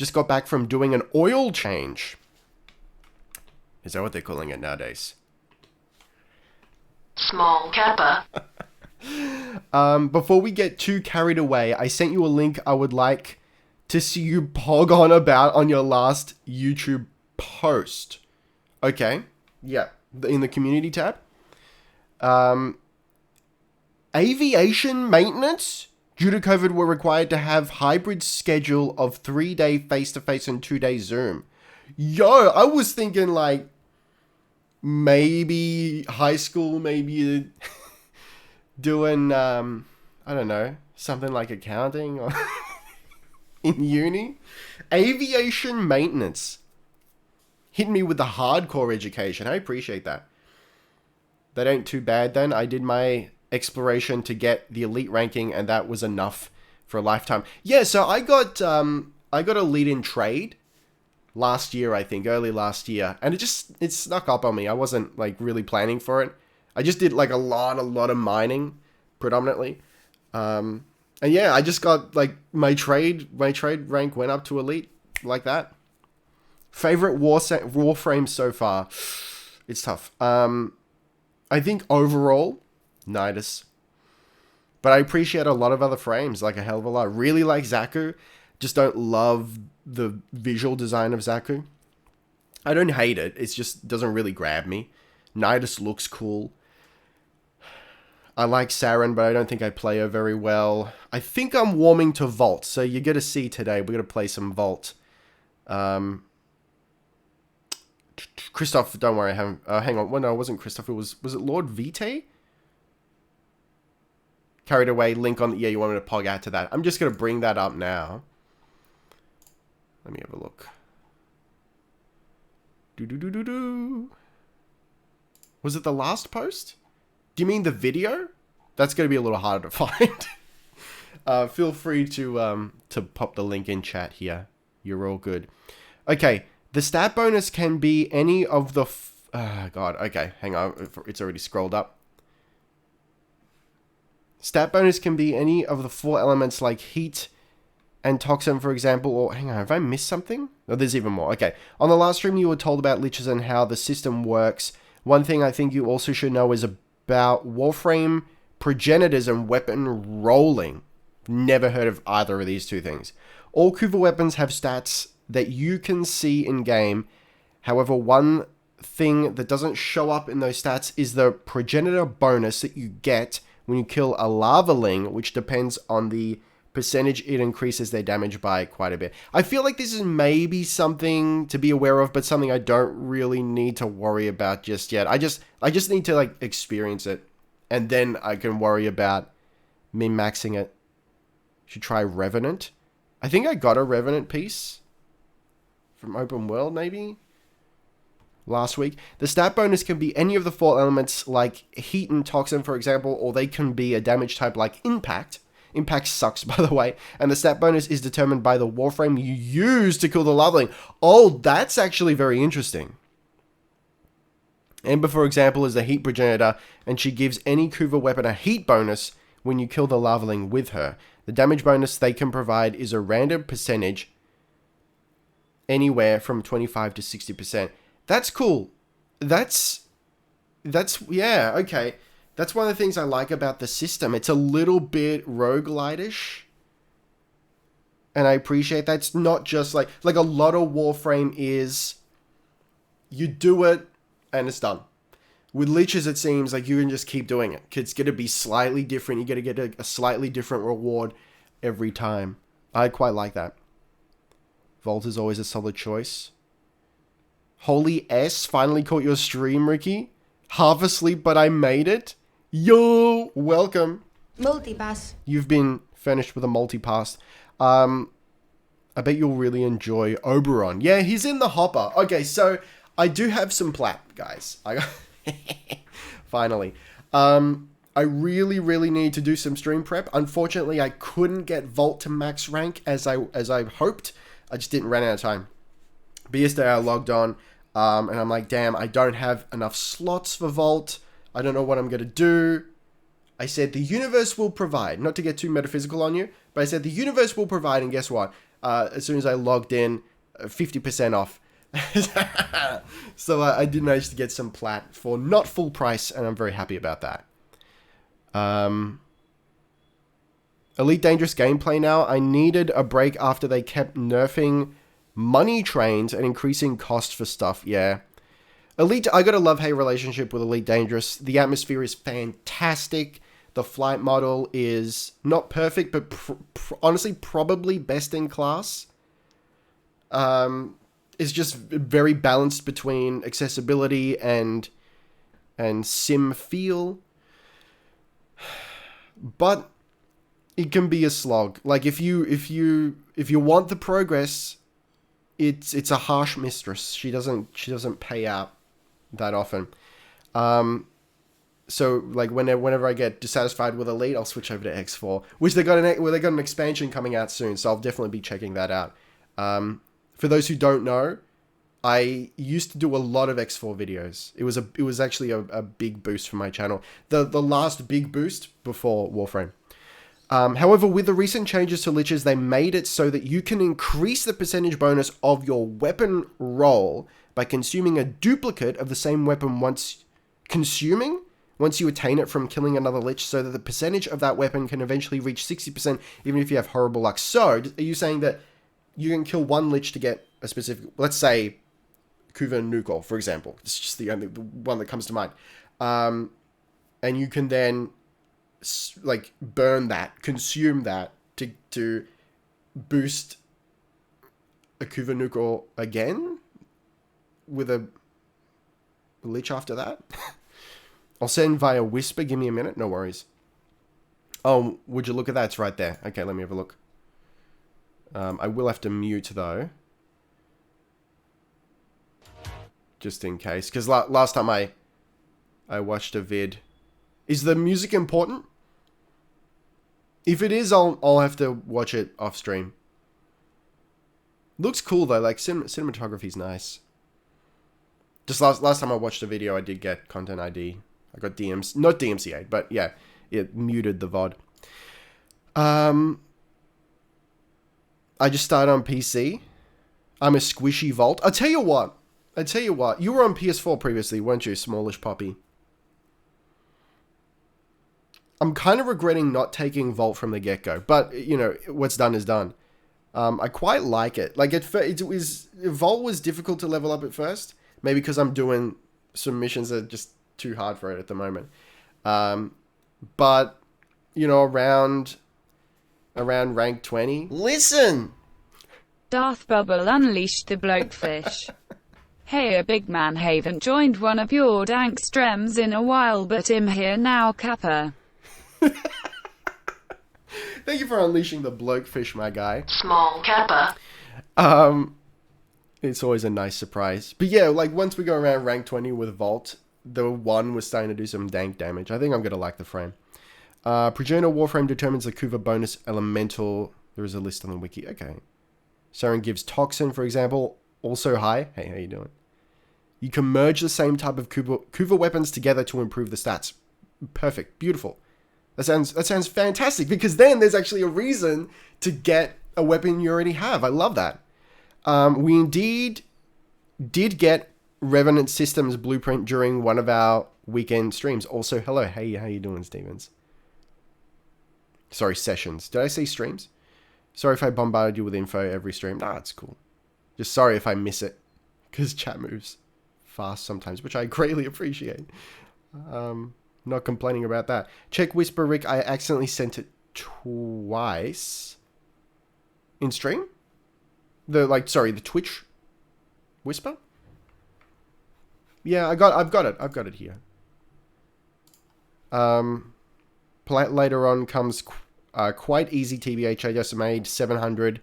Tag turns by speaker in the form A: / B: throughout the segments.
A: Just got back from doing an oil change. Is that what they're calling it nowadays?
B: Small Kappa.
A: Before we get too carried away, I sent you a link I would like to see you pog on about on your last YouTube post. Okay. Yeah. In the community tab. Aviation maintenance? Due to COVID, we're required to have hybrid schedule of 3-day face-to-face and 2-day Zoom. Yo, I was thinking like maybe high school, maybe doing, I don't know, something like accounting or in uni. Aviation maintenance. Hit me with the hardcore education. I appreciate that. That ain't too bad then. I did my exploration to get the elite ranking and that was enough for a lifetime. Yeah, so I got elite in trade last year, I think, early last year. And it snuck up on me. I wasn't like really planning for it. I just did like a lot of mining predominantly. And yeah, I just got like my trade rank went up to elite like that. Favorite Warframe so far? It's tough. I think overall, Nidus. But I appreciate a lot of other frames, like a hell of a lot. Really like Zaku. Just don't love the visual design of Zaku. I don't hate it. It just doesn't really grab me. Nidus looks cool. I like Saren, but I don't think I play her very well. I think I'm warming to Vault. So you're going to see today, we're going to play some Vault. Christoph, don't worry, I haven't... hang on. Well, no, it wasn't Christoph. Was it Lord Vitae? Carried away, link on... Yeah, you want me to pog out to that. I'm just going to bring that up now. Let me have a look. Was it the last post? Do you mean the video? That's going to be a little harder to find. Feel free to pop the link in chat here. You're all good. Okay. The stat bonus can be any of the... God, okay, hang on. It's already scrolled up. Stat bonus can be any of the 4 elements like heat and toxin, for example. Or, hang on, have I missed something? Oh, there's even more. Okay. On the last stream, you were told about liches and how the system works. One thing I think you also should know is about Warframe progenitors and weapon rolling. Never heard of either of these two things. All Kuva weapons have stats that you can see in game. However, one thing that doesn't show up in those stats is the progenitor bonus that you get when you kill a lavaling, which depends on the percentage it increases their damage by quite a bit. I feel like this is maybe something to be aware of, but something I don't really need to worry about just yet. I just need to like experience it, and then I can worry about min-maxing it. Should try Revenant. I think I got a Revenant piece from Open World, maybe? Last week. The stat bonus can be any of the 4 elements, like heat and toxin, for example, or they can be a damage type like impact. Impact sucks, by the way. And the stat bonus is determined by the Warframe you use to kill the lavaling. Oh, that's actually very interesting. Ember, for example, is the heat progenitor, and she gives any Kuva weapon a heat bonus when you kill the lavaling with her. The damage bonus they can provide is a random percentage anywhere from 25 to 60%. That's cool. That's yeah, okay. That's one of the things I like about the system. It's a little bit roguelite-ish. And I appreciate that. It's not just like a lot of Warframe is you do it and it's done. With leeches, it seems like you can just keep doing it. It's going to be slightly different. You got to get a slightly different reward every time. I quite like that. Vault is always a solid choice. Holy S, finally caught your stream, Ricky. Half asleep, but I made it. Yo, welcome.
C: Multipass.
A: You've been furnished with a multipass. I bet you'll really enjoy Oberon. Yeah, he's in the hopper. Okay, so I do have some plat, guys. Finally. I really need to do some stream prep. Unfortunately, I couldn't get Vault to max rank as I hoped. I just didn't run out of time. But yesterday I logged on, and I'm like, damn, I don't have enough slots for Vault. I don't know what I'm going to do. I said, the universe will provide. Not to get too metaphysical on you, but I said, the universe will provide, and guess what? as soon as I logged in, 50% off. So I did manage to get some plat for not full price, and I'm very happy about that. Elite Dangerous gameplay now. I needed a break after they kept nerfing money trains and increasing cost for stuff. Yeah. Elite, I got a love-hate relationship with Elite Dangerous. The atmosphere is fantastic. The flight model is not perfect, but honestly, probably best in class. It's just very balanced between accessibility and sim feel. But it can be a slog. Like if you want the progress, it's a harsh mistress. She doesn't pay out that often. So like whenever I get dissatisfied with Elite, I'll switch over to X4, which they got an expansion coming out soon, so I'll definitely be checking that out. For those who don't know, I used to do a lot of X4 videos. It was actually a big boost for my channel. The last big boost before Warframe. However, with the recent changes to liches, they made it so that you can increase the percentage bonus of your weapon roll by consuming a duplicate of the same weapon once you attain it from killing another lich, so that the percentage of that weapon can eventually reach 60% even if you have horrible luck. So, are you saying that you can kill one lich to get a specific, let's say, Kuva Nukol, for example. It's just the one that comes to mind. And you can then like burn that, consume that to boost a Kuva Nukol again with a lich after that. I'll send via Whisper. Give me a minute. No worries. Oh, would you look at that? It's right there. Okay, let me have a look. I will have to mute though, just in case. Because last time I watched a vid. Is the music important? If it is, I'll have to watch it off stream. Looks cool though. Like cinematography's nice. Just last time I watched a video, I did get content ID. I got DMs, not DMCA, but yeah, it muted the VOD. I just started on PC. I'm a squishy Vault. I tell you what. You were on PS4 previously, weren't you, smallish poppy? I'm kind of regretting not taking Vault from the get-go, but you know what's done is done. I quite like it. Like Vault was difficult to level up at first, maybe because I'm doing some missions that are just too hard for it at the moment. But you know, around rank 20. Listen.
B: Darth Bubble unleashed the blokefish. Hey, a big man haven't joined one of your dank streams in a while, but I'm here now, Kappa.
A: Thank you for unleashing the blokefish, my guy.
C: Small Kappa.
A: It's always a nice surprise. But yeah, like once we go around rank 20 with Vault, the one was starting to do some dank damage. I think I'm gonna like the frame. Progenitor Warframe determines the Kuva bonus elemental. There is a list on the wiki. Okay. Saren gives Toxin, for example, also high. Hey, how you doing? You can merge the same type of Kuva weapons together to improve the stats. Perfect. Beautiful. That sounds fantastic, because then there's actually a reason to get a weapon you already have. I love that. We indeed did get Revenant Systems blueprint during one of our weekend streams. Also, hello. Hey, how you doing, Stevens? Sorry, sessions. Did I say streams? Sorry if I bombarded you with info every stream. Nah, it's cool. Just sorry if I miss it, because chat moves fast sometimes, which I greatly appreciate. Not complaining about that. Check Whisper Rick. I accidentally sent it twice in stream. The Twitch Whisper. Yeah, I've got it here. Later on comes quite easy TBH. I just made 700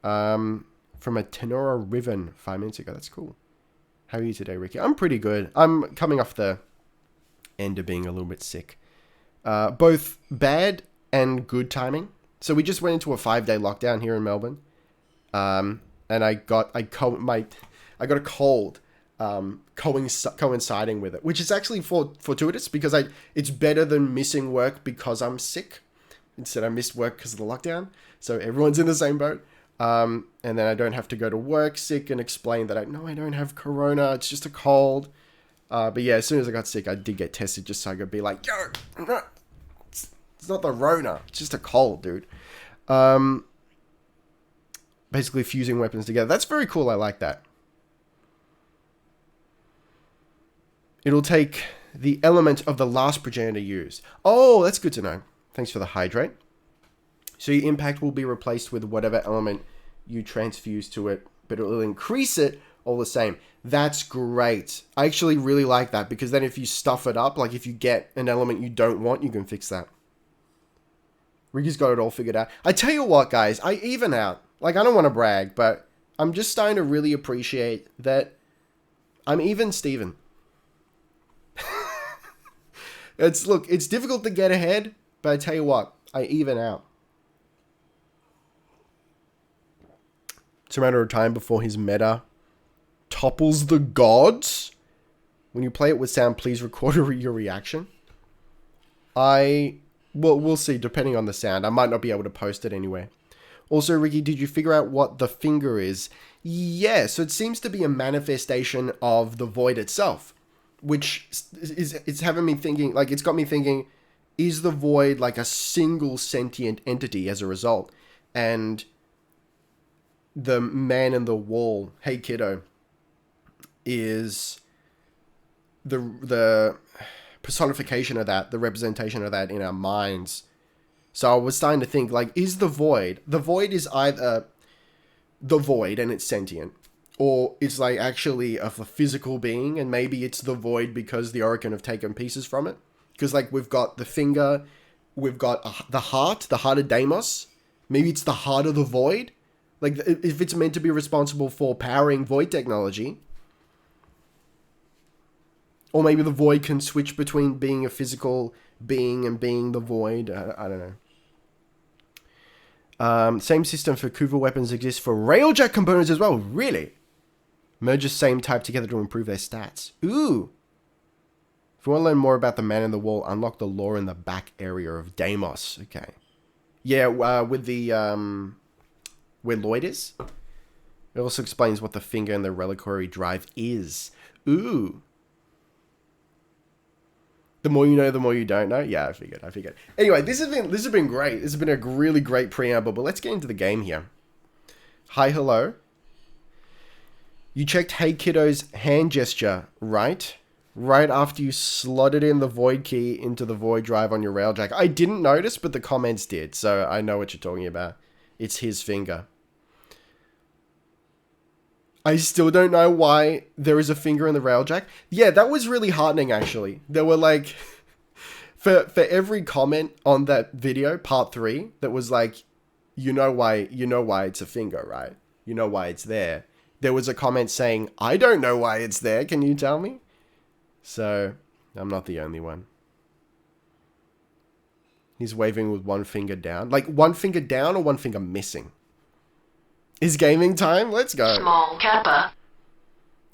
A: from a Tenora Riven 5 minutes ago. That's cool. How are you today, Ricky? I'm pretty good. I'm coming off the end of being a little bit sick. Both bad and good timing. So we just went into a 5-day lockdown here in Melbourne. And I got a cold coinciding with it, which is actually fortuitous, because it's better than missing work because I'm sick. Instead, I missed work because of the lockdown. So everyone's in the same boat. And then I don't have to go to work sick and explain that I don't have corona. It's just a cold. But yeah, as soon as I got sick, I did get tested just so I could be like, yo, it's not the Rona. It's just a cold, dude. Basically fusing weapons together. That's very cool. I like that. It'll take the element of the last progenitor used. Oh, that's good to know. Thanks for the hydrate. So your impact will be replaced with whatever element you transfuse to it, but it will increase it all the same. That's great. I actually really like that, because then if you stuff it up, like if you get an element you don't want, you can fix that. Ricky's got it all figured out. I tell you what, guys, I even out. Like, I don't want to brag, but I'm just starting to really appreciate that I'm even Steven. It's difficult to get ahead, but I tell you what, I even out. It's a matter of time before his meta topples the gods. When you play it with sound, please record your reaction. We'll see, depending on the sound. I might not be able to post it anywhere. Also, Ricky, did you figure out what the finger is? Yeah, so it seems to be a manifestation of the void itself, which it's having me thinking, like, it's got me thinking, is the void like a single sentient entity as a result? And the man in the wall, hey kiddo, is the personification of that, the representation of that in our minds. So I was starting to think, like, is the void is either the void and it's sentient, or it's like actually a physical being, and maybe it's the void because the Orokin have taken pieces from it. Because, like, we've got the finger, we've got the heart of Deimos. Maybe it's the heart of the void. Like, if it's meant to be responsible for powering void technology. Or maybe the void can switch between being a physical being and being the void. I don't know. Same system for Kuva weapons exists for Railjack components as well. Really? Merge the same type together to improve their stats. Ooh. If you want to learn more about the man in the wall, unlock the lore in the back area of Deimos. Okay. Yeah, with the, where Lloyd is. It also explains what the finger and the reliquary drive is. Ooh. The more you know, the more you don't know. Yeah, I figured. Anyway, this has been great. This has been a really great preamble, but let's get into the game here. Hi, hello. You checked Hey Kiddo's hand gesture, right? Right after you slotted in the void key into the void drive on your Railjack. I didn't notice, but the comments did, so I know what you're talking about. It's his finger. I still don't know why there is a finger in the Railjack. Yeah, that was really heartening, actually. There were like, for every comment on that video, part 3, that was like, you know why it's a finger, right? You know why it's there. There was a comment saying, I don't know why it's there. Can you tell me? So, I'm not the only one. He's waving with one finger down. Like, one finger down or one finger missing? Is gaming time? Let's go.
C: Small Kappa.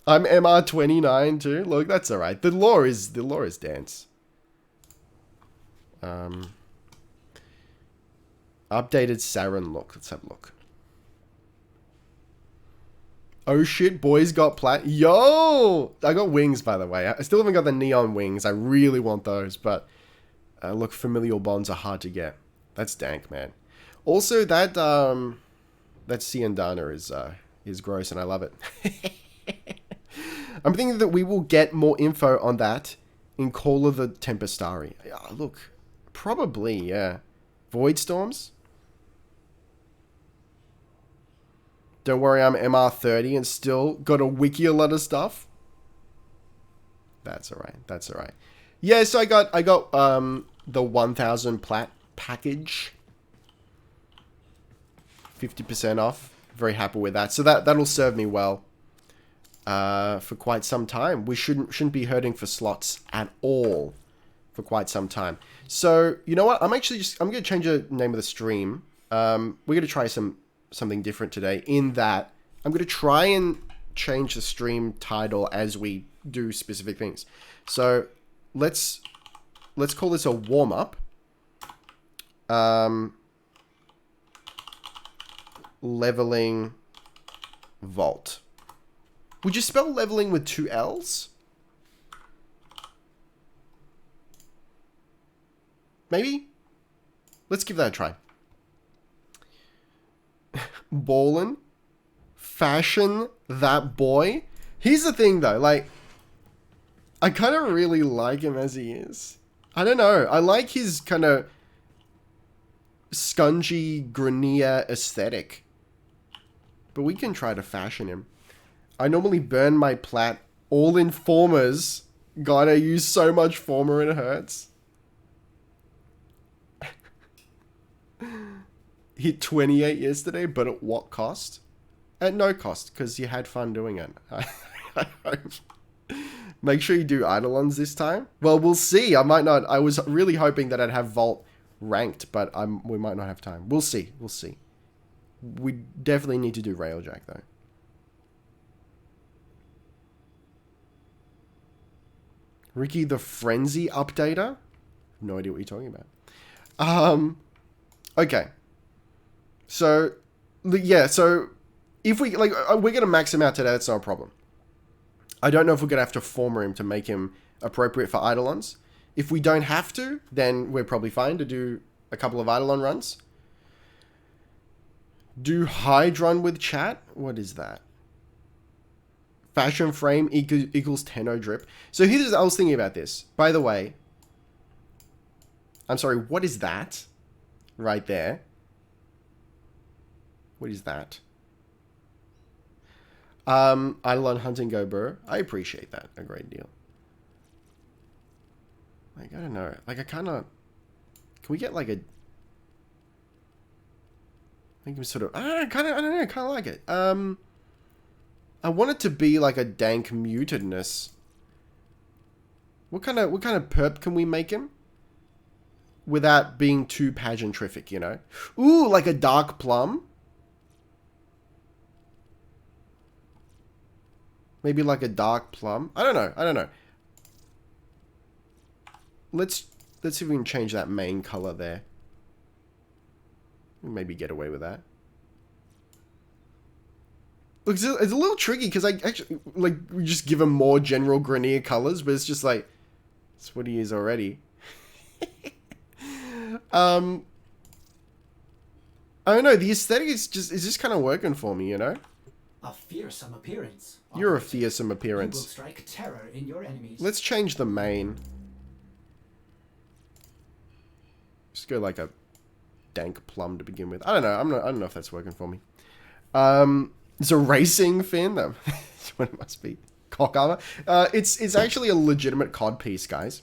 A: I'm MR29 too. Look, that's alright. The lore is dance. Updated Saren look. Let's have a look. Oh shit, boys got plat. Yo! I got wings, by the way. I still haven't got the neon wings. I really want those, but look, familial bonds are hard to get. That's dank, man. Also, that Siandana is gross, and I love it. I'm thinking that we will get more info on that in Call of the Tempestari. Look, probably, yeah. Void Storms? Don't worry, I'm MR30 and still got to wiki a lot of stuff. That's alright. Yeah, so I got the 1000 plat package. 50% off. Very happy with that. So that'll serve me well for quite some time. We shouldn't be hurting for slots at all for quite some time. So, you know what? I'm going to change the name of the stream. We're going to try something different today, in that I'm going to try and change the stream title as we do specific things. So let's call this a warm-up. leveling vault. Would you spell leveling with 2 L's? Maybe? Let's give that a try. Ballin'. Fashion that boy. Here's the thing though, like, I kind of really like him as he is. I don't know. I like his kind of scungy Grenier aesthetic. But we can try to fashion him. I normally burn my plat all in formers. God, I use so much former it hurts. Hit 28 yesterday, but at what cost? At no cost, because you had fun doing it. I hope. Make sure you do Eidolons this time. Well, we'll see. I might not. I was really hoping that I'd have Vault ranked, but we might not have time. We'll see. We'll see. We definitely need to do Railjack, though. Ricky the Frenzy Updater? No idea what you're talking about. Okay. So, yeah, so if we, like, we're going to max him out today, that's no problem. I don't know if we're going to have to former him to make him appropriate for Eidolons. If we don't have to, then we're probably fine to do a couple of Eidolon runs. Do Hide run with chat? What is that? Fashion frame equals Tenno drip. So here's, I was thinking about this. By the way, I'm sorry, what is that? Right there. What is that? Eidolon hunting go burr. I appreciate that a great deal. Like, I don't know. Like, I kind of... Can we get like a... I think I'm sort of... I don't know. I kind of like it. I want it to be like a dank mutedness. What kind of perp can we make him? Without being too pageantrific, you know? Ooh, like a dark plum? Maybe like a dark plum? I don't know. Let's see if we can change that main color there. Maybe get away with that. Look, it's a little tricky because I actually, like, we just give him more general Grenier colors, but it's just like, it's what he is already. I don't know, the aesthetic is just kind of working for me, you know?
C: A fearsome appearance.
A: You're a fearsome appearance.
C: You will strike terror in your enemies.
A: Let's change the main. Just go like a dank plum to begin with. I don't know. I don't know if that's working for me. It's a racing fin. That's what it must be. Cock armor. It's actually a legitimate cod piece, guys.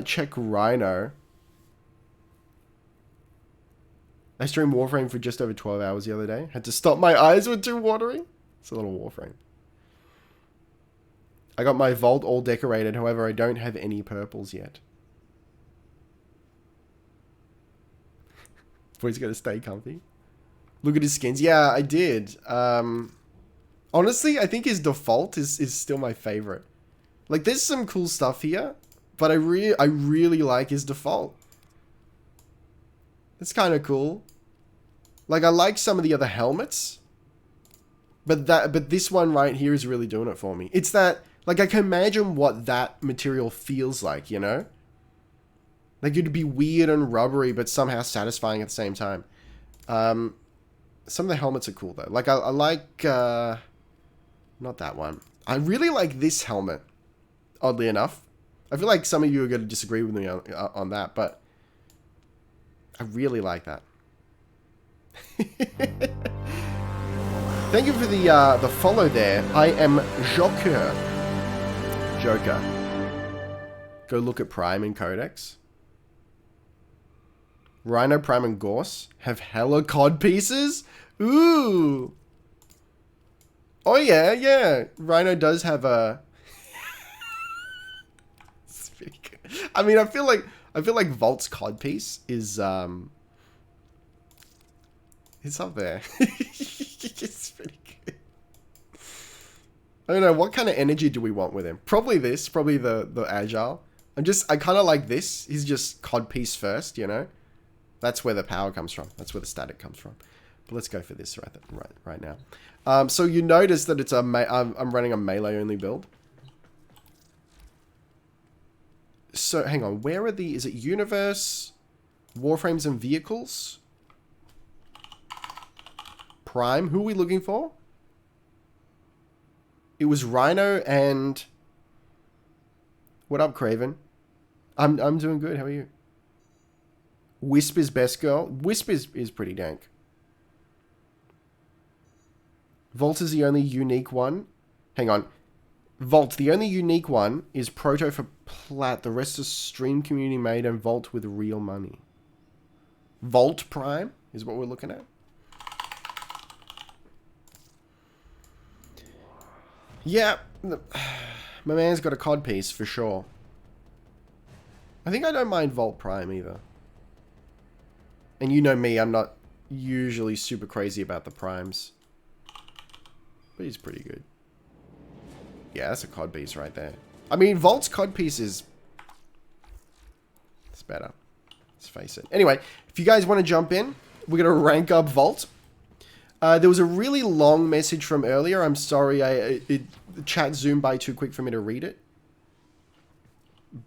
A: Check Rhino. I streamed Warframe for just over 12 hours the other day. Had to stop my eyes were too watery. It's a little Warframe. I got my vault all decorated. However, I don't have any purples yet. Boy's got to stay comfy. Look at his skins. Yeah, I did. Honestly, I think his default is still my favorite. Like, there's some cool stuff here, but I really like his default. It's kind of cool. Like, I like some of the other helmets, but this one right here is really doing it for me. It's that, like, I can imagine what that material feels like, you know? Like, it'd be weird and rubbery, but somehow satisfying at the same time. Some of the helmets are cool, though. Like, I like, not that one. I really like this helmet, oddly enough. I feel like some of you are going to disagree with me on that, but I really like that. Thank you for the follow there. I am Joker. Go look at Prime and Codex. Rhino, Prime, and Gorse have hella cod pieces. Ooh. Oh yeah, yeah. Rhino does have a. I mean, I feel like Vault's cod piece is it's up there. It's pretty good. I don't know, what kind of energy do we want with him? Probably this, probably the agile. I kind of like this. He's just cod piece first, you know? That's where the power comes from. That's where the static comes from. But let's go for this right now. So you notice that it's I'm running a melee only build. So hang on, where are the? Is it universe, warframes and vehicles? Prime. Who are we looking for? It was Rhino and. What up, Craven? I'm doing good. How are you? Wisp is best girl. Wisp is pretty dank. Vault is the only unique one. Hang on. Vault, the only unique one is Proto for Plat. The rest is stream community made and Vault with real money. Vault Prime is what we're looking at. Yeah. My man's got a cod piece for sure. I think I don't mind Vault Prime either. And you know me, I'm not usually super crazy about the primes. But he's pretty good. Yeah, that's a cod piece right there. I mean, Vault's cod piece is... It's better. Let's face it. Anyway, if you guys want to jump in, we're going to rank up Vault. There was a really long message from earlier. I'm sorry, the chat zoomed by too quick for me to read it.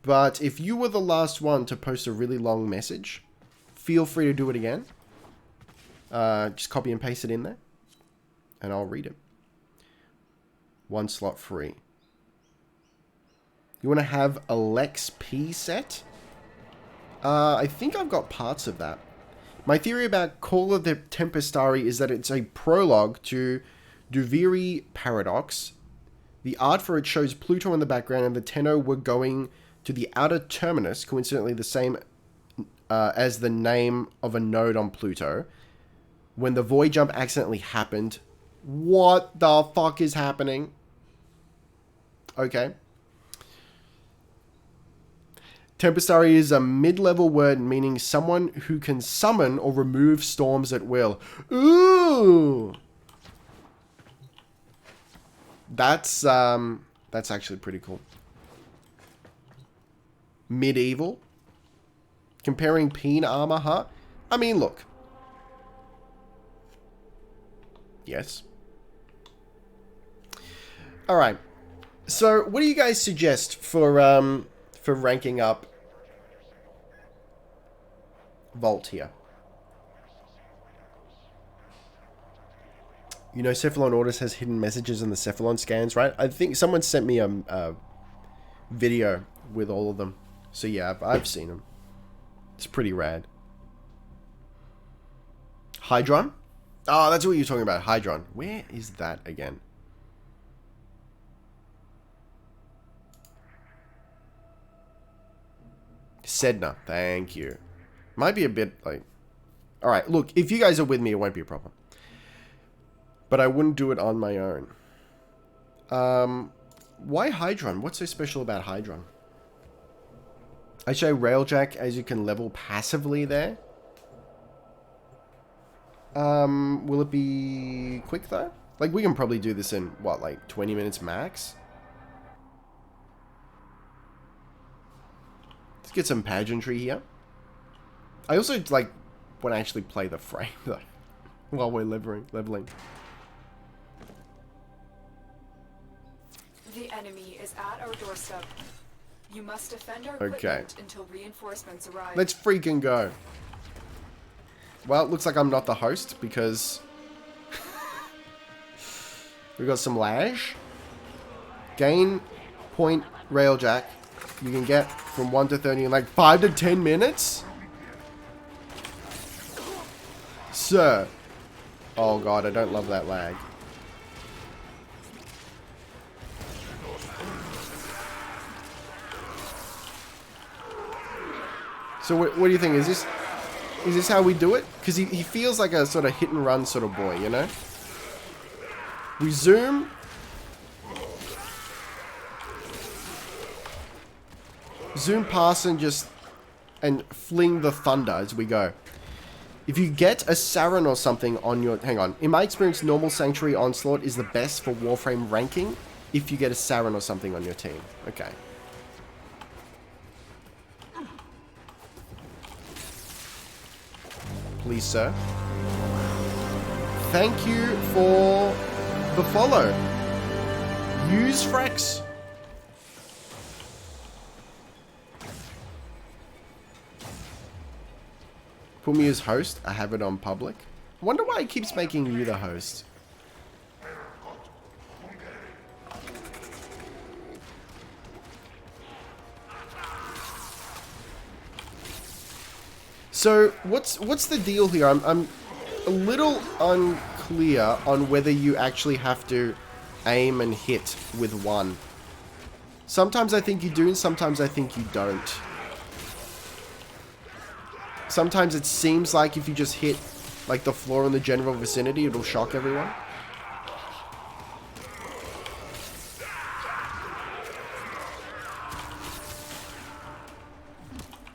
A: But if you were the last one to post a really long message, feel free to do it again. Just copy and paste it in there. And I'll read it. 1 slot free. You want to have a Lex P set? I think I've got parts of that. My theory about Call of the Tempestari is that it's a prologue to Duviri Paradox. The art for it shows Pluto in the background and the Tenno were going to the outer terminus, coincidentally the same as the name of a node on Pluto. When the void jump accidentally happened. What the fuck is happening? Okay. Tempestari is a mid-level word meaning someone who can summon or remove storms at will. Ooh! That's actually pretty cool. Medieval. Comparing peen armor, huh? I mean, look. Yes. Alright. So, what do you guys suggest for ranking up Vault here? You know, Cephalon Orders has hidden messages in the Cephalon scans, right? I think someone sent me a video with all of them. So yeah, I've seen them. It's pretty rad. Hydron? Oh, that's what you're talking about. Hydron. Where is that again? Sedna. Thank you. Might be a bit like... Alright, look. If you guys are with me, it won't be a problem. But I wouldn't do it on my own. Why Hydron? What's so special about Hydron? I show Railjack as you can level passively there. Will it be quick though? Like we can probably do this in what, like 20 minutes max? Let's get some pageantry here. I also like want to actually play the frame though while we're leveling.
D: The enemy is at our doorstep. You must defend our equipment until reinforcements arrive.
A: Let's freaking go. Well, it looks like I'm not the host because we got some lash. Gain point railjack. You can get from 1 to 30 in like 5 to 10 minutes. Sir. Oh god, I don't love that lag. So what do you think? Is this how we do it? Because he feels like a sort of hit and run sort of boy, you know? We zoom. Zoom past and fling the thunder as we go. If you get a Sarin or something on your... Hang on. In my experience, normal Sanctuary Onslaught is the best for Warframe ranking if you get a Sarin or something on your team. Okay. Please, sir. thank you for the follow. Use Frex. Put me as host. I have it on public. I wonder why it keeps making you the host. So what's the deal here? I'm a little unclear on whether you actually have to aim and hit with one. Sometimes I think you do, and sometimes I think you don't. Sometimes it seems like if you just hit like the floor in the general vicinity, it'll shock everyone.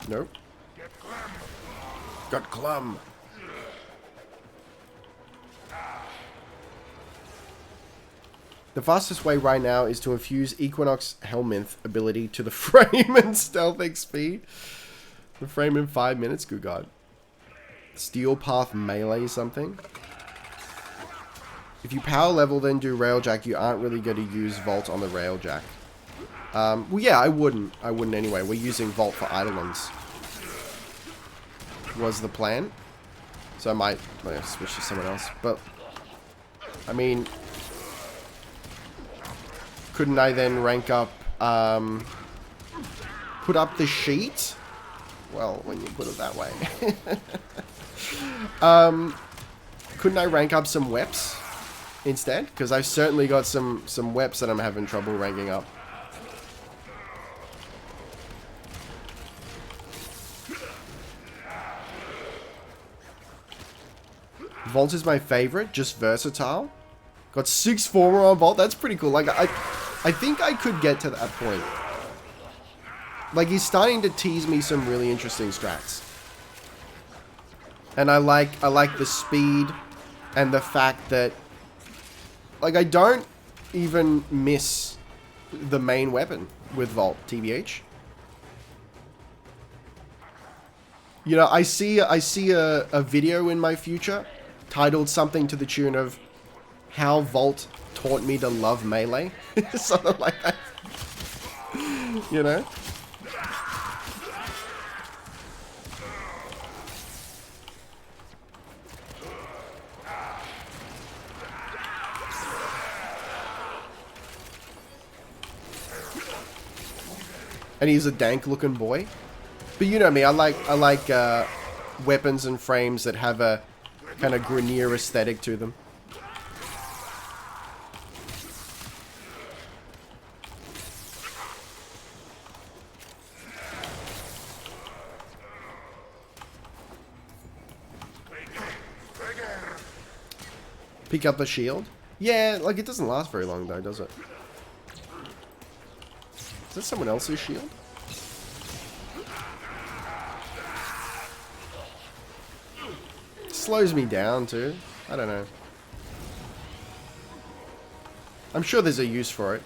A: Nope. Got Clum. The fastest way right now is to infuse Equinox Helminth ability to the frame and stealth XP. The frame in 5 minutes, good god. Steel Path melee something. If you power level then do Railjack, you aren't really going to use Vault on the Railjack. Well yeah, I wouldn't anyway. We're using Vault for Eidolons. Was the plan. So I might switch to someone else. But, I mean, couldn't I then rank up, put up the sheet? Well, when you put it that way. Couldn't I rank up some weps instead? Because I've certainly got some weps that I'm having trouble ranking up. Vault is my favorite, just versatile. Got 6 former on Vault, that's pretty cool. Like, I think I could get to that point. Like, he's starting to tease me some really interesting strats. And I like the speed and the fact that, like, I don't even miss the main weapon with Vault, TBH. You know, I see a video in my future titled something to the tune of How Vault Taught Me to Love Melee. Something like that. You know? And he's a dank looking boy. But you know me, I like weapons and frames that have a kind of Grenier aesthetic to them. Pick up a shield? Yeah, like it doesn't last very long though, does it? Is that someone else's shield? Slows me down too. I don't know. I'm sure there's a use for it.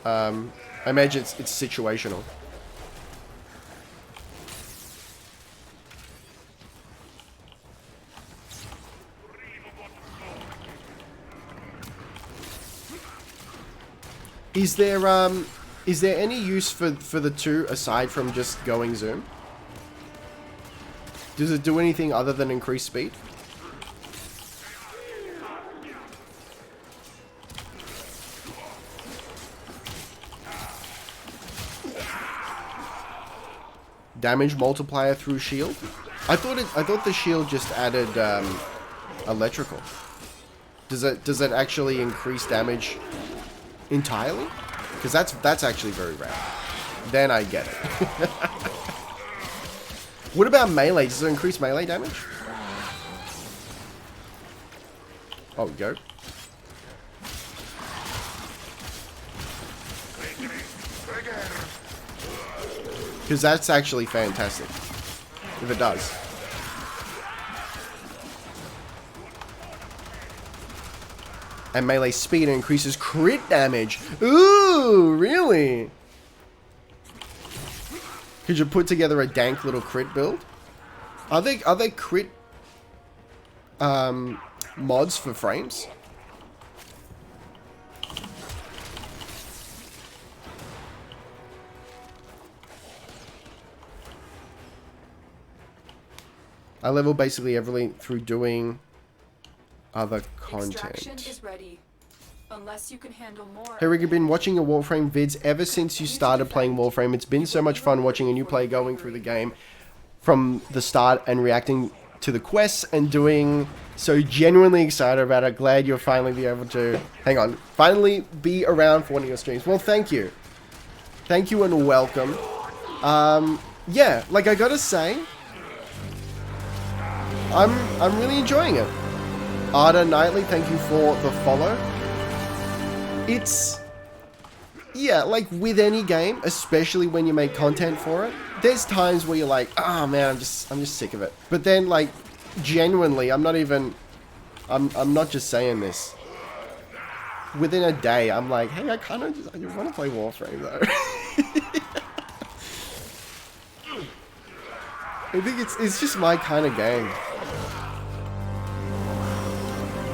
A: I imagine it's situational. Is there any use for the two aside from just going zoom? Does it do anything other than increase speed? Damage multiplier through shield? I thought the shield just added electrical. Does it actually increase damage entirely? Because that's actually very rare. Then I get it. What about melee? Does it increase melee damage? Oh, go. Because that's actually fantastic. If it does. And melee speed increases crit damage. Ooh, really? Could you put together a dank little crit build? Are they crit mods for frames. I level basically everything through doing other
D: Extraction
A: content.
D: is ready. Unless you can handle more.
A: Hey Rick, I've been watching your Warframe vids ever since you started playing Warframe. It's been so much fun watching a new player going through the game from the start and reacting to the quests and doing so genuinely excited about it. Glad you'll finally be able to, finally be around for one of your streams. Well, thank you. Thank you and welcome. Yeah, like I gotta say, I'm really enjoying it. Arda Knightley, thank you for the follow. It's, yeah, like with any game, especially when you make content for it, there's times where you're like, oh man, I'm just sick of it. But then, like, genuinely, I'm not just saying this. Within a day, I'm like, hey, I just want to play Warframe though. I think it's just my kind of game.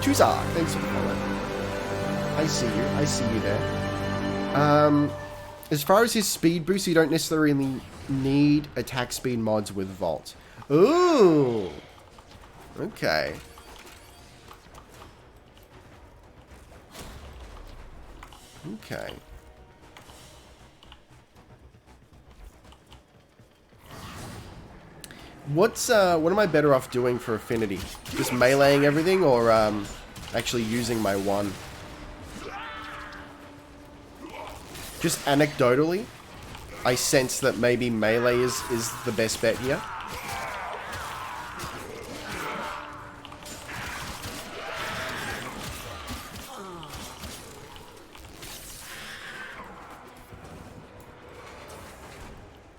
A: Chuzar, thanks for the follow. I see you there. As far as his speed boost, you don't necessarily need attack speed mods with Vault. Ooh! Okay. Okay. What am I better off doing for affinity? Just meleeing everything, or actually using my one? Just anecdotally, I sense that maybe melee is the best bet here.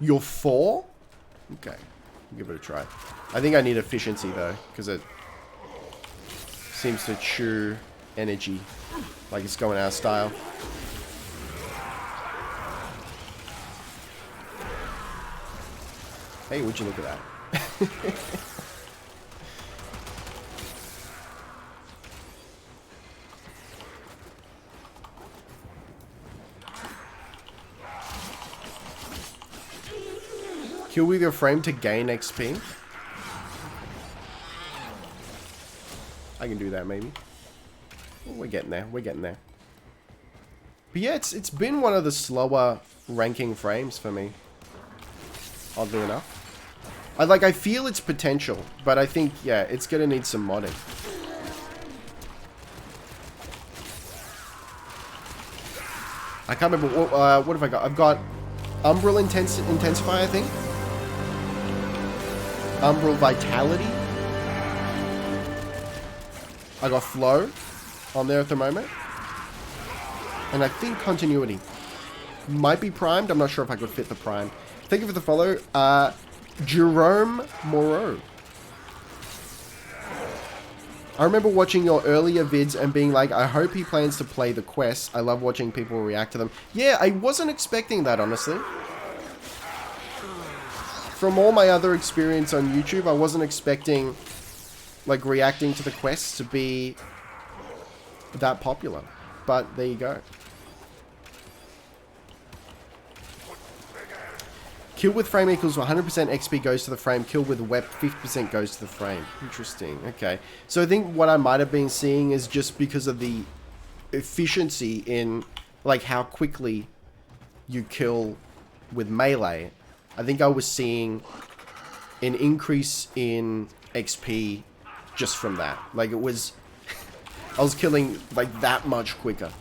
A: You're 4? Okay. Give it a try. I think I need efficiency though, because it seems to chew energy like it's going out of style. Hey, would you look at that? Kill with your frame to gain XP. I can do that maybe. Oh, we're getting there. We're getting there. But yeah, it's been one of the slower ranking frames for me. Oddly enough. I feel its potential, but I think, yeah, it's gonna need some modding. I can't remember, what have I got? I've got Umbral Intensify, I think. Umbral Vitality. I got Flow on there at the moment. And I think Continuity. Might be primed, I'm not sure if I could fit the prime. Thank you for the follow. Jerome Moreau. I remember watching your earlier vids and being like, I hope he plans to play the quests. I love watching people react to them. Yeah, I wasn't expecting that, honestly. From all my other experience on YouTube, I wasn't expecting, like, reacting to the quests to be that popular. But there you go. Kill with frame equals 100% XP goes to the frame. Kill with web 50% goes to the frame. Interesting. Okay. So I think what I might have been seeing is just because of the efficiency in, like, how quickly you kill with melee. I think I was seeing an increase in XP just from that. Like, it was... I was killing, like, that much quicker.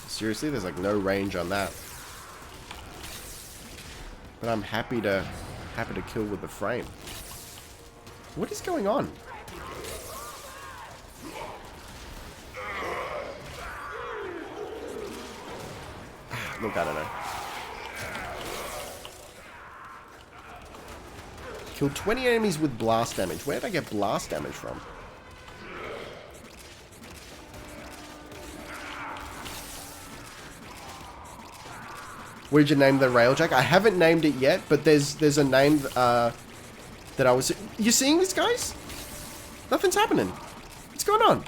A: Seriously, there's like no range on that. But I'm happy to kill with the frame. What is going on? Look, I don't know. Kill 20 enemies with blast damage. Where did I get blast damage from? Where'd you name the railjack? I haven't named it yet, but there's a name that I was... You seeing this, guys? Nothing's happening. What's going on?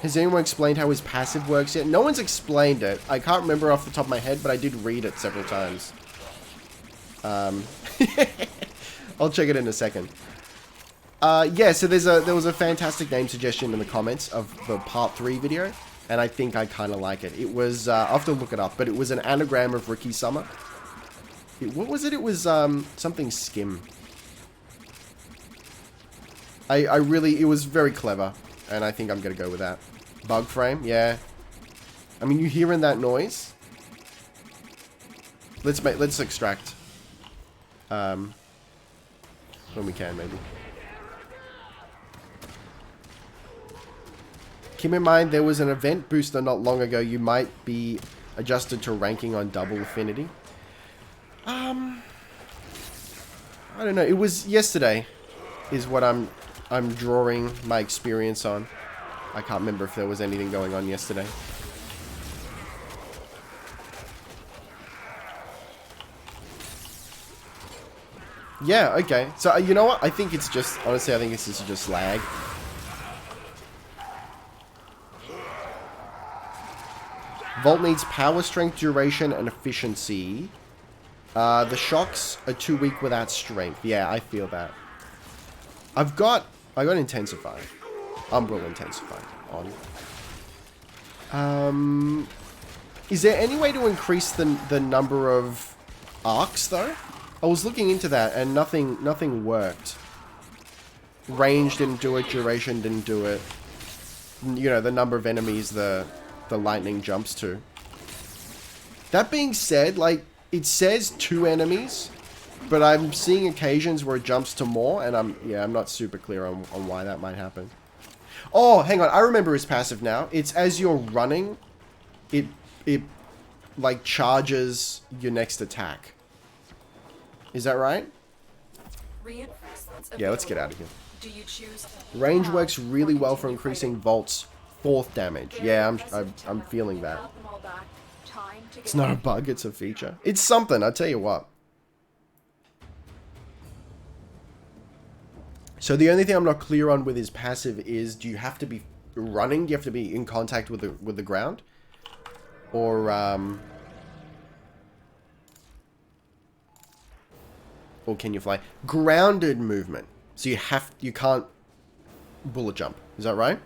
A: Has anyone explained how his passive works yet? No one's explained it. I can't remember off the top of my head, but I did read it several times. I'll check it in a second. Yeah, so there was a fantastic name suggestion in the comments of the part 3 video, and I think I kind of like it. It was, I'll have to look it up, but it was an anagram of Ricky Summer. What was it? It was something skim. It was very clever, and I think I'm going to go with that. Bug frame, yeah. I mean, you hearing that noise? Let's extract. When we can, maybe. Keep in mind, there was an event booster not long ago. You might be adjusted to ranking on double affinity. I don't know. It was yesterday, is what I'm drawing my experience on. I can't remember if there was anything going on yesterday. Yeah, okay. So, you know what? I think it's just... Honestly, I think this is just lag. Vault needs power, strength, duration, and efficiency. The shocks are too weak without strength. Yeah, I feel that. I got Intensify. Umbral Intensify on. Is there any way to increase the number of arcs, though? I was looking into that, and nothing worked. Range didn't do it, duration didn't do it. You know, the number of enemies the lightning jumps to. That being said, like, it says 2 enemies, but I'm seeing occasions where it jumps to more, and I'm not super clear on why that might happen. Oh, hang on, I remember his passive now. It's as you're running, it like charges your next attack. Is that right? Yeah, let's get out of here.
D: Do you choose
A: Range works really well for increasing Vault's 4th damage. Yeah, I'm feeling that. It's not a bug, it's a feature. It's something, I'll tell you what. So the only thing I'm not clear on with his passive is, do you have to be running? Do you have to be in contact with the ground? Or can you fly? Grounded movement. So you can't bullet jump. Is that right?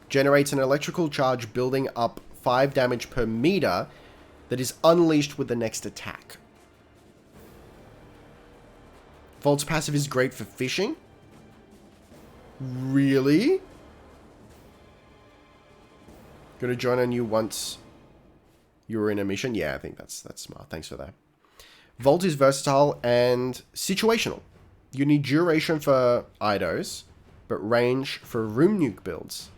A: Generates an electrical charge building up 5 damage per meter that is unleashed with the next attack. Vault's passive is great for fishing. Really? Gonna join on you once you were in a mission? Yeah, I think that's smart. Thanks for that. Vault is versatile and situational. You need duration for Eidos, but range for room nuke builds.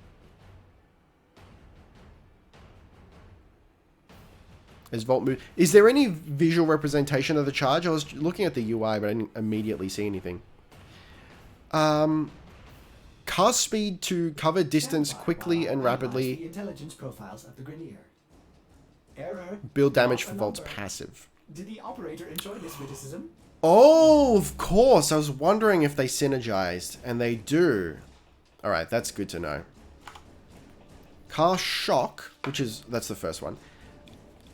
A: As Vault move, is there any visual representation of the charge? I was looking at the UI, but I didn't immediately see anything. Cast speed to cover distance quickly and rapidly.
C: The intelligence profiles of the Grineer. Error.
A: Build damage for Vault's passive.
C: Did the operator enjoy this witticism?
A: Oh, of course. I was wondering if they synergized, and they do. All right, that's good to know. Cast shock, that's the first one.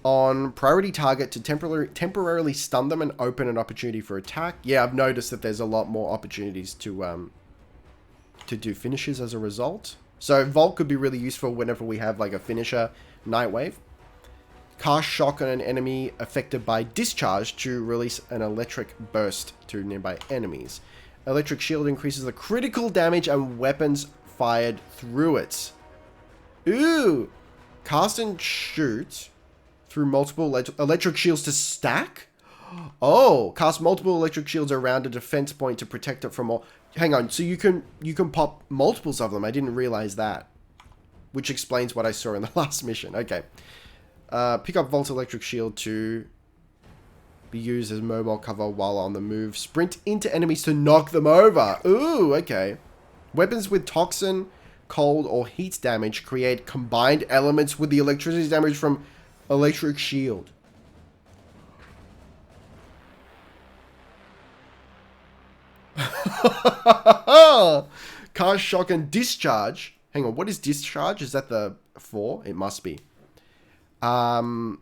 A: On priority target to temporarily stun them and open an opportunity for attack. Yeah, I've noticed that there's a lot more opportunities to do finishes as a result. So Vault could be really useful whenever we have like a finisher Nightwave. Cast shock on an enemy affected by discharge to release an electric burst to nearby enemies. Electric shield increases the critical damage and weapons fired through it. Ooh! Cast and shoot through multiple electric shields to stack? Oh! Cast multiple electric shields around a defense point to protect it from all... Hang on, so you can pop multiples of them. I didn't realize that. Which explains what I saw in the last mission. Okay. Pick up Vault's electric shield to be used as mobile cover while on the move. Sprint into enemies to knock them over. Ooh, okay. Weapons with toxin, cold, or heat damage create combined elements with the electricity damage from electric shield. Cast, shock, and discharge. Hang on, what is discharge? Is that the 4? It must be. On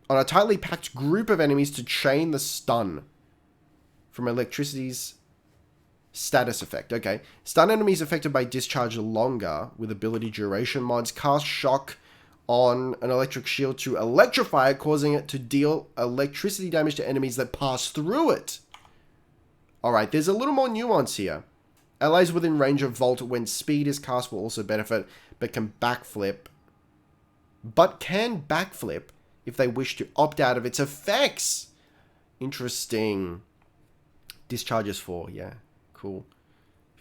A: a tightly packed group of enemies to chain the stun from electricity's status effect. Okay. Stun enemies affected by discharge longer with ability duration mods. Cast shock on an electric shield to electrify it, causing it to deal electricity damage to enemies that pass through it. Alright, there's a little more nuance here. Allies within range of Vault when speed is cast will also benefit, but can backflip. If they wish to opt out of its effects. Interesting. Discharges 4, yeah. Cool.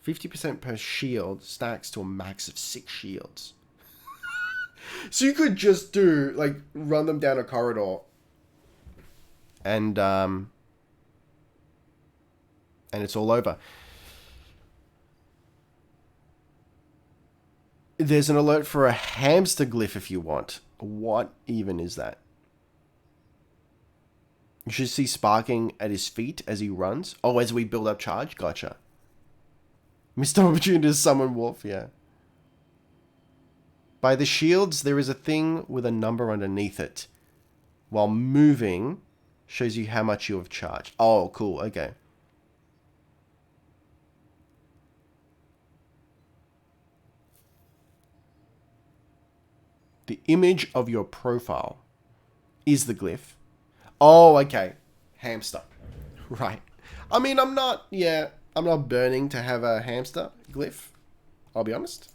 A: 50% per shield stacks to a max of 6 shields. So you could just do, like, run them down a corridor. And it's all over. There's an alert for a hamster glyph if you want. What even is that? You should see sparking at his feet as he runs. Oh, as we build up charge? Gotcha. Missed opportunity to summon Wolf, yeah. By the shields, there is a thing with a number underneath it. While moving, shows you how much you have charged. Oh, cool, okay. The image of your profile is the glyph. Oh, okay. Hamster. Right. I mean, I'm not burning to have a hamster glyph. I'll be honest.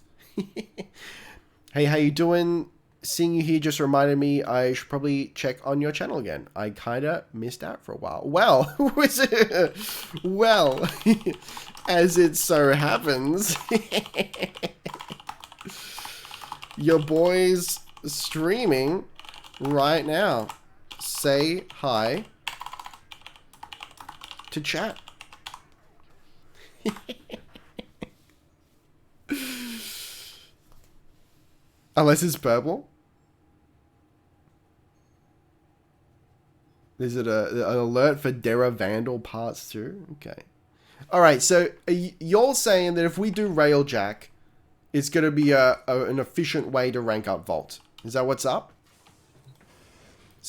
A: Hey, how you doing? Seeing you here just reminded me I should probably check on your channel again. I kind of missed out for a while. Well, well, as it so happens, your boy's streaming right now. Say hi to chat. Unless it's purple. Is it an alert for Dera Vandal Parts 2? Okay. Alright, so you're saying that if we do Railjack, it's going to be an efficient way to rank up Vault. Is that what's up?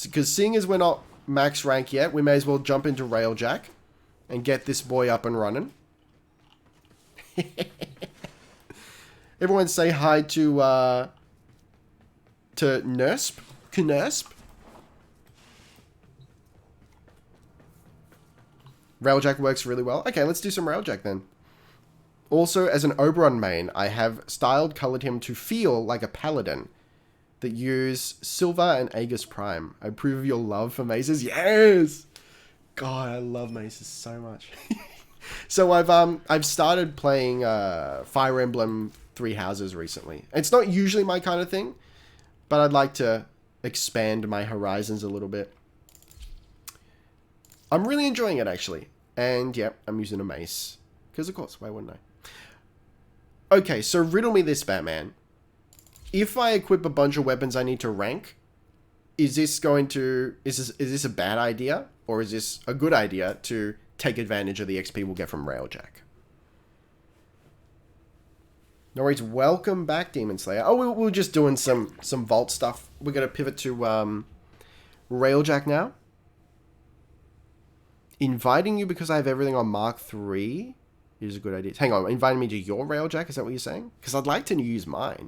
A: Because seeing as we're not max rank yet, we may as well jump into Railjack and get this boy up and running. Everyone say hi to Nursp. Knursp. Railjack works really well. Okay, let's do some Railjack then. Also, as an Oberon main, I have colored him to feel like a paladin that use Silver and Aegis Prime. I approve of your love for maces. Yes! God, I love maces so much. So I've started playing Fire Emblem Three Houses recently. It's not usually my kind of thing, but I'd like to expand my horizons a little bit. I'm really enjoying it, actually. And, yep, I'm using a mace. Because, of course, why wouldn't I? Okay, so riddle me this, Batman. If I equip a bunch of weapons I need to rank, is this a bad idea? Or is this a good idea to take advantage of the XP we'll get from Railjack? No worries. Welcome back, Demon Slayer. Oh, we're just doing some Vault stuff. We're going to pivot to Railjack now. Inviting you because I have everything on Mark 3 is a good idea. Hang on, inviting me to your Railjack? Is that what you're saying? Because I'd like to use mine.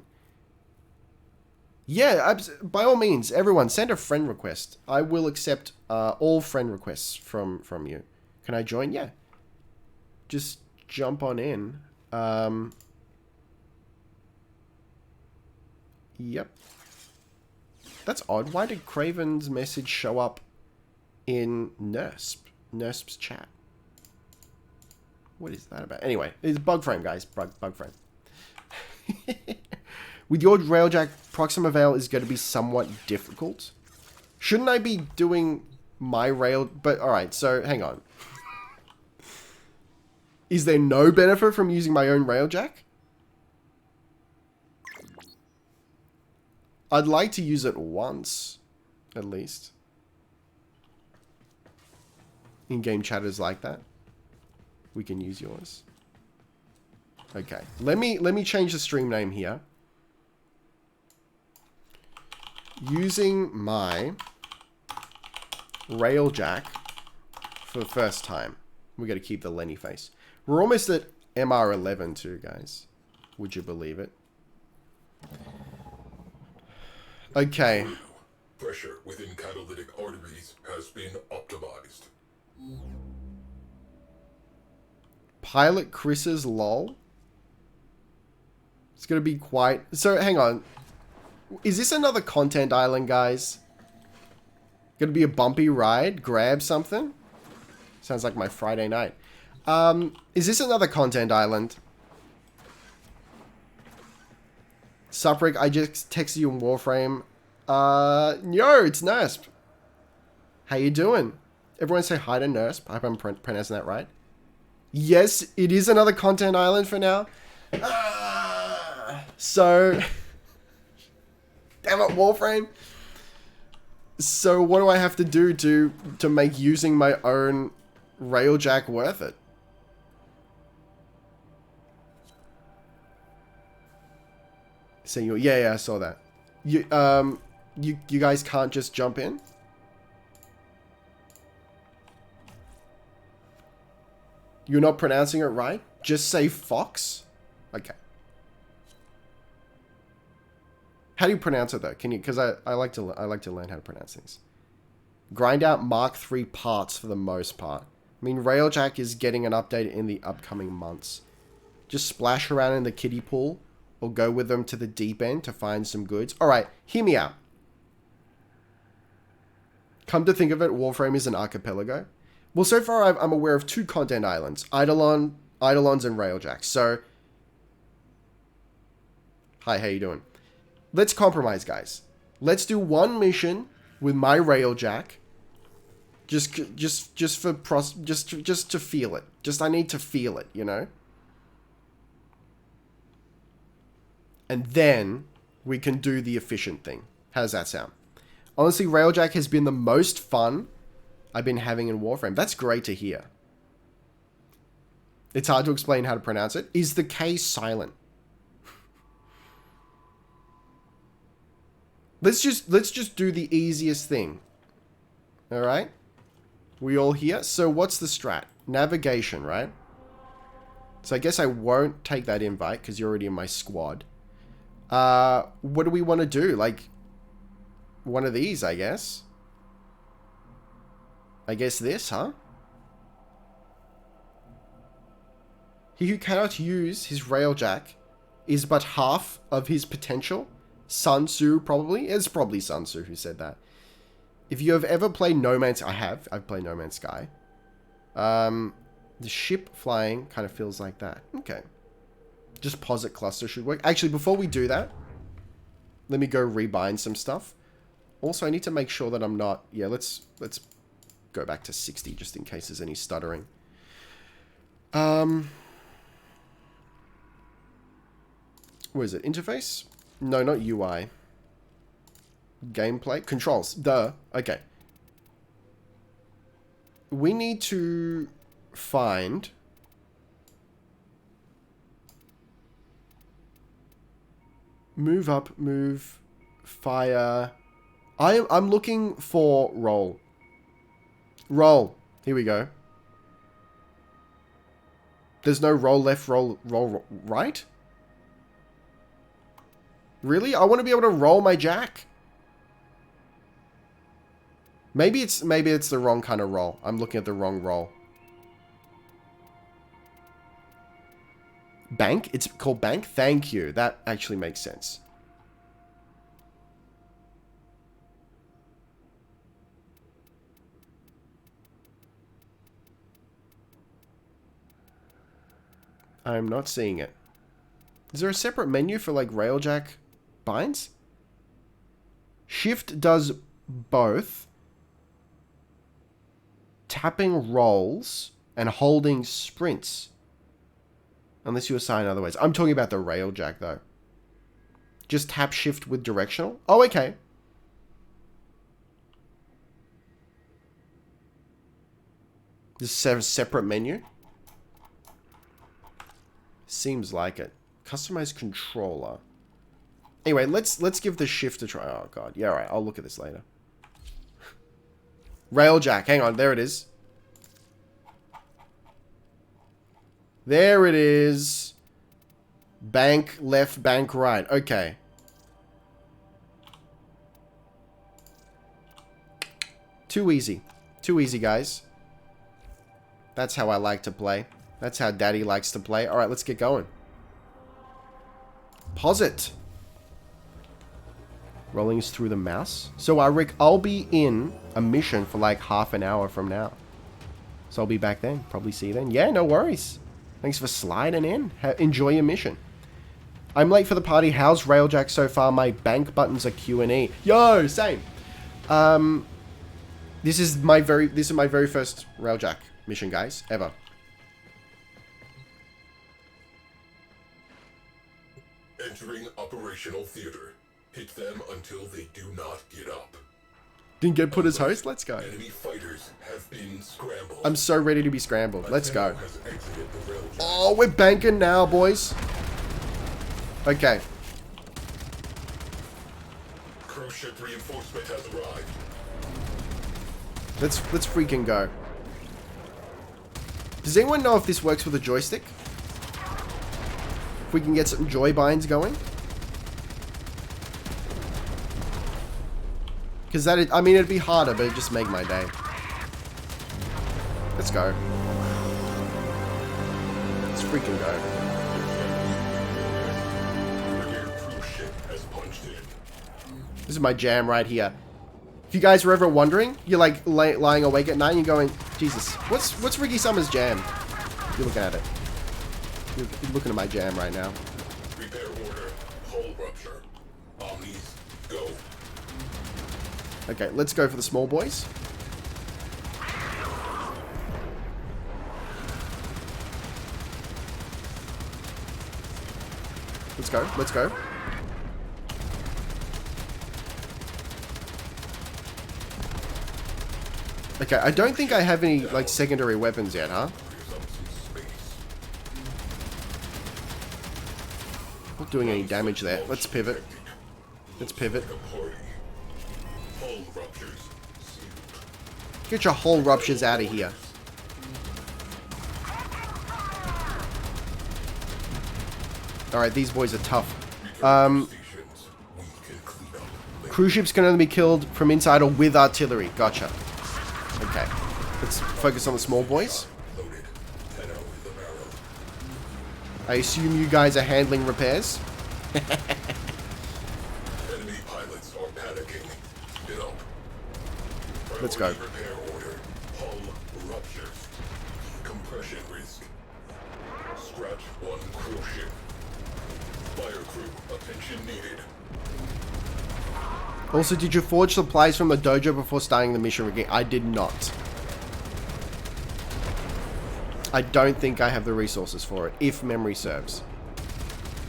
A: Yeah, by all means, everyone, send a friend request. I will accept all friend requests from you. Can I join? Yeah. Just jump on in. Yep. That's odd. Why did Craven's message show up in Nursp's chat? What is that about? Anyway, it's Bugframe, guys. Bugframe. With your Railjack, Proxima Veil is going to be somewhat difficult. Shouldn't I be doing my rail? But, alright, so, hang on. Is there no benefit from using my own Railjack? I'd like to use it once, at least. In-game chat is like that. we can use yours. Okay. Let me change the stream name here. Using my Railjack for the first time. We got to keep the Lenny face. We're almost at MR11 too, guys. Would you believe it? Okay.
E: Pressure within catalytic arteries has been optimized.
A: Pilot Chris's lol. It's gonna be quite... So, hang on. Is this another content island, guys? Gonna be a bumpy ride? Grab something? Sounds like my Friday night. Is this another content island? Suprick, I just texted you in Warframe. Yo, it's Nursp. How you doing? Everyone say hi to Nursp. I hope I'm pronouncing that right. Yes, it is another content island for now. So... Damn it, Warframe. So what do I have to do to make using my own Railjack worth it? So yeah, I saw that. You guys can't just jump in? You're not pronouncing it right? Just say Fox? Okay. How do you pronounce it though? Can you? Because I like to learn how to pronounce things. Grind out Mark III parts for the most part. I mean, Railjack is getting an update in the upcoming months. Just splash around in the kiddie pool, or go with them to the deep end to find some goods. All right, hear me out. Come to think of it, Warframe is an archipelago. Well, so far I'm aware of 2 content islands: Eidolons, and Railjack. So, hi, how you doing? Let's compromise, guys. Let's do one mission with my Railjack. Just to feel it. I need to feel it, you know? And then we can do the efficient thing. How does that sound? Honestly, Railjack has been the most fun I've been having in Warframe. That's great to hear. It's hard to explain how to pronounce it. Is the K silent? Let's just do the easiest thing. All right? We all here? So what's the strat? Navigation, right? So I guess I won't take that invite because you're already in my squad. What do we want to do? Like, one of these, I guess. I guess this, huh? He who cannot use his Railjack is but half of his potential. Sun Tzu, probably. It's probably Sun Tzu who said that. If you have ever played No Man's... I've played No Man's Sky. The ship flying kind of feels like that. Okay. Just posit cluster should work. Actually, before we do that, let me go rebind some stuff. Also, I need to make sure that I'm not... Yeah, let's go back to 60 just in case there's any stuttering. What is it? Interface? No, not UI. Gameplay? Controls. Duh. Okay. We need to find... Move up, move, fire. I'm looking for roll. Roll. Here we go. There's no roll left, roll right? Really? I want to be able to roll my jack. Maybe it's the wrong kind of roll. I'm looking at the wrong roll. Bank? It's called bank? Thank you. That actually makes sense. I'm not seeing it. Is there a separate menu for like Railjack binds? Shift does both. Tapping rolls and holding sprints. Unless you assign otherwise. I'm talking about the Railjack though. Just tap shift with directional. Oh, okay. This is a separate menu. Seems like it. Customize controller. Anyway, let's give the shift a try. Oh god. Yeah, alright. I'll look at this later. Railjack. Hang on. There it is. There it is. Bank left, bank right. Okay. Too easy. Too easy, guys. That's how I like to play. That's how Daddy likes to play. Alright, let's get going. Pause it. Rolling is through the mouse. So, Rick, I'll be in a mission for like half an hour from now. So, I'll be back then. Probably see you then. Yeah, no worries. Thanks for sliding in. Enjoy your mission. I'm late for the party. How's Railjack so far? My bank buttons are Q and E. Yo, same. This is my very first Railjack mission, guys, ever.
E: Entering operational theater. Hit them until they do not get up.
A: Didn't get put as host? Let's go.
E: Enemy fighters have been scrambled.
A: I'm so ready to be scrambled. Let's go.
E: Has exited the Railjack.
A: Oh, we're banking now, boys. Okay.
E: Cruise ship reinforcement has arrived.
A: Let's freaking go. Does anyone know if this works with a joystick? If we can get some joy binds going? Because I mean, it'd be harder, but it'd just make my day. Let's go. Let's freaking go.
E: Cruise ship has punched in.
A: This is my jam right here. If you guys were ever wondering, you're like lying awake at night and you're going, Jesus, what's Ricky Summers' jam? You're looking at it. You're looking at my jam right now.
E: Repair order. Hull rupture. Omnis, go.
A: Okay, let's go for the small boys. Let's go, let's go. Okay, I don't think I have any, like, secondary weapons yet, huh? Not doing any damage there. Let's pivot. Let's pivot. Get your hull ruptures out of here. Alright, these boys are tough. Cruise ships can only be killed from inside or with artillery. Gotcha. Okay. Let's focus on the small boys. I assume you guys are handling repairs.
E: Enemy pilots are panicking. Get up.
A: Let's go.
E: Repair order. Hull ruptures. Compression risk. Scratch one cruise ship. Fire crew, attention needed.
A: Also, did you forge supplies from the dojo before starting the mission again? I did not. I don't think I have the resources for it, if memory serves.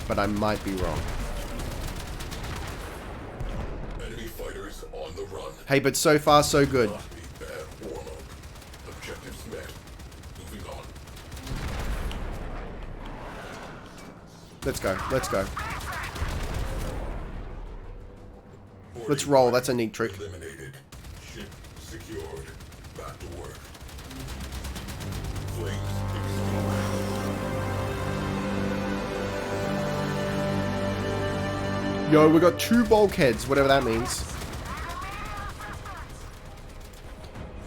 A: But I might be wrong.
E: Enemy fighters on the run.
A: Hey, but so far, so good.
E: Not a bad warm-up. Objectives met. Moving on.
A: Let's go, let's go. Let's roll, that's a neat trick.
E: Eliminated. Ship secured. Back to work. Flames extinguished.
A: Yo, we got 2 bulkheads, whatever that means.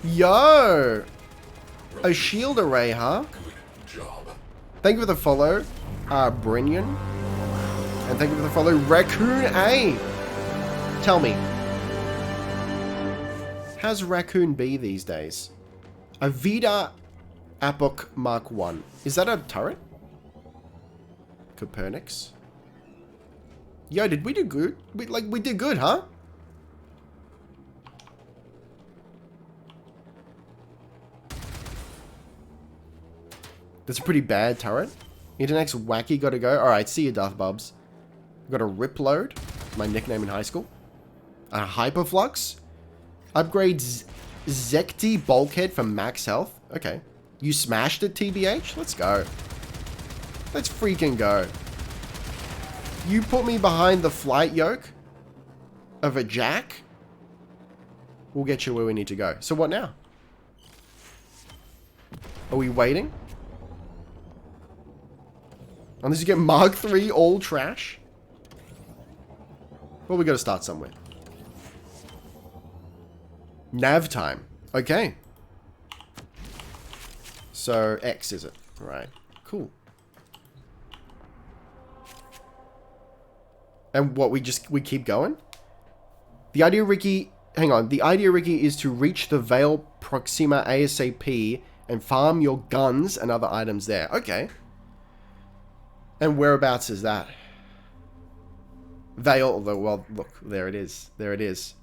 A: Yo! A shield array, huh?
E: Good job.
A: Thank you for the follow, Brinion. And thank you for the follow, Raccoon A. Tell me, how's Raccoon B these days? A Vida Apoc Mark 1. Is that a turret? Copernicus? Yo, did we do good? We did good, huh? That's a pretty bad turret. Internet's wacky, gotta go. Alright, see you, Darth Bubs. Got a Rip Load, my nickname in high school. A Hyperflux. Upgrades Zekti Bulkhead for max health. Okay. You smashed it, TBH? Let's go. Let's freaking go. You put me behind the flight yoke of a jack, we'll get you where we need to go. So what now? Are we waiting? Unless you get Mark 3 all trash? Well, we got to start somewhere. Nav time. Okay. So, X is it? Right. Cool. And what, we keep going? The idea, Ricky... Hang on. The idea, Ricky, is to reach the Vale Proxima ASAP and farm your guns and other items there. Okay. And whereabouts is that? Vale... Well, look. There it is. There it is.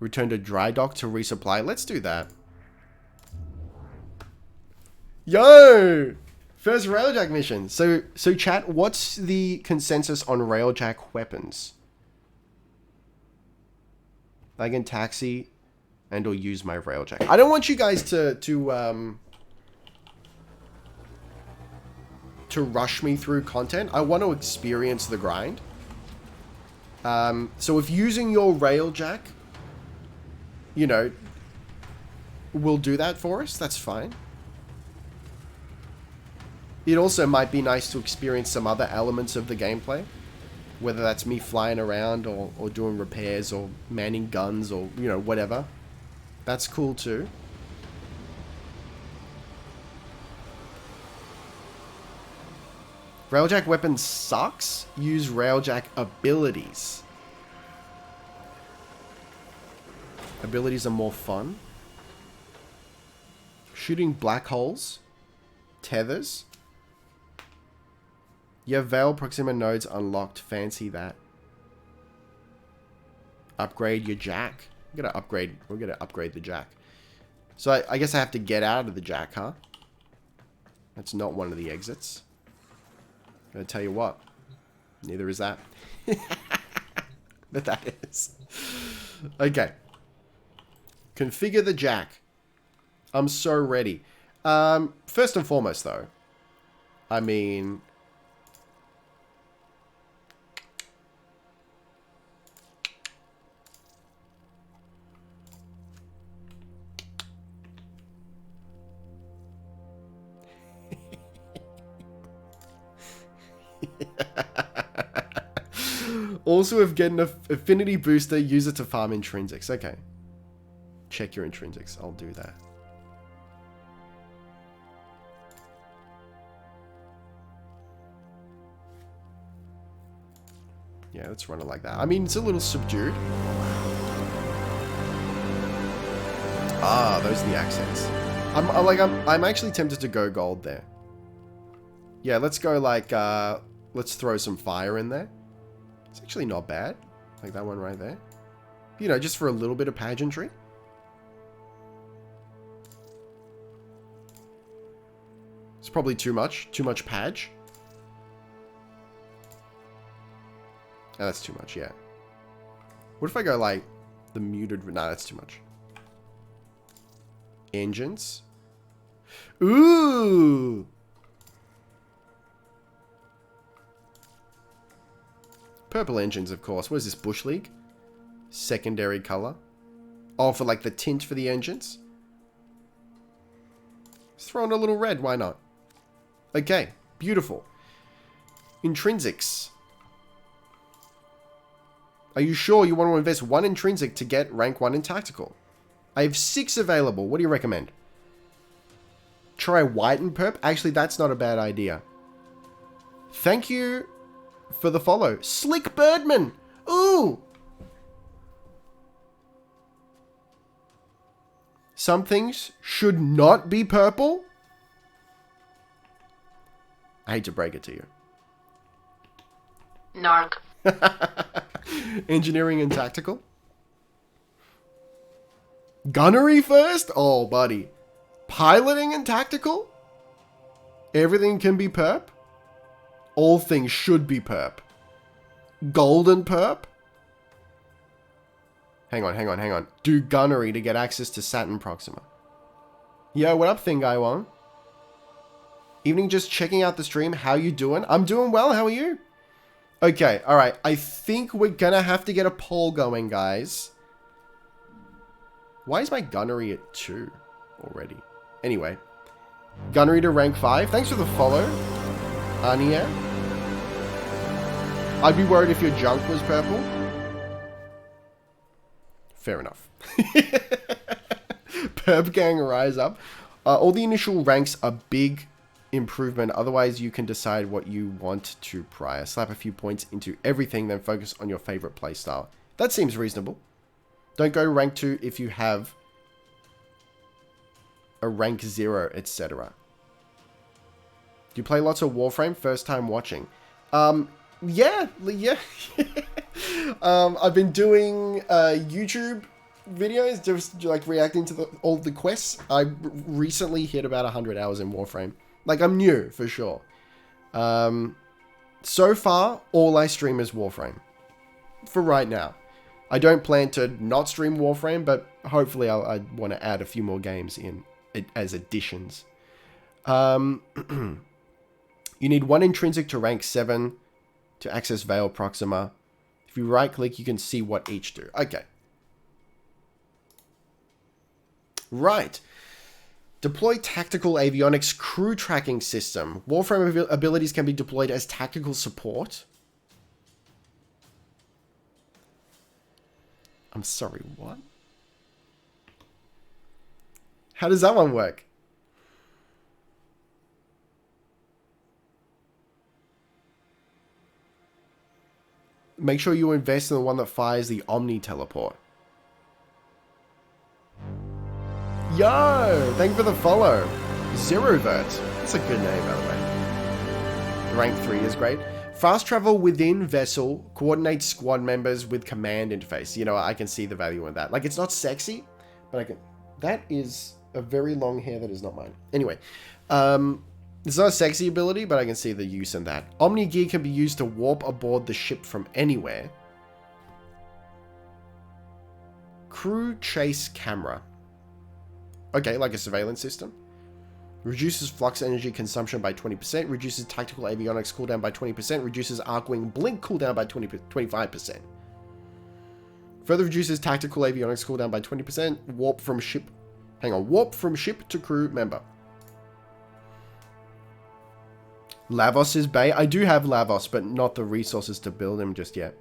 A: Return to dry dock to resupply. Let's do that. Yo! First Railjack mission. So chat, what's the consensus on Railjack weapons? I can taxi and or use my Railjack. I don't want you guys to rush me through content. I want to experience the grind. So if using your Railjack, you know, will do that for us, that's fine. It also might be nice to experience some other elements of the gameplay. Whether that's me flying around or doing repairs or manning guns or, you know, whatever. That's cool too. Railjack weapons sucks. Use Railjack abilities. Abilities are more fun. Shooting black holes. Tethers. You have Vale Proxima nodes unlocked. Fancy that. Upgrade your jack. We're gonna upgrade the jack. So I guess I have to get out of the jack, huh? That's not one of the exits. I'm gonna tell you what. Neither is that. But that is. Okay. Configure the jack. I'm so ready. First and foremost, though. I mean... Also, if getting an affinity booster, use it to farm intrinsics. Okay. Check your intrinsics. I'll do that. Yeah, let's run it like that. I mean, it's a little subdued. Ah, those are the accents. I'm actually tempted to go gold there. Yeah, let's go like, let's throw some fire in there. It's actually not bad. Like that one right there. You know, just for a little bit of pageantry. It's probably too much. Too much page. Oh, that's too much, yeah. What if I go like the muted... Nah, that's too much. Engines. Ooh! Purple engines, of course. What is this, Bush League? Secondary color. Oh, for like the tint for the engines? Let's throw in a little red, why not? Okay, beautiful. Intrinsics. Are you sure you want to invest 1 intrinsic to get rank 1 in tactical? I have 6 available. What do you recommend? Try white and perp? Actually, that's not a bad idea. Thank you for the follow. Slick Birdman. Ooh. Some things should not be purple. I hate to break it to you.
F: Narc.
A: Engineering and tactical. Gunnery first? Oh, buddy. Piloting and tactical? Everything can be perp? All things should be perp. Golden perp? Hang on. Do gunnery to get access to Saturn Proxima. Yo, what up, thing guy one? Evening, just checking out the stream. How you doing? I'm doing well. How are you? Okay, alright. I think we're gonna have to get a poll going, guys. Why is my gunnery at 2 already? Anyway. Gunnery to rank 5. Thanks for the follow, Ania. I'd be worried if your junk was purple. Fair enough. Perp gang, rise up. All the initial ranks are big improvement. Otherwise, you can decide what you want to prior. Slap a few points into everything, then focus on your favorite playstyle. That seems reasonable. Don't go to rank 2 if you have a rank 0, etc. Do you play lots of Warframe? First time watching. Yeah. I've been doing YouTube videos, just like reacting to all the quests. I recently hit about 100 hours in Warframe. Like, I'm new, for sure. So far, all I stream is Warframe. For right now. I don't plan to not stream Warframe, but hopefully I want to add a few more games in as additions. You need 1 intrinsic to rank 7 to access Veil Proxima. If you right-click, you can see what each do. Okay. Right. Deploy Tactical Avionics Crew Tracking System. Warframe abilities can be deployed as tactical support. I'm sorry, what? How does that one work? Make sure you invest in the one that fires the Omni Teleport. Yo! Thank you for the follow. Zerovert. That's a good name, by the way. Rank 3 is great. Fast travel within vessel. Coordinate squad members with command interface. You know, I can see the value in that. Like, it's not sexy, but I can... That is a very long hair that is not mine. Anyway. It's not a sexy ability, but I can see the use in that. Omni gear can be used to warp aboard the ship from anywhere. Crew chase camera. Okay, like a surveillance system. Reduces flux energy consumption by 20%. Reduces tactical avionics cooldown by 20%. Reduces Arcwing blink cooldown by 25%. Further reduces tactical avionics cooldown by 20%. Warp from ship... Hang on. Warp from ship to crew member. Lavos is Bay. I do have Lavos, but not the resources to build him just yet.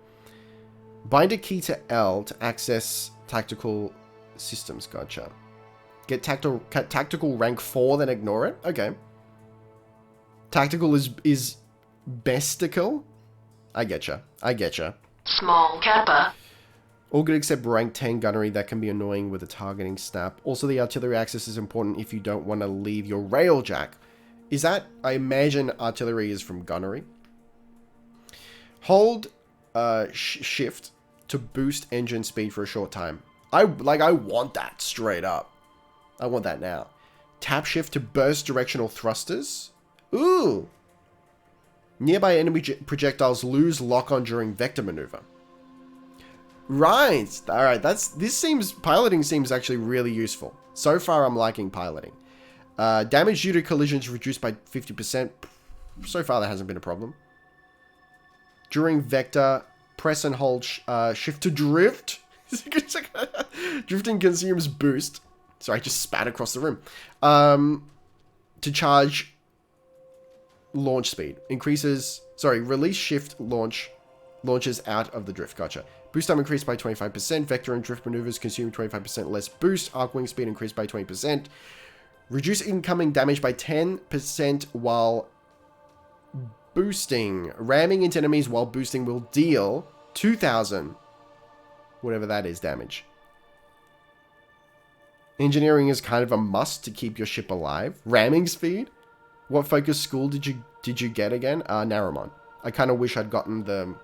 A: Bind a key to L to access tactical systems. Gotcha. Get tactical rank 4, then ignore it. Okay. Tactical is bestical. I getcha.
F: Small Kappa.
A: All good except rank 10 gunnery. That can be annoying with a targeting snap. Also, the artillery access is important if you don't want to leave your railjack. Is that... I imagine artillery is from gunnery. Hold shift to boost engine speed for a short time. I want that straight up. I want that now. Tap shift to burst directional thrusters. Ooh. Nearby enemy projectiles lose lock-on during vector maneuver. Right. Alright, piloting seems actually really useful. So far, I'm liking piloting. Damage due to collisions reduced by 50%. So far, that hasn't been a problem. During vector, press and hold shift to drift. Drifting consumes boost. Sorry, I just spat across the room. To charge launch speed. Release shift launches out of the drift. Gotcha. Boost time increased by 25%. Vector and drift maneuvers consume 25% less boost. Arcwing speed increased by 20%. Reduce incoming damage by 10% while boosting. Ramming into enemies while boosting will deal 2,000. Whatever that is, damage. Engineering is kind of a must to keep your ship alive. Ramming speed? What focus school did you get again? Narromon. I kind of wish I'd gotten the...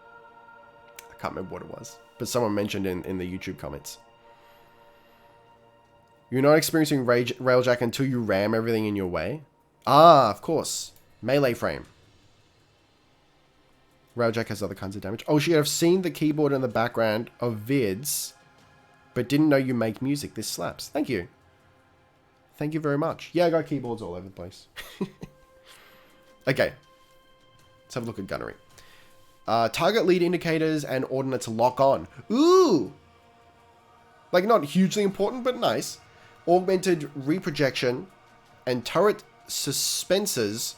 A: I can't remember what it was. But someone mentioned in the YouTube comments. You're not experiencing railjack until you ram everything in your way. Ah, of course. Melee frame. Railjack has other kinds of damage. Oh shit, I've seen the keyboard in the background of vids, but didn't know you make music. This slaps. Thank you. Thank you very much. Yeah, I got keyboards all over the place. Okay. Let's have a look at gunnery. Target lead indicators and ordnance lock on. Ooh! Like, not hugely important, but nice. Augmented reprojection and turret suspensors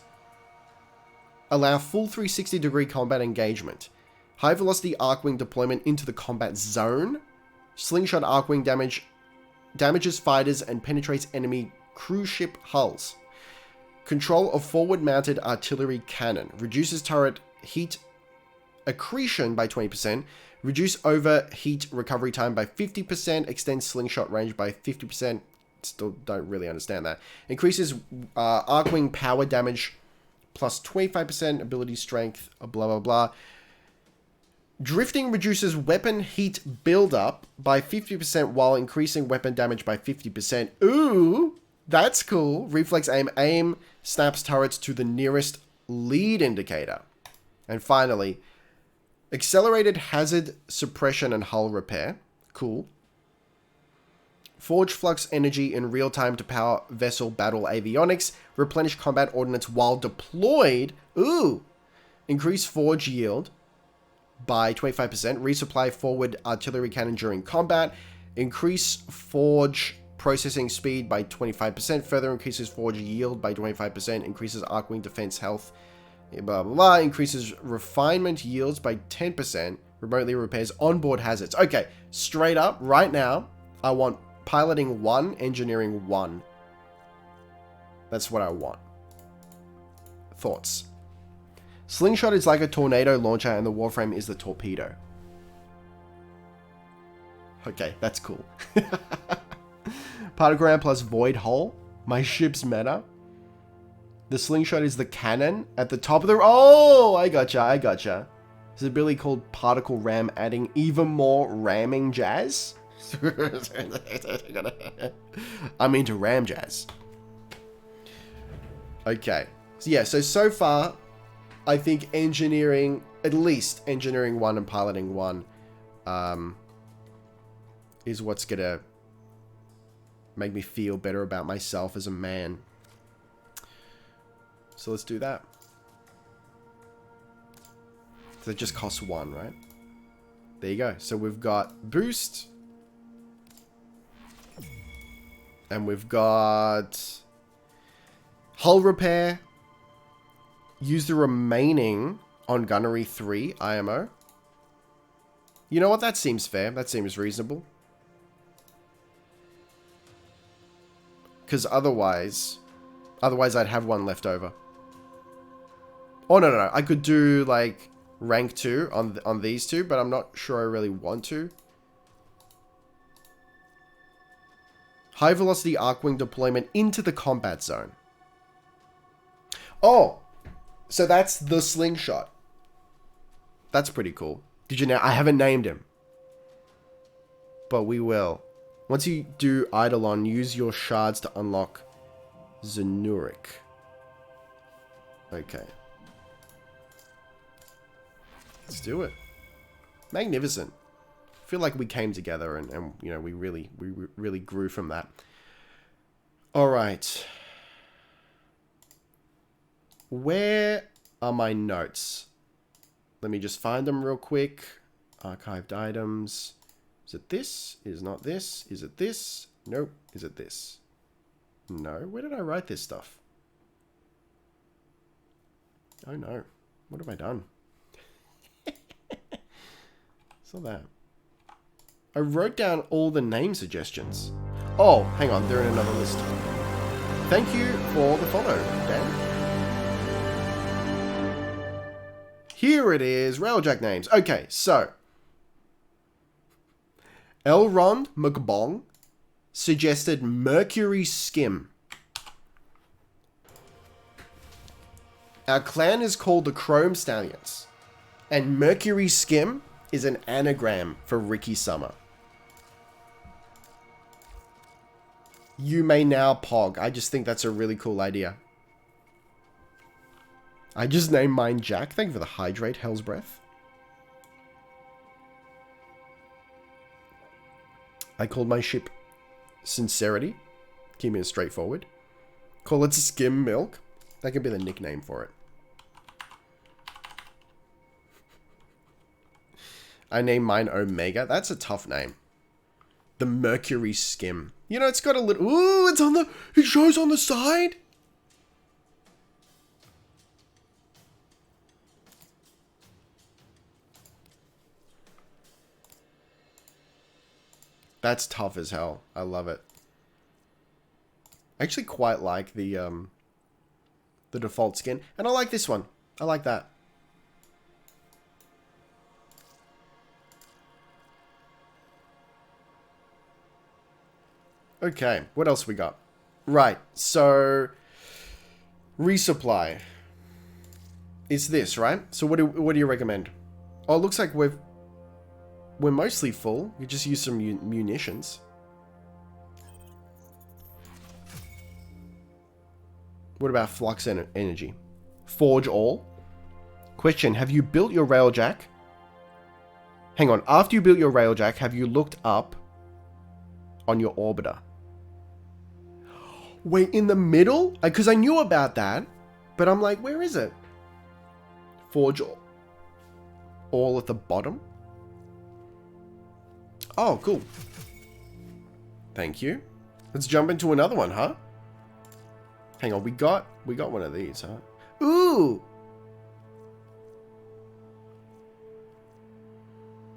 A: allow full 360-degree combat engagement. High velocity arcwing deployment into the combat zone. Slingshot arcwing damages fighters and penetrates enemy cruise ship hulls. Control of forward-mounted artillery cannon. Reduces turret heat accretion by 20%. Reduce overheat recovery time by 50%. Extends slingshot range by 50%. Still don't really understand that. Increases arcwing power damage plus 25%. Ability strength, blah, blah, blah. Drifting reduces weapon heat buildup by 50% while increasing weapon damage by 50%. Ooh, that's cool. Reflex aim. Aim snaps turrets to the nearest lead indicator. And finally, accelerated hazard suppression and hull repair. Cool. Forge flux energy in real time to power vessel battle avionics. Replenish combat ordnance while deployed. Ooh. Increase forge yield by 25%. Resupply forward artillery cannon during combat. Increase forge processing speed by 25%. Further increases forge yield by 25%. Increases arcwing defense health. Blah, blah, blah. Increases refinement yields by 10%. Remotely repairs onboard hazards. Okay, straight up, right now, I want piloting 1, engineering 1. That's what I want. Thoughts? Slingshot is like a tornado launcher and the Warframe is the torpedo. Okay, that's cool. Particle ram plus void hull. My ship's meta. The slingshot is the cannon at the top of the... Oh, I gotcha. There's a ability called particle ram, adding even more ramming jazz. I'm into ram jazz. Okay. So yeah, so far, I think engineering, at least engineering 1 and piloting 1, is what's gonna make me feel better about myself as a man. So let's do that. So it just costs 1, right? There you go. So we've got boost. And we've got hull repair. Use the remaining on gunnery 3 IMO. You know what? That seems fair. That seems reasonable. Because otherwise I'd have 1 left over. Oh, no. I could do, like, rank 2 on these 2, but I'm not sure I really want to. High velocity arcwing deployment into the combat zone. Oh, so that's the slingshot. That's pretty cool. Did you know? I haven't named him. But we will. Once you do Eidolon, use your shards to unlock Zenuric. Okay. Let's do it. Magnificent. I feel like we came together and you know, we really grew from that. All right. Where are my notes? Let me just find them real quick. Archived items. Is it this? Is not this? Is it this? Nope. Is it this? No. Where did I write this stuff? Oh no. What have I done? Saw that. I wrote down all the name suggestions. Oh, hang on. They're in another list. Thank you for the follow, Dan. Here it is. Railjack names. Okay, so. Elrond McBong suggested Mercury Skim. Our clan is called the Chrome Stallions. And Mercury Skim is an anagram for Ricky Summer. You may now pog. I just think that's a really cool idea. I just named mine Jack. Thank you for the hydrate, Hell's Breath. I called my ship Sincerity. Keeping it straightforward. Call it Skim Milk. That could be the nickname for it. I named mine Omega. That's a tough name. The Mercury Skim. You know, it's got a little... Ooh, it's on the... It shows on the side. That's tough as hell. I love it. I actually quite like the default skin. And I like this one. I like that. Okay, what else we got? Right, so resupply. It's this, right? So what do you recommend? Oh, it looks like we're mostly full. We just use some munitions. What about flux energy? Forge all? Question, have you built your railjack? Hang on, after you built your railjack, have you looked up on your orbiter? Wait, in the middle? Because I knew about that, but I'm like, where is it? Forge all at the bottom? Oh, cool. Thank you. Let's jump into another one, huh? Hang on, we got one of these, huh? Ooh!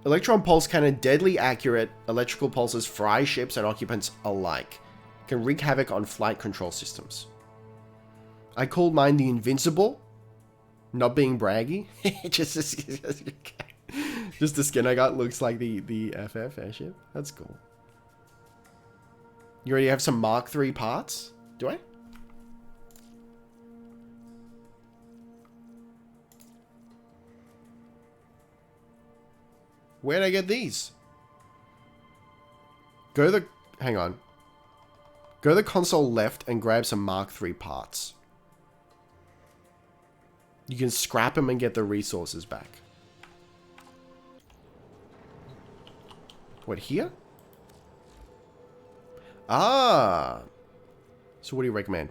A: Electron pulse cannon, deadly accurate. Electrical pulses fry ships and occupants alike. Can wreak havoc on flight control systems. I called mine the Invincible. Not being braggy. just the skin I got looks like the FF airship. That's cool. You already have some Mark III parts? Do I? Where'd I get these? Hang on. Go to the console left and grab some Mark III parts. You can scrap them and get the resources back. What, here? Ah! So what do you recommend?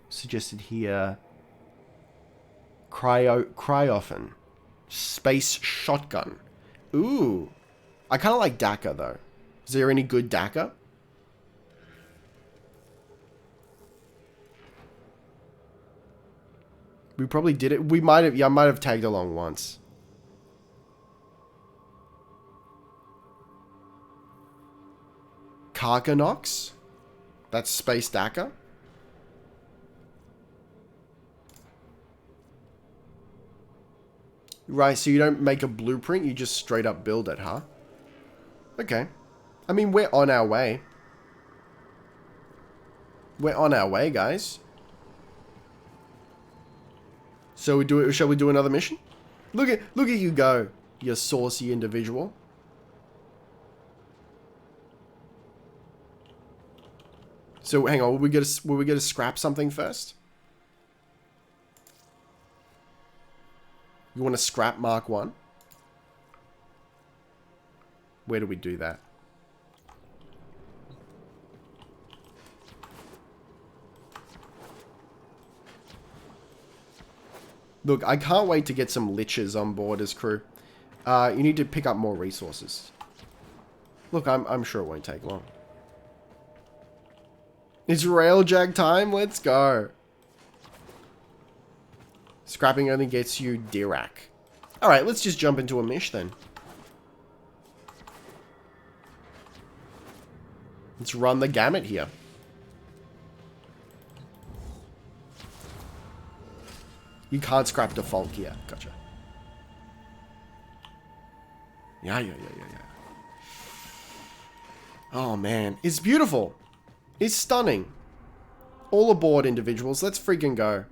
A: Suggested here... Cryophon. Space shotgun. Ooh. I kind of like DACA, though. Is there any good DACA? We probably did it. We might have... Yeah, I might have tagged along once. Karkanox? That's Space DACA? Right, so you don't make a blueprint, you just straight up build it, huh? Okay. I mean, we're on our way. We're on our way, guys. So shall we do another mission? Look at you go, you saucy individual. So hang on, will we get to scrap something first? You want to scrap Mark 1? Where do we do that? Look, I can't wait to get some liches on board as crew. You need to pick up more resources. Look, I'm sure it won't take long. It's railjack time. Let's go. Scrapping only gets you Dirac. Alright, let's just jump into a mish then. Let's run the gamut here. You can't scrap default gear. Gotcha. Yeah. Oh man, it's beautiful. It's stunning. All aboard, individuals. Let's freaking go.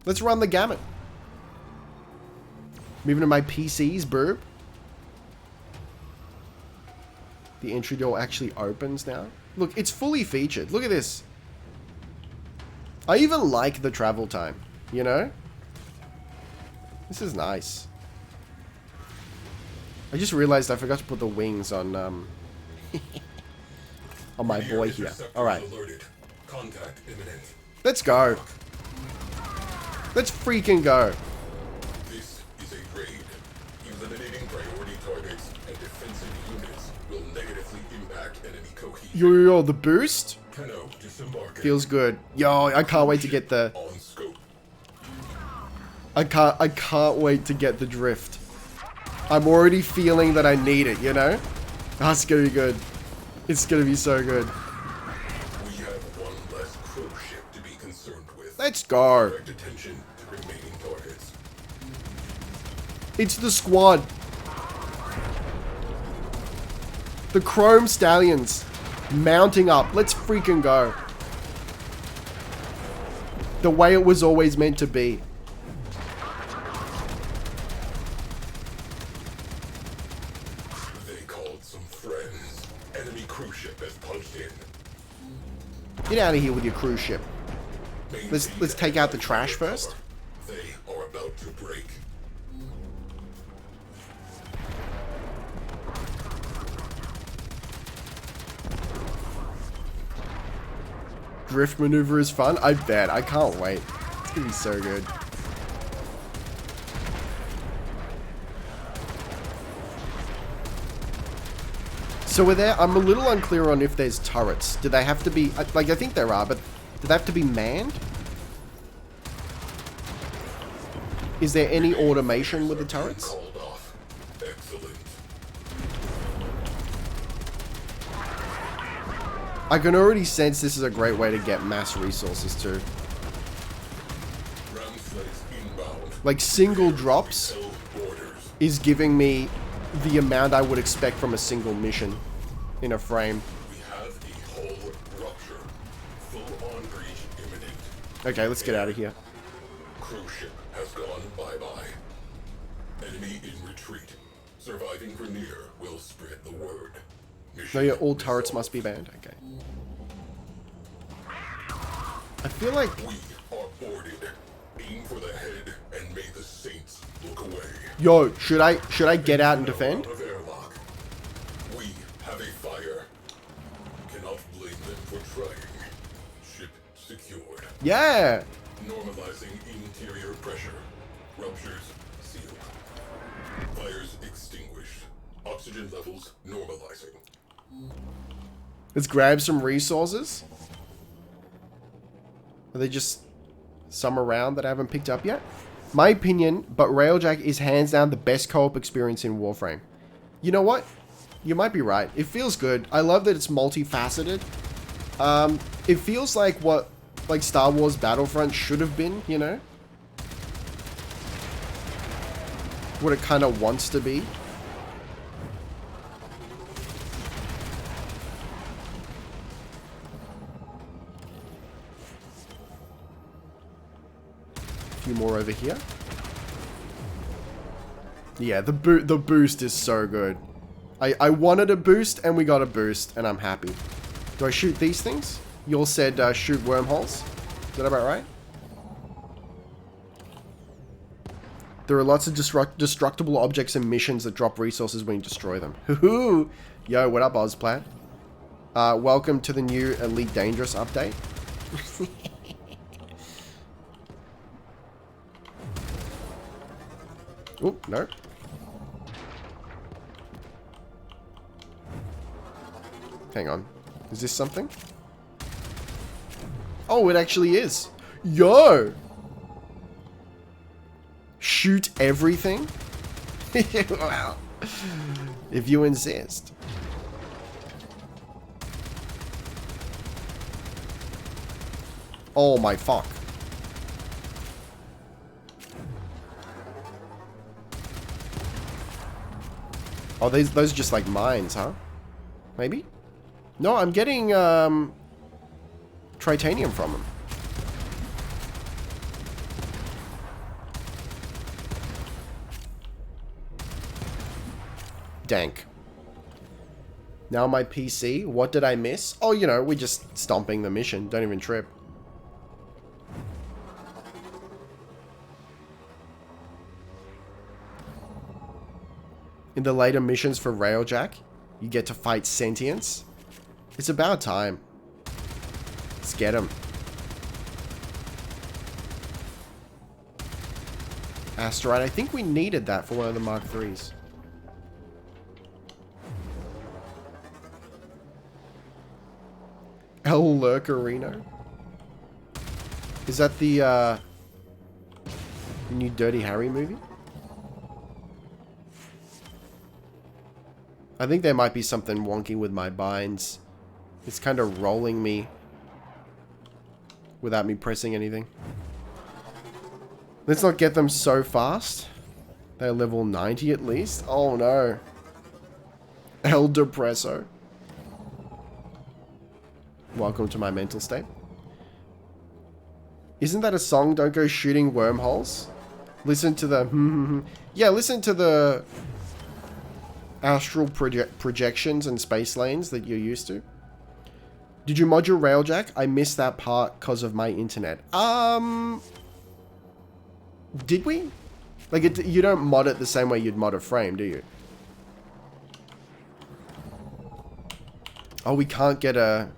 A: Let's run the gamut. Moving to my PCs, burp. The entry door actually opens now. Look, it's fully featured. Look at this. I even like the travel time, you know? This is nice. I just realized I forgot to put the wings on, on my boy here. Alright.
E: Contact imminent.
A: Let's go. Let's freaking go.
E: This is a raid. Eliminating priority targets
A: Yo, the boost
E: Cano disembarking.
A: feels good. Yo, I can't wait to get the...
E: On scope.
A: I can't wait to get the drift. I'm already feeling that I need it, you know? That's gonna be good. It's gonna be so good.
E: We have one less crew ship to be concerned with.
A: Let's go.
E: Direct attention to remaining targets.
A: It's the squad. The Chrome Stallions. Mounting up. Let's freaking go. The way it was always meant to be.
E: They called some friends. Enemy cruise ship has punched in.
A: Get out of here with your cruise ship. Let's take out the trash first.
E: They are about to break.
A: Drift maneuver is fun. I bet. I can't wait. It's gonna be so good. So we're there. I'm a little unclear on if there's turrets. Do they have to be... Like, I think there are, but do they have to be manned? Is there any automation with the turrets?
E: Called off. Excellent.
A: I can already sense this is a great way to get mass resources too.
E: Ground slates inbound.
A: Like, single drops
E: Held borders.
A: is giving me the amount I would expect from a single mission in a frame.
E: We have a hull rupture. Full-on breach imminent.
A: Okay, let's get out of here.
E: Cruise ship has gone bye-bye. Enemy in retreat. Surviving Grenier will spread the word. Mission
A: So yeah, all turrets
E: resolved.
A: must be banned. Okay. I feel like...
E: We are boarded. Aim for the head and may the saints look away.
A: Yo, should I get out and defend?
E: Out of airlock. We have a fire. Cannot blame them for trying. Ship secured.
A: Yeah!
E: Normalizing interior pressure. Ruptures sealed. Fires extinguished. Oxygen levels normalizing.
A: Let's grab some resources. Are they just some around that I haven't picked up yet? My opinion, but Railjack is hands down the best co-op experience in Warframe. You know what? You might be right. It feels good. I love that it's multifaceted. It feels like what like Star Wars Battlefront should have been, you know? What it kind of wants to be. Few more over here. Yeah, the boost is so good. I wanted a boost and we got a boost and I'm happy. Do I shoot these things? You all said shoot wormholes. Is that about right? There are lots of destructible objects and missions that drop resources when you destroy them. Hoo-hoo! Yo, what up, Ozplat? Welcome to the new Elite Dangerous update. Oh, no. Hang on. Is this something? Oh, it actually is. Yo! Shoot everything? Wow. If you insist. Oh my fuck. Oh, those are just like mines, huh? Maybe? No, I'm getting titanium from them. Dank. Now my PC, what did I miss? Oh, you know, we're just stomping the mission. Don't even trip. In the later missions for Railjack, you get to fight sentients. It's about time. Let's get him. Asteroid, I think we needed that for one of the Mark IIIs. Lurkerino. Is that the new Dirty Harry movie? I think there might be something wonky with my binds. It's kind of rolling me without me pressing anything. Let's not get them so fast. They're level 90 at least. Oh no. El Depresso. Welcome to my mental state. Isn't that a song? Don't go shooting wormholes. Listen to the yeah, listen to the astral projections and space lanes that you're used to. Did you mod your Railjack? I missed that part because of my internet. Did we? Like, you don't mod it the same way you'd mod a frame, do you? Oh, we can't get a...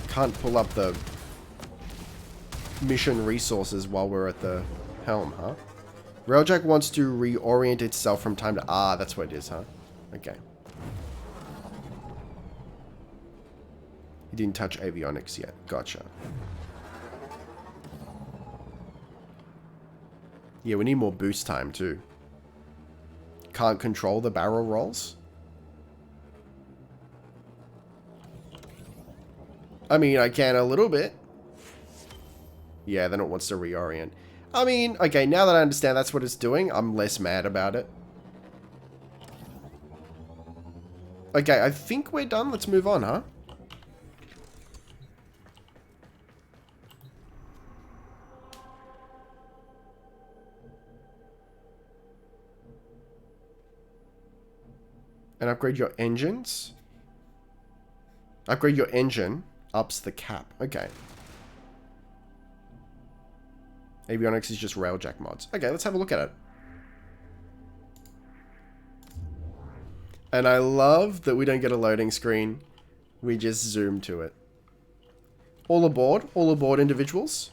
A: Can't pull up the mission resources while we're at the helm, huh? Railjack wants to reorient itself from time to... Ah, that's what it is, huh? Okay. He didn't touch avionics yet. Gotcha. Yeah, we need more boost time, too. Can't control the barrel rolls? I mean, I can a little bit. Yeah, then it wants to reorient. I mean, okay, now that I understand that's what it's doing, I'm less mad about it. Okay, I think we're done. Let's move on, huh? And upgrade your engines. Upgrade your engine. Ups the cap. Okay. Avionics is just Railjack mods. Okay, let's have a look at it. And I love that we don't get a loading screen. We just zoom to it. All aboard individuals.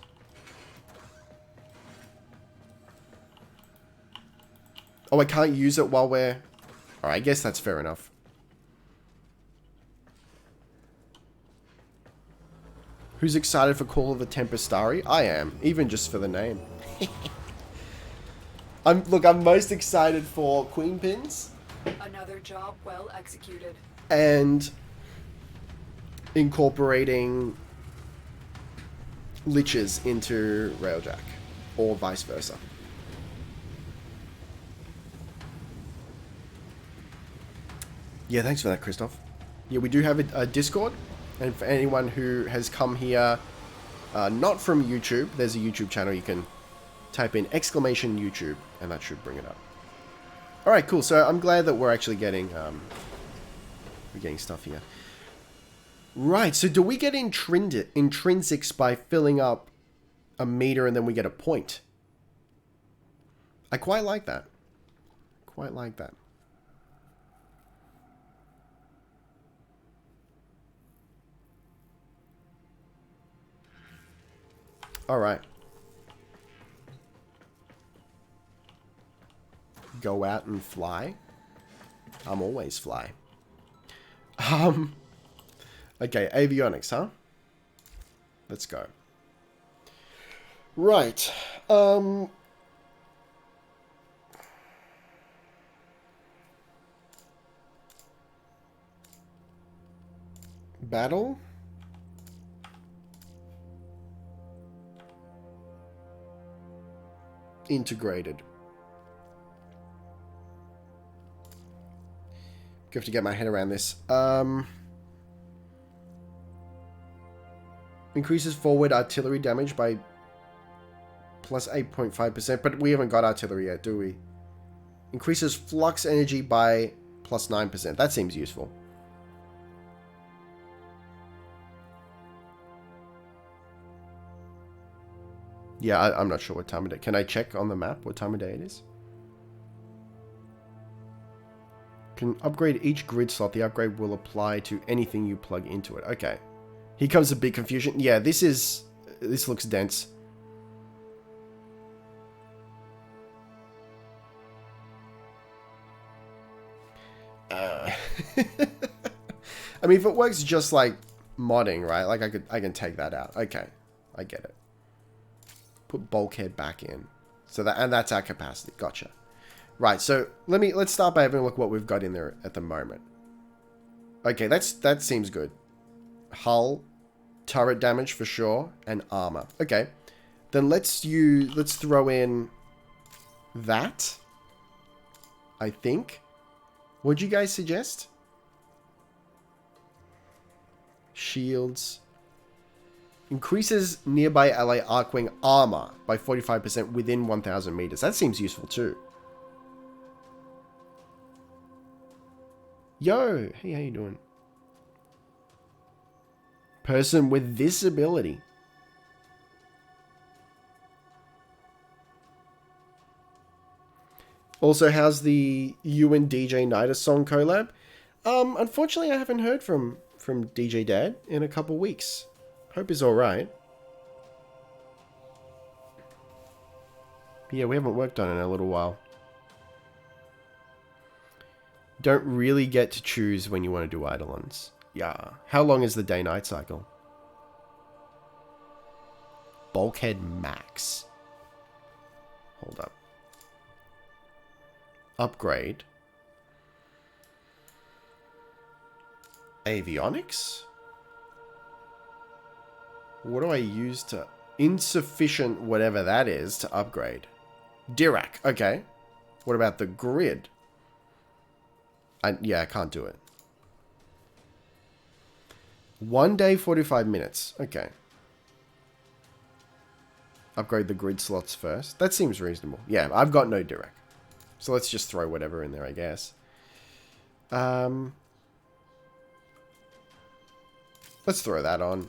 A: Oh, I can't use it while we're... Alright, I guess that's fair enough. Who's excited for Call of the Tempestari? I am, even just for the name. I'm most excited for Queen Pins.
D: Another job well executed.
A: And incorporating liches into Railjack, or vice versa. Yeah, thanks for that, Christoph. Yeah, we do have a Discord. And for anyone who has come here not from YouTube, there's a YouTube channel. You can type in !YouTube and that should bring it up. Alright, cool. So I'm glad that we're actually getting stuff here. Right, so do we get intrinsics by filling up a meter and then we get a point? I quite like that. Quite like that. Alright. Go out and fly. I'm always fly. Okay, avionics, huh? Let's go. Right. Battle. Integrated. I have to get my head around this. Increases forward artillery damage by plus 8.5%, but we haven't got artillery yet, do we? Increases flux energy by plus 9%. That seems useful. Yeah, I'm not sure what time of day. Can I check on the map what time of day it is? Can upgrade each grid slot. The upgrade will apply to anything you plug into it. Okay. Here comes a big confusion. Yeah, this looks dense. I mean, if it works just like modding, right? Like I can take that out. Okay, I get it. Put bulkhead back in. So that's our capacity. Gotcha. Right. So let's start by having a look what we've got in there at the moment. Okay, that seems good. Hull, turret damage for sure, and armor. Okay, then let's throw in that. I think. What'd you guys suggest? Shields. Increases nearby ally Arcwing armor by 45% within 1,000 meters. That seems useful too. Yo, hey, how you doing? Person with this ability. Also, how's the you and DJ Nida song collab? Unfortunately, I haven't heard from DJ Dad in a couple weeks. Hope he's alright. Yeah, we haven't worked on it in a little while. Don't really get to choose when you want to do Eidolons. Yeah. How long is the day-night cycle? Bulkhead max. Hold up. Upgrade. Avionics? What do I use to... Insufficient whatever that is to upgrade. Dirac. Okay. What about the grid? Yeah, I can't do it. 1 day, 45 minutes. Okay. Upgrade the grid slots first. That seems reasonable. Yeah, I've got no Dirac. So let's just throw whatever in there, I guess. Let's throw that on.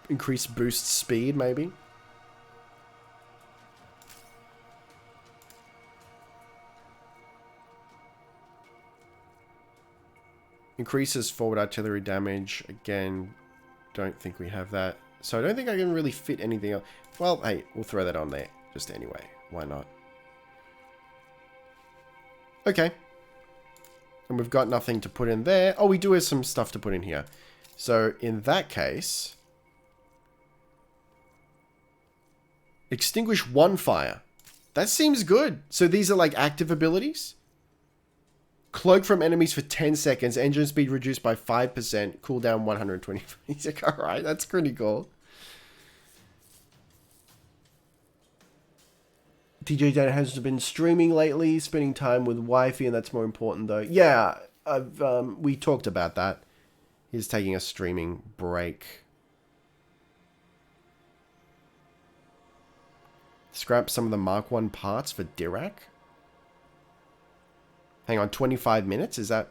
A: Increase boost speed, maybe. Increases forward artillery damage. Again, don't think we have that. So I don't think I can really fit anything else. Well, hey, we'll throw that on there. Just anyway. Why not? Okay. And we've got nothing to put in there. Oh, we do have some stuff to put in here. So in that case... Extinguish one fire. That seems good. So these are like active abilities? Cloak from enemies for 10 seconds. Engine speed reduced by 5%. Cooldown 120. He's like, alright, that's pretty cool. DJ Dan has been streaming lately, spending time with wifey, and that's more important though. Yeah, we talked about that. He's taking a streaming break. Scrap some of the Mark 1 parts for Dirac. Hang on, 25 minutes? Is that...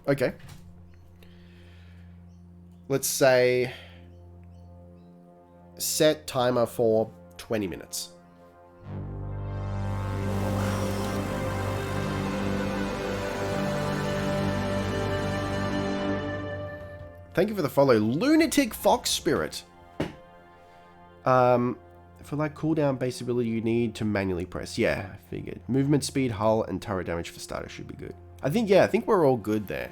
A: Okay. Let's say... Set timer for 20 minutes. Thank you for the follow. Lunatic Fox Spirit. For like cooldown base ability you need to manually press. Yeah, I figured. Movement speed, hull, and turret damage for starters should be good. I think we're all good there.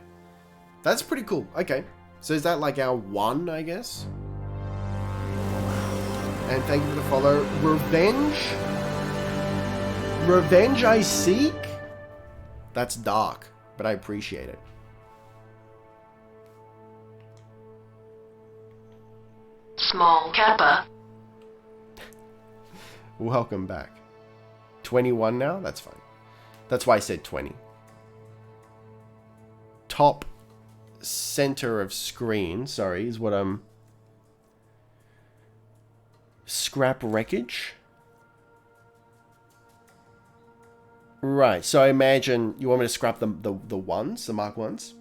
A: That's pretty cool. Okay. So is that like our one, I guess? And thank you for the follow. Revenge? Revenge I seek? That's dark, but I appreciate it.
F: Small Kappa.
A: Welcome back. 21 now? That's fine. That's why I said 20. Top center of screen, sorry, is what I'm... Scrap wreckage? Right, so I imagine you want me to scrap the ones, the Mark 1s?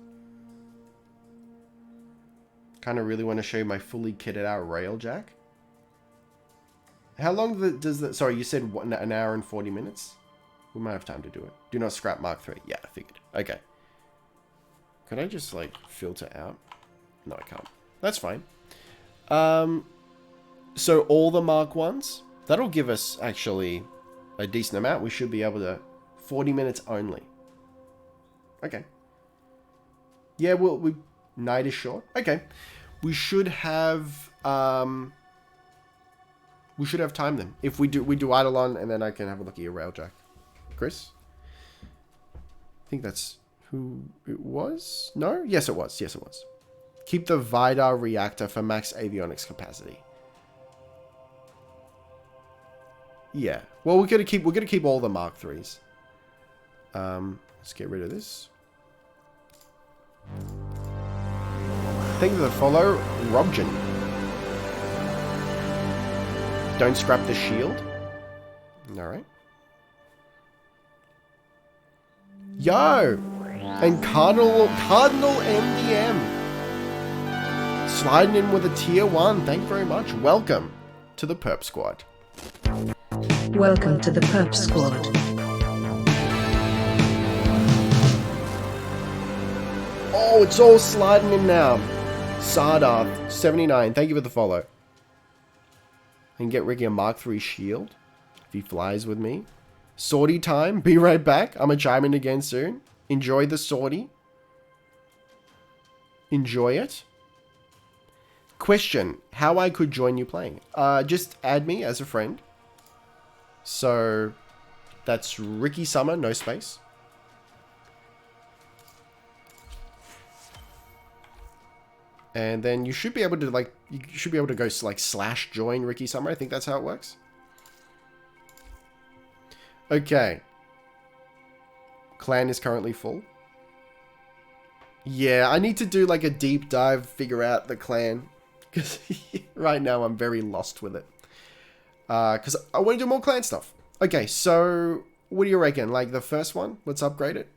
A: Kind of really want to show you my fully kitted out Railjack. How long does that... Sorry, you said an hour and 40 minutes? We might have time to do it. Do not scrap Mark 3. Yeah, I figured. Okay. Could I just, like, filter out? No, I can't. That's fine. So all the Mark 1s? That'll give us, actually, a decent amount. We should be able to... 40 minutes only. Okay. Yeah, we night is short. Okay. We should have time then. If we do Eidolon, and then I can have a look at your Railjack. Chris? I think that's who it was? No? Yes, it was. Yes, it was. Keep the Vidar reactor for max avionics capacity. Yeah. Well, we're gonna keep all the Mark IIIs. Let's get rid of this. Thank you for the follow, Robjan. Don't scrap the shield. Alright. Yo! And Cardinal MDM. Sliding in with a tier 1. Thank you very much. Welcome to the Perp Squad.
G: Welcome to the Perp Squad.
A: Oh, it's all sliding in now. Sardarth, 79. Thank you for the follow. I can get Ricky a Mark III shield if he flies with me. Sortie time. Be right back. I'm going to chime in again soon. Enjoy the sortie. Enjoy it. Question. How I could join you playing. Just add me as a friend. So, that's Ricky Summer, no space. And then you should be able to, like, go, like, / join Ricky Summer. I think that's how it works. Okay. Clan is currently full. Yeah, I need to do, like, a deep dive, figure out the clan. Because right now I'm very lost with it. Because I want to do more clan stuff. Okay, so what do you reckon? Like, the first one? Let's upgrade it.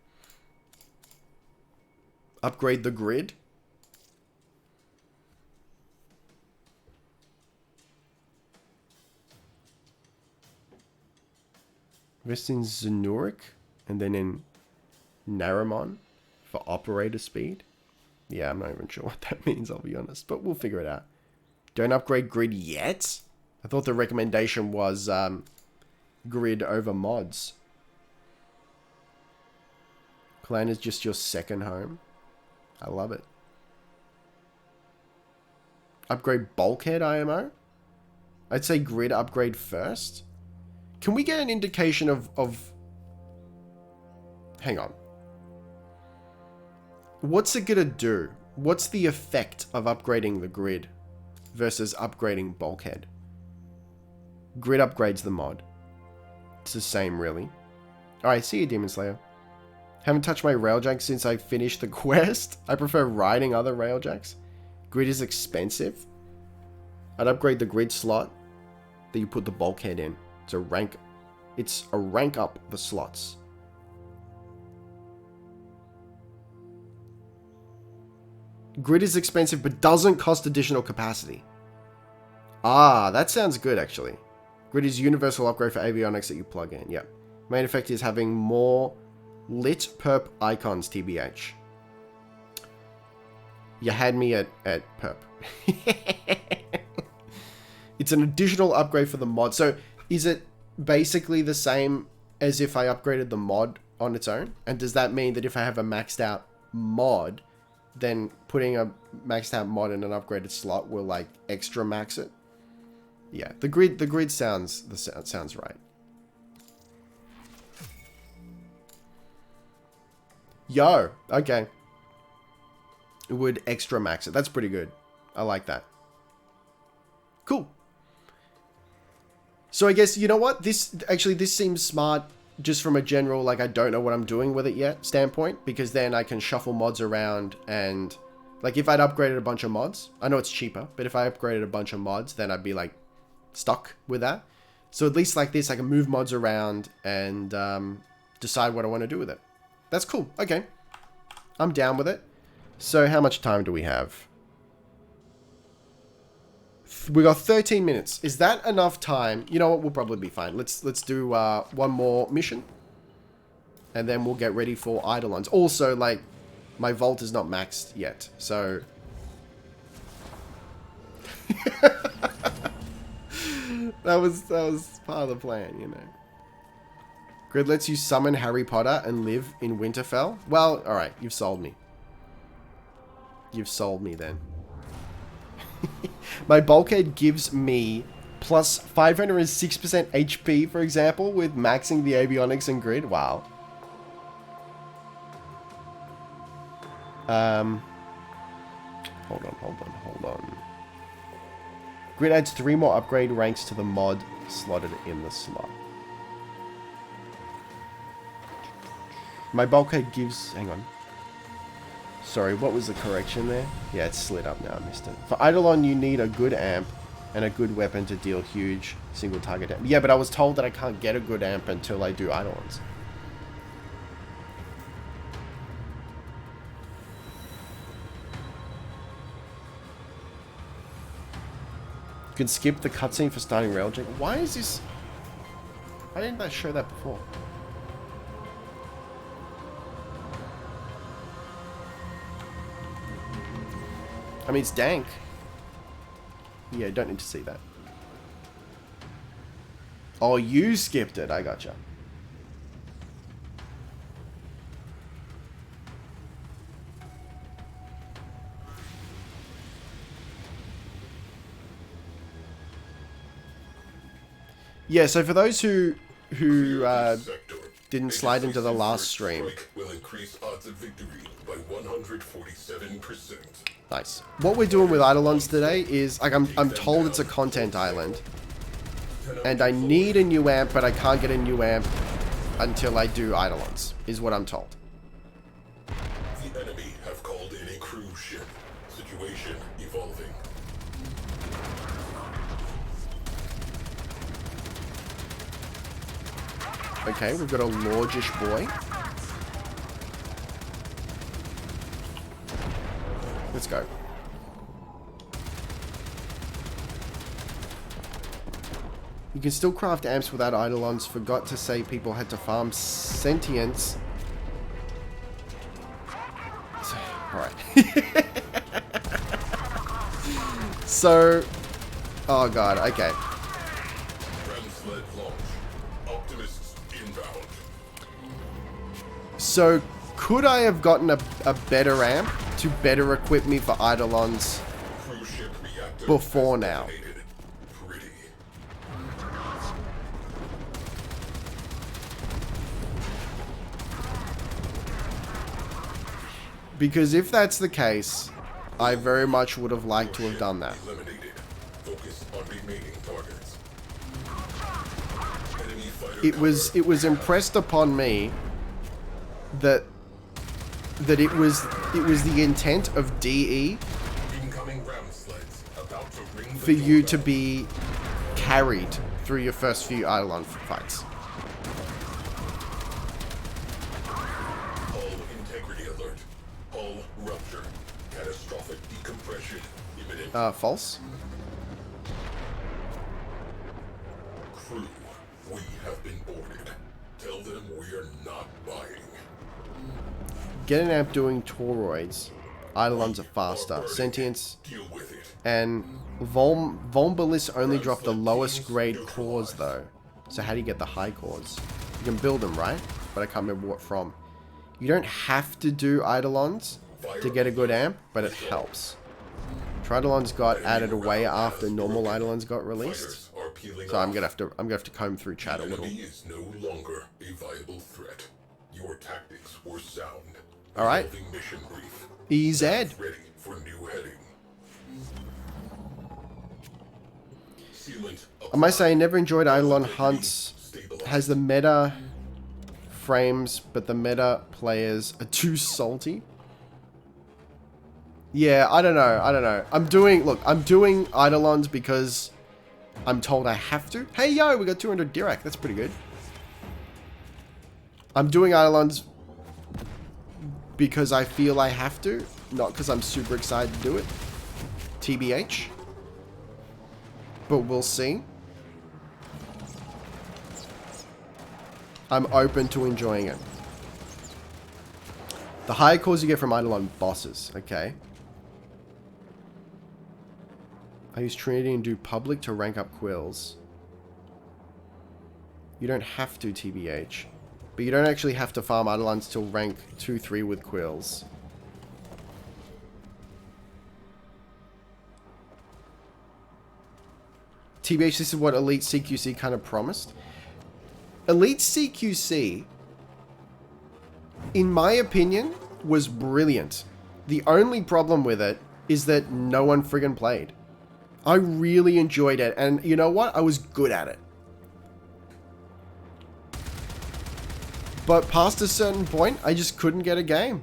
A: Upgrade the grid. Invest in Zanurik, and then in Naramon for operator speed. Yeah, I'm not even sure what that means, I'll be honest, but we'll figure it out. Don't upgrade grid yet? I thought the recommendation was grid over mods. Clan is just your second home. I love it. Upgrade bulkhead IMO? I'd say grid upgrade first. Can we get an indication of... Hang on. What's it gonna do? What's the effect of upgrading the grid versus upgrading bulkhead? Grid upgrades the mod. It's the same, really. Alright, see you, Demon Slayer. Haven't touched my Railjack since I finished the quest. I prefer riding other Railjacks. Grid is expensive. I'd upgrade the grid slot that you put the bulkhead in. It's a rank up the slots. Grid is expensive but doesn't cost additional capacity. Ah, that sounds good actually. Grid is universal upgrade for avionics that you plug in. Yep. Main effect is having more lit perp icons, TBH. You had me at perp. It's an additional upgrade for the mod. So is it basically the same as if I upgraded the mod on its own? And does that mean that if I have a maxed out mod, then putting a maxed out mod in an upgraded slot will like extra max it? Yeah, the grid sounds right. Yo, okay. It would extra max it. That's pretty good. I like that. Cool. So I guess, you know what? This seems smart just from a general, like, I don't know what I'm doing with it yet standpoint, because then I can shuffle mods around and, like, if I'd upgraded a bunch of mods, I know it's cheaper, but if I upgraded a bunch of mods, then I'd be, like, stuck with that. So at least like this, I can move mods around and decide what I want to do with it. That's cool. Okay. I'm down with it. So how much time do we have? We got 13 minutes. Is that enough time? You know what? We'll probably be fine. Let's do one more mission. And then we'll get ready for Eidolons. Also, like, my Vault is not maxed yet. So... that was part of the plan, you know. Grid lets you summon Harry Potter and live in Winterfell. Well, alright, you've sold me. You've sold me then. My bulkhead gives me plus 506% HP, for example, with maxing the avionics and grid. Wow. Hold on. Grid adds 3 more upgrade ranks to the mod slotted in the slot. My bulkhead gives... Hang on. Sorry, what was the correction there? Yeah, it's slid up now. I missed it. For Eidolon, you need a good amp and a good weapon to deal huge single target damage. Yeah, but I was told that I can't get a good amp until I do Eidolons. You can skip the cutscene for starting Railjack. Why is this... Why didn't I show that before? I mean, it's dank. Yeah, don't need to see that. Oh, you skipped it. I gotcha. Yeah, so for those who didn't slide into the last stream.
E: Will increase odds of victory by 147%.
A: Nice. What we're doing with Eidolons today is, like, I'm told it's a content island. And I need a new amp, but I can't get a new amp until I do Eidolons, is what I'm told.
E: The enemy have called in a cruise ship. Situation evolving.
A: Okay, we've got a Lorgish boy. Let's go. You can still craft amps without Eidolons. Forgot to say people had to farm sentience. Alright. So... Oh god, okay. So, could I have gotten a better amp to better equip me for Eidolons before now? Because if that's the case, I very much would have liked to have done that. It was impressed upon me that it was the intent of DE for you to be carried through your first few Eidolon fights.
E: Hull integrity alert. Hull rupture. Catastrophic decompression imminent.
A: False.
E: Crew, we have been boarded. Tell them we are not buying.
A: Get an amp doing toroids. Eidolons are faster. Sentience and Vulnbalis only drop the lowest grade cores though. So how do you get the high cores? You can build them, right? But I can't remember what from. You don't have to do Eidolons to get a good amp, but it helps. Eidolons got added away after normal Eidolons got released. So I'm gonna have to comb through chat a little.
E: Is no longer a viable threat. Your tactics were sound.
A: All right.
E: Mission brief.
A: EZ.
E: Ready for new heading.
A: I must say, I never enjoyed Eidolon Hunts. Has the meta frames, but the meta players are too salty. Yeah, I don't know. I'm doing Eidolons because I'm told I have to. Hey, yo, we got 200 Dirac. That's pretty good. I'm doing Eidolons because I feel I have to, not because I'm super excited to do it. TBH. But we'll see. I'm open to enjoying it. The higher cores you get from Eidolon bosses. Okay. I use Trinity and do public to rank up quills. You don't have to, TBH. But you don't actually have to farm Eidolons till rank 2-3 with quills. TBH, this is what Elite CQC kind of promised. Elite CQC, in my opinion, was brilliant. The only problem with it is that no one friggin' played. I really enjoyed it, and you know what? I was good at it. But past a certain point, I just couldn't get a game.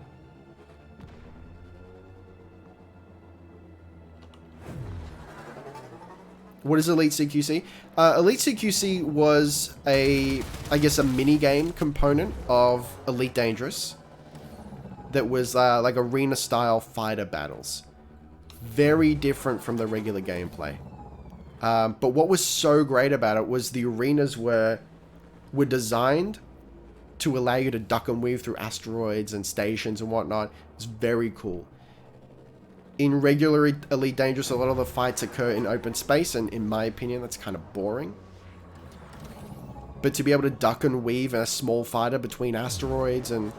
A: What is Elite CQC? Elite CQC was I guess a mini-game component of Elite Dangerous that was like arena-style fighter battles. Very different from the regular gameplay. But what was so great about it was the arenas were designed to allow you to duck and weave through asteroids and stations and whatnot. It's very cool. In regular Elite Dangerous, a lot of the fights occur in open space, and in my opinion, that's kind of boring. But to be able to duck and weave in a small fighter between asteroids and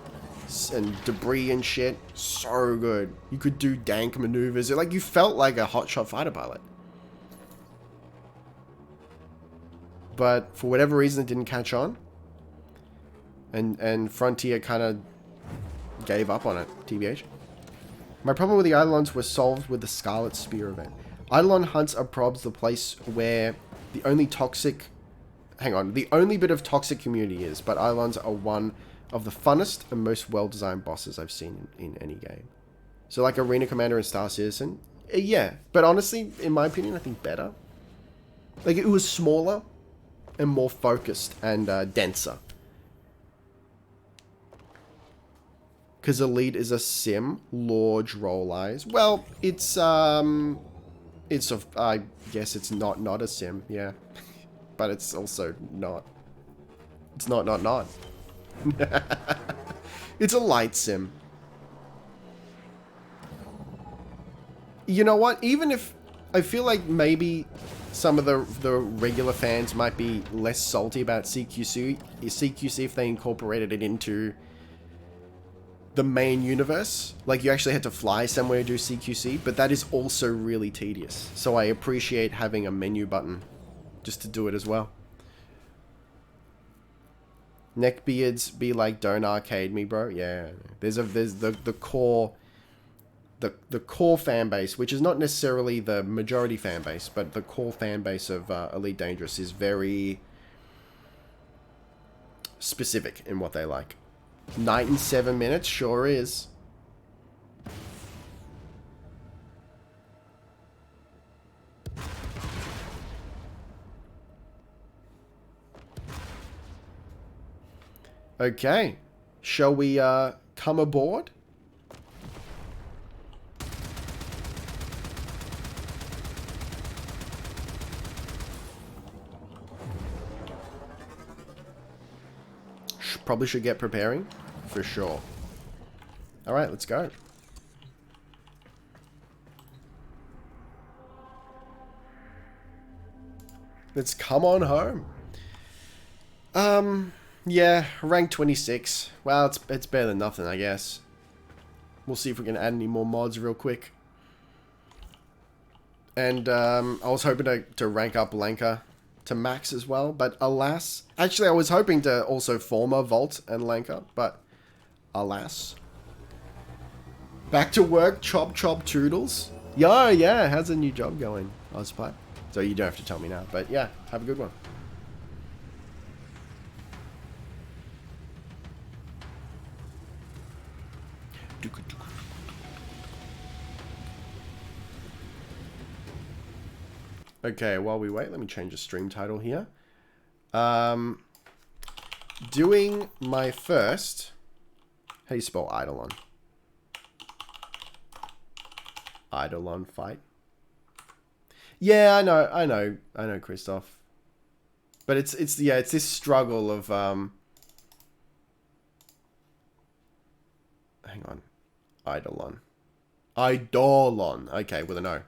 A: debris and shit, so good. You could do dank maneuvers. Like, you felt like a hotshot fighter pilot. But for whatever reason, it didn't catch on. And Frontier kind of gave up on it, TBH. My problem with the Eidolons was solved with the Scarlet Spear event. Eidolon hunts are probs the place where the only bit of toxic community is, but Eidolons are one of the funnest and most well-designed bosses I've seen in any game. So like Arena Commander and Star Citizen, yeah. But honestly, in my opinion, I think better. Like, it was smaller and more focused and denser. Because Elite is a sim, large roll eyes. Well, I guess it's not a sim, yeah. But it's also not. It's not. It's a light sim. You know what? Even if, I feel like maybe some of the regular fans might be less salty about CQC if they incorporated it into the main universe. Like, you actually had to fly somewhere to do CQC, but that is also really tedious. So I appreciate having a menu button just to do it as well. Neckbeards be like, don't arcade me, bro. Yeah, there's the core fan base, which is not necessarily the majority fan base, but the core fan base of Elite Dangerous is very specific in what they like. Night in 7 minutes, sure is. Okay, shall we come aboard? Probably should get preparing, for sure. Alright, let's go. Let's come on home. Yeah, rank 26. Well, it's better than nothing, I guess. We'll see if we can add any more mods real quick. And I was hoping to rank up Lanka to max as well, but alas. Actually, I was hoping to also Forma, Vault, and Lanka, but alas. Back to work, chop toodles. Yeah, how's the new job going, Ozpipe? So you don't have to tell me now, but yeah, have a good one. Okay, while we wait, let me change the stream title here. Doing my first... How do you spell Eidolon? Eidolon fight. Yeah, I know, Christoph. But it's this struggle of hang on. Eidolon. Okay, with an O.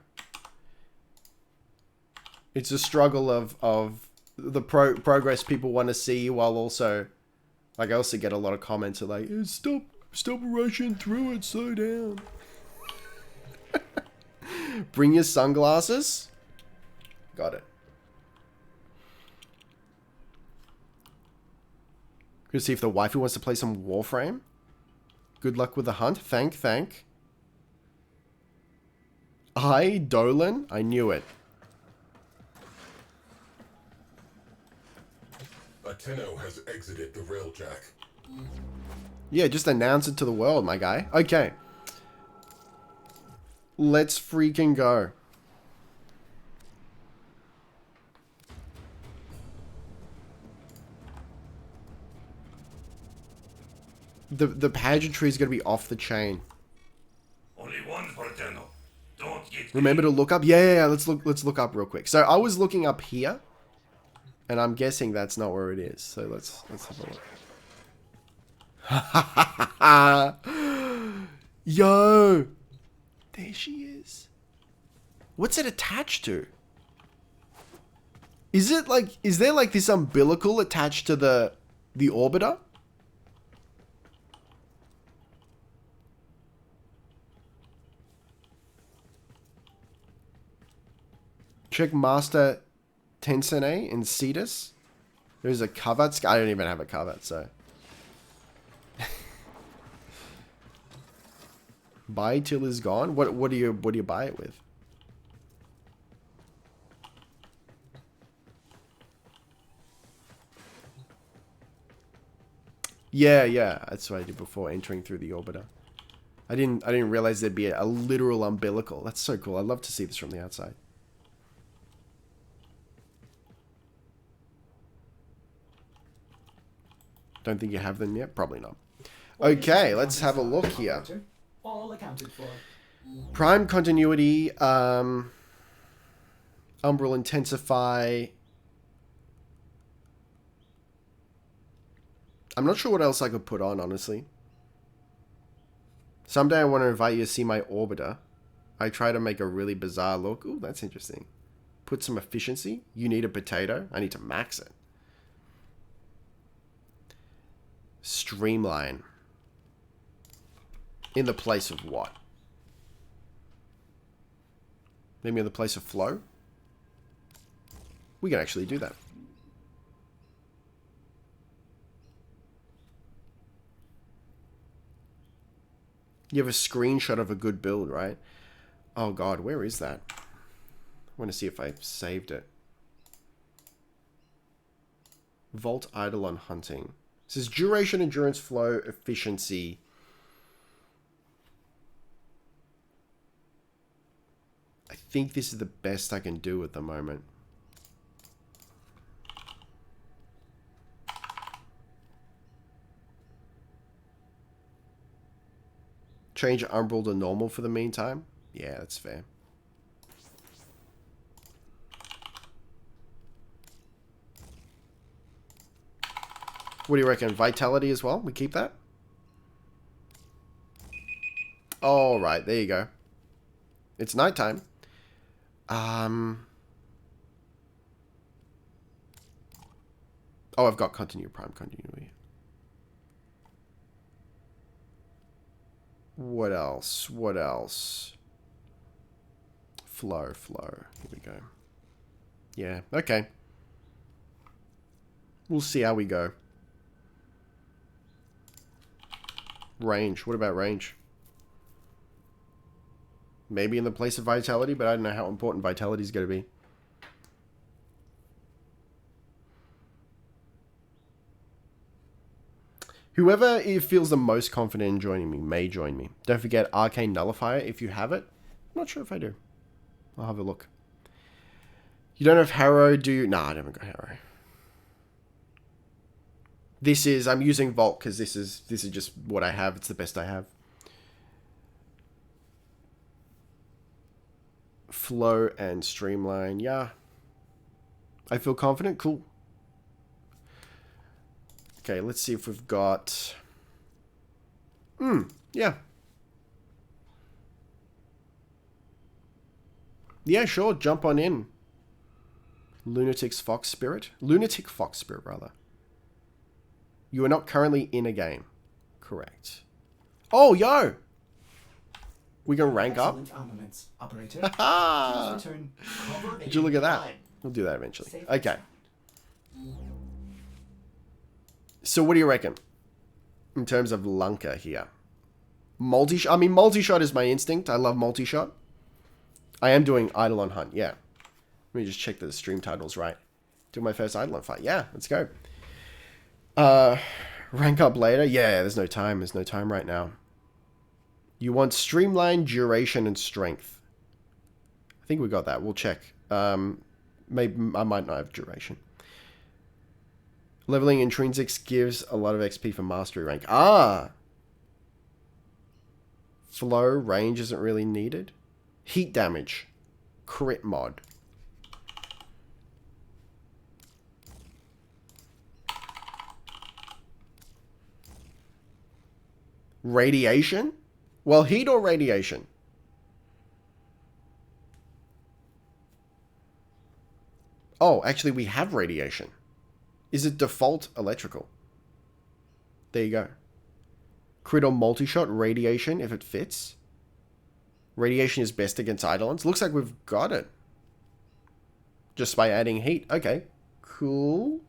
A: It's a struggle of the progress people want to see while also Like, I also get a lot of comments are like, stop rushing through it, slow down. Bring your sunglasses. Got it. Gonna see if the waifu wants to play some Warframe. Good luck with the hunt. Thank. Eidolon? I knew it.
E: A Tenno has exited the railjack.
A: Yeah, just announce it to the world, my guy. Okay. Let's freaking go. The pageantry is going to be off the chain.
H: Only one for Tenno. Don't get
A: Remember to look up. Yeah. Let's look up real quick. So I was looking up here, and I'm guessing that's not where it is. So let's have a look. Yo, there she is. What's it attached to? Is there like this umbilical attached to the orbiter? Check Master Tensene in Cetus. There's a cover. I don't even have a cover, so. Buy till is gone. What do you buy it with? Yeah. That's what I did before entering through the orbiter. I didn't realize there'd be a literal umbilical. That's so cool. I'd love to see this from the outside. Don't think you have them yet? Probably not. Okay, let's have a look here.
C: All accounted for.
A: Prime continuity, Umbral Intensify. I'm not sure what else I could put on, honestly. Someday I want to invite you to see my orbiter. I try to make a really bizarre look. Ooh, that's interesting. Put some efficiency. You need a potato. I need to max it. Streamline. In the place of what? Maybe in the place of flow? We can actually do that. You have a screenshot of a good build, right? Oh god, where is that? I want to see if I saved it. Vault Eidolon hunting. It says duration, endurance, flow, efficiency. I think this is the best I can do at the moment. Change Umbral to normal for the meantime. Yeah, that's fair. What do you reckon? Vitality as well? We keep that? All right, there you go. It's nighttime. Oh, I've got continue prime continuity. What else? What else? Flow. Here we go. Yeah, okay. We'll see how we go. Range. What about range? Maybe in the place of vitality, but I don't know how important vitality is going to be. Whoever feels the most confident in joining me may join me. Don't forget Arcane Nullifier if you have it. I'm not sure if I do. I'll have a look. You don't have Harrow, do you? Nah, I haven't got Harrow. This is, I'm using Vault because this is just what I have. It's the best I have. Flow and streamline. Yeah. I feel confident. Cool. Okay, let's see if we've got... yeah. Yeah, sure. Jump on in. Lunatic Fox Spirit, rather. You are not currently in a game. Correct. Oh, yo! We can rank up.
C: Excellent armaments, operator.
A: Haha!
C: Please return cover
A: Would you look at that?
C: time.
A: We'll do that eventually.
C: Safe
A: Okay. So what do you reckon? In terms of Lunker here. I mean, multi-shot is my instinct. I love multi-shot. I am doing Eidolon Hunt, yeah. Let me just check the stream title's right. Do my first Eidolon fight. Yeah, let's go. Rank up later. Yeah, there's no time. There's no time right now. You want streamline, duration, and strength. I think we got that. We'll check. Maybe I might not have duration. Leveling intrinsics gives a lot of XP for mastery rank. Ah! Flow, range isn't really needed. Heat damage. Crit mod. Radiation? Well, heat or radiation? Oh, actually we have radiation. Is it default electrical? There you go. Crit or multi-shot, radiation if it fits. Radiation is best against Eidolons. Looks like we've got it. Just by adding heat. Okay. Cool.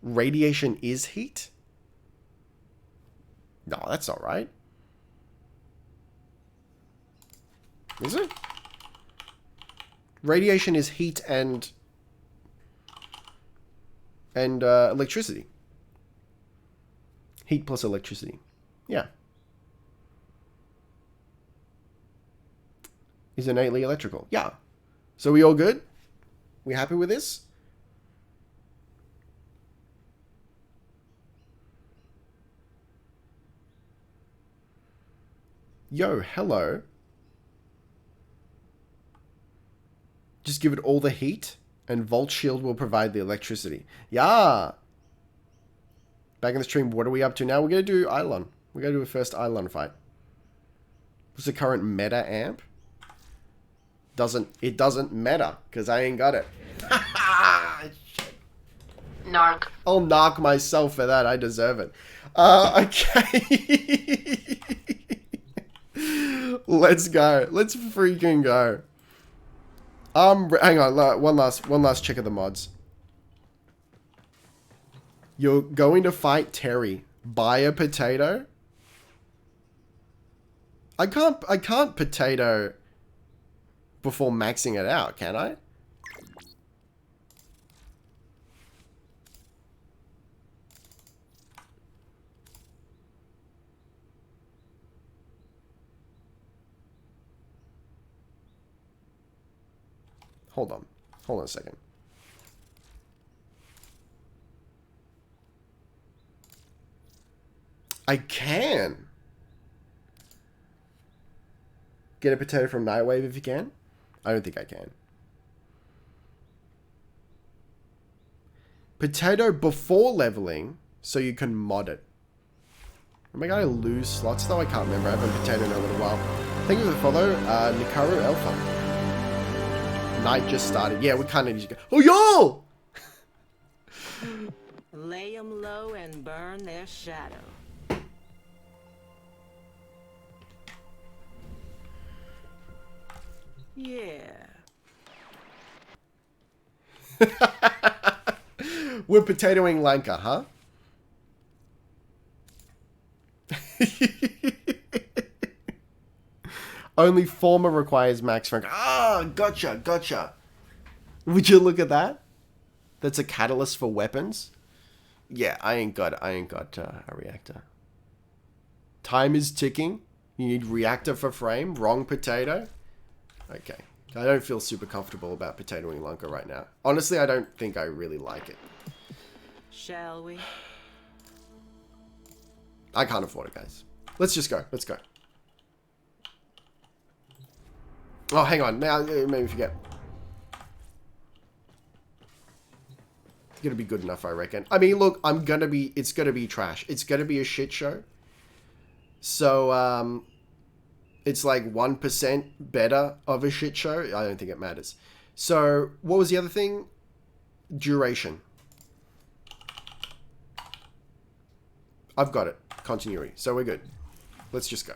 A: Radiation is heat? No, that's not right. Is it? Radiation is heat and electricity. Heat plus electricity. Yeah. Is innately electrical. Yeah. So we all good? We happy with this? Yo, hello. Just give it all the heat, and Volt Shield will provide the electricity. Yeah! Back in the stream, what are we up to now? We're going to do Eidolon. We're going to do a first Eidolon fight. What's the current meta amp? It doesn't matter, because I ain't got it.
F: Narc.
A: I'll knock myself for that. I deserve it. Okay. Let's go. Let's freaking go. Hang on. One last check of the mods. You're going to fight Terry. Buy a potato? I can't potato before maxing it out, can I? Hold on a second. I can get a potato from Nightwave if you can. I don't think I can. Potato before leveling, so you can mod it. Am I going to lose slots though? I can't remember. I haven't potato in a little while. Thank you for the follow, Nikaru Alpha. Night just started. Yeah, we kind of need to go. Oh, yo!
I: Lay 'em low and burn their shadow. Yeah.
A: We're potatoing Lanka, huh? Only former requires max rank. Ah, gotcha. Would you look at that? That's a catalyst for weapons. Yeah, I ain't got a reactor. Time is ticking. You need reactor for frame. Wrong potato. Okay. I don't feel super comfortable about potatoing Lanka right now. Honestly, I don't think I really like it.
I: Shall we?
A: I can't afford it, guys. Let's just go. Let's go. Oh, hang on. Now, it made me forget. It's gonna be good enough, I reckon. I mean, look, it's gonna be trash. It's gonna be a shit show. So, it's like 1% better of a shit show. I don't think it matters. So, what was the other thing? Duration. I've got it. Continuity. So we're good. Let's just go.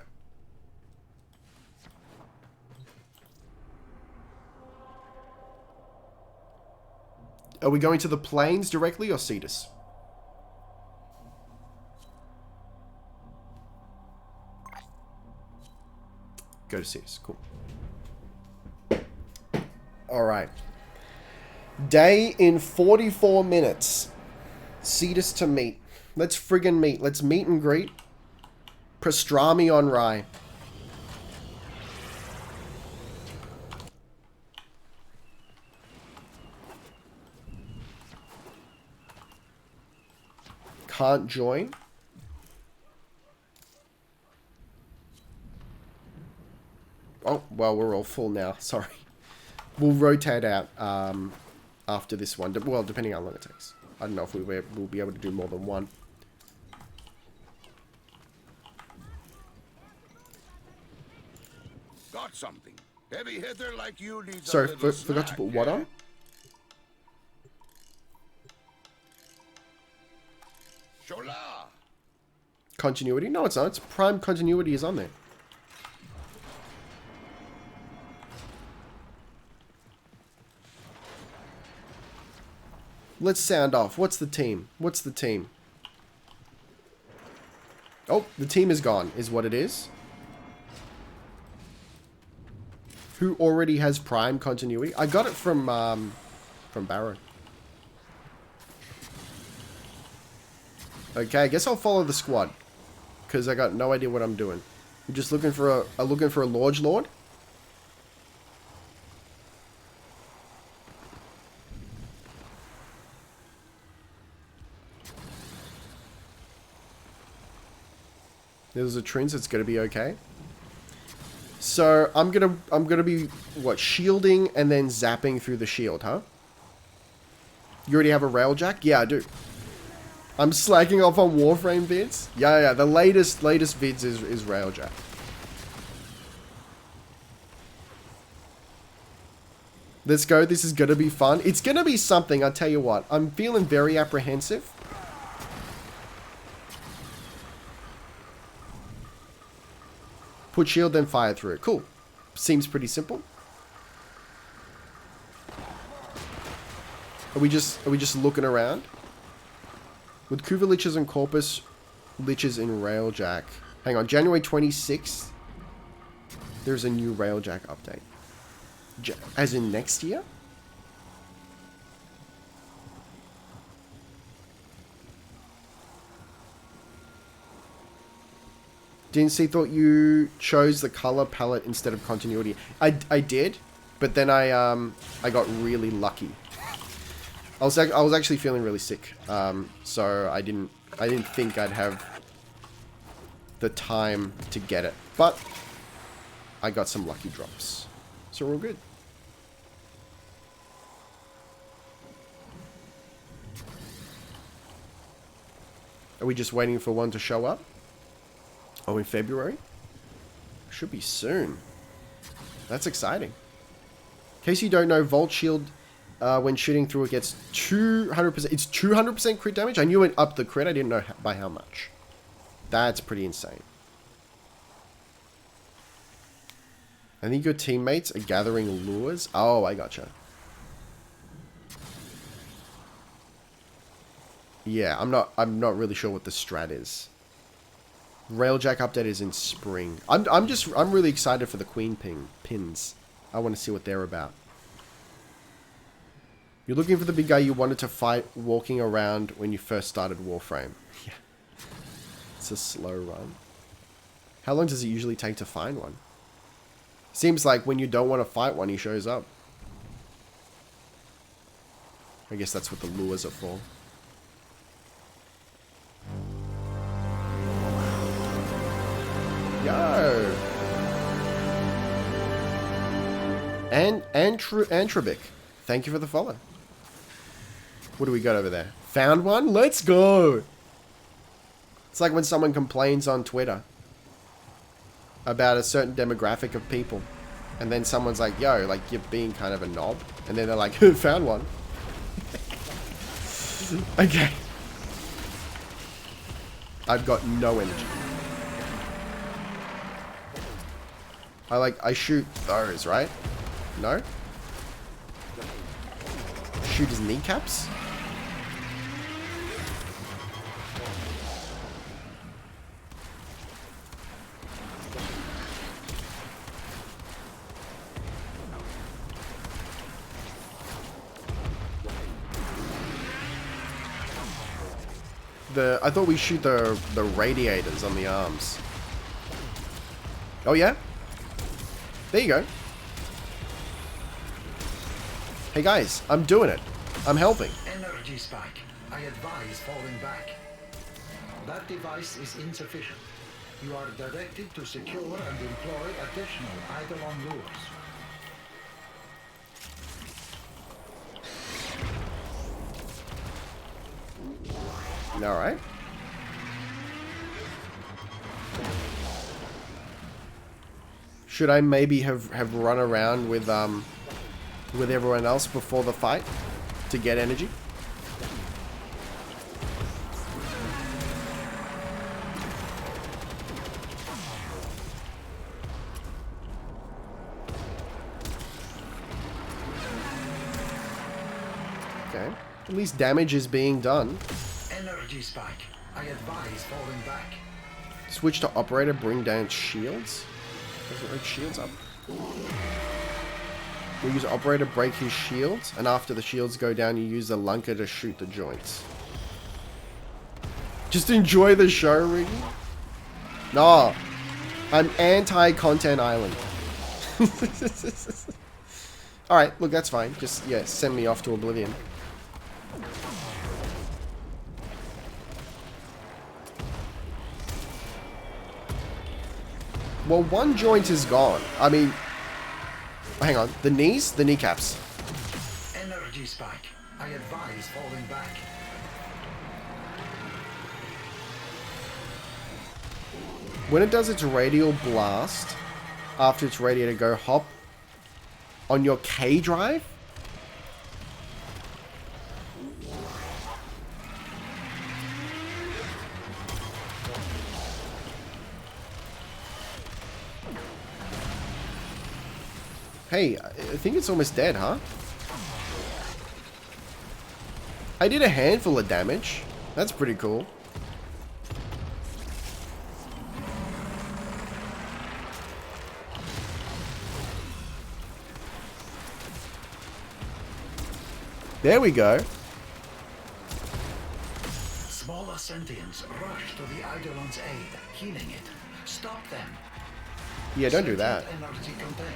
A: Are we going to the plains directly or Cetus? Go to Cetus. Cool. Alright. Day in 44 minutes. Cetus to meet. Let's friggin' meet. Let's meet and greet. Pastrami on rye. Can't join. Oh, well, we're all full now. Sorry. We'll rotate out after this one. Well, depending on how long it takes. I don't know if we'll be able to do more than one.
J: Got something. Heavy hitter like you needs
A: Sorry, forgot to put what on?
J: Shola.
A: Continuity? No, it's not. It's prime continuity is on there. Let's sound off. What's the team? What's the team? Oh, the team is gone, is what it is. Who already has prime continuity? I got it from Barrow. Okay, I guess I'll follow the squad. Because I got no idea what I'm doing. I'm just looking for a Lodge Lord. There's a Trins, it's gonna be okay. So I'm gonna be what, shielding and then zapping through the shield, huh? You already have a railjack? Yeah, I do. I'm slacking off on Warframe vids. Yeah, the latest vids is railjack. Let's go. This is gonna be fun. It's gonna be something. I'll tell you what. I'm feeling very apprehensive. Put shield, then fire through it. Cool. Seems pretty simple. Are we just looking around? With Kuva Liches and Corpus Liches in Railjack. Hang on, January 26th. There's a new Railjack update. As in next year? Didn't see, thought you chose the color palette instead of continuity. I did, but then I got really lucky. I was actually feeling really sick, so I didn't think I'd have the time to get it, but I got some lucky drops, so we're all good. Are we just waiting for one to show up? Oh, in February? Should be soon. That's exciting. In case you don't know, Volt Shield, when shooting through it, gets 200%. It's 200% crit damage. I knew it upped the crit. I didn't know by how much. That's pretty insane. I think your teammates are gathering lures. Oh, I gotcha. Yeah, I'm not really sure what the strat is. Railjack update is in spring. I'm really excited for the Queen pins. I want to see what they're about. You're looking for the big guy you wanted to fight walking around when you first started Warframe. Yeah. It's a slow run. How long does it usually take to find one? Seems like when you don't want to fight one, he shows up. I guess that's what the lures are for. Yo! And Antrobic, thank you for the follow. What do we got over there? Found one? Let's go! It's like when someone complains on Twitter. about a certain demographic of people. And then someone's like, yo, like, you're being kind of a knob. And then they're like, found one. Okay. I've got no energy. I shoot those, right? No? Shoot his kneecaps? I thought we shoot the radiators on the arms. Oh yeah? There you go. Hey guys, I'm doing it. I'm helping.
K: Energy spike. I advise falling back. That device is insufficient. You are directed to secure and employ additional Eidolon lures.
A: Alright. Should I maybe have run around with everyone else before the fight to get energy? Okay. At least damage is being done.
K: Energy spike. I advise falling back.
A: Switch to operator, bring down shields. Doesn't break shields up. You use operator, break his shields, and after the shields go down, you use the lunker to shoot the joints. Just enjoy the show, Riggy. No, I'm anti-content island. Alright, look, that's fine. Just, yeah, send me off to oblivion. Well, one joint is gone. I mean, hang on. The knees? The kneecaps.
K: Energy spike. I advise falling back.
A: When it does its radial blast, after it's ready to go, hop on your K drive? Hey, I think it's almost dead, huh? I did a handful of damage. That's pretty cool. There we go.
K: Smaller sentients rush to the Eidolon's aid, healing it. Stop them.
A: Yeah, don't do that.
K: Energy contained.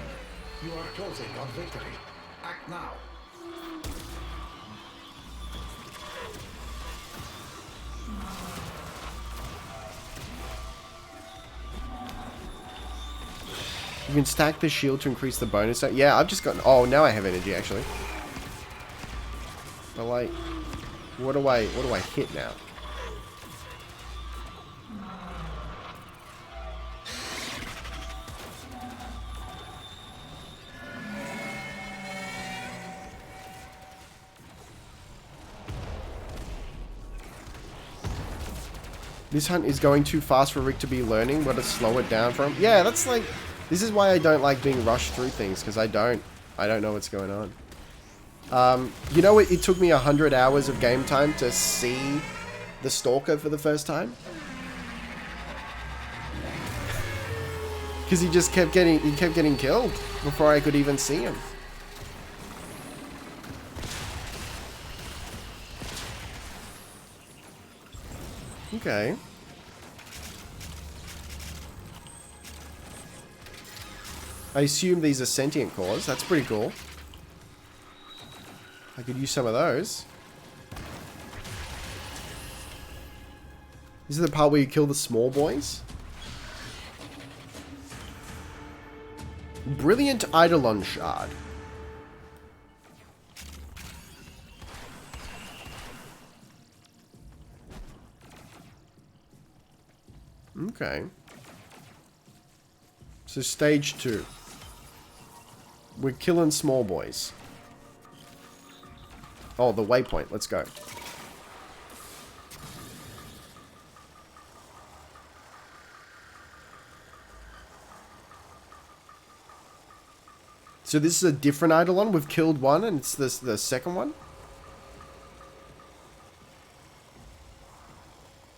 K: You are closing on victory. Act now.
A: You can stack the shield to increase the bonus. Yeah, I've just gotten... Oh, now I have energy, actually. But, like... What do I hit now? This hunt is going too fast for Rick to be learning. What to slow it down from? Yeah, that's like... This is why I don't like being rushed through things, because I don't know what's going on. You know, it took me 100 hours of game time to see the Stalker for the first time. Because he just kept getting killed before I could even see him. Okay. I assume these are sentient cores. That's pretty cool. I could use some of those. This is the part where you kill the small boys. Brilliant Eidolon shard. Okay. So stage 2. We're killing small boys. Oh, the waypoint. Let's go. So this is a different Eidolon. We've killed one and it's the second one?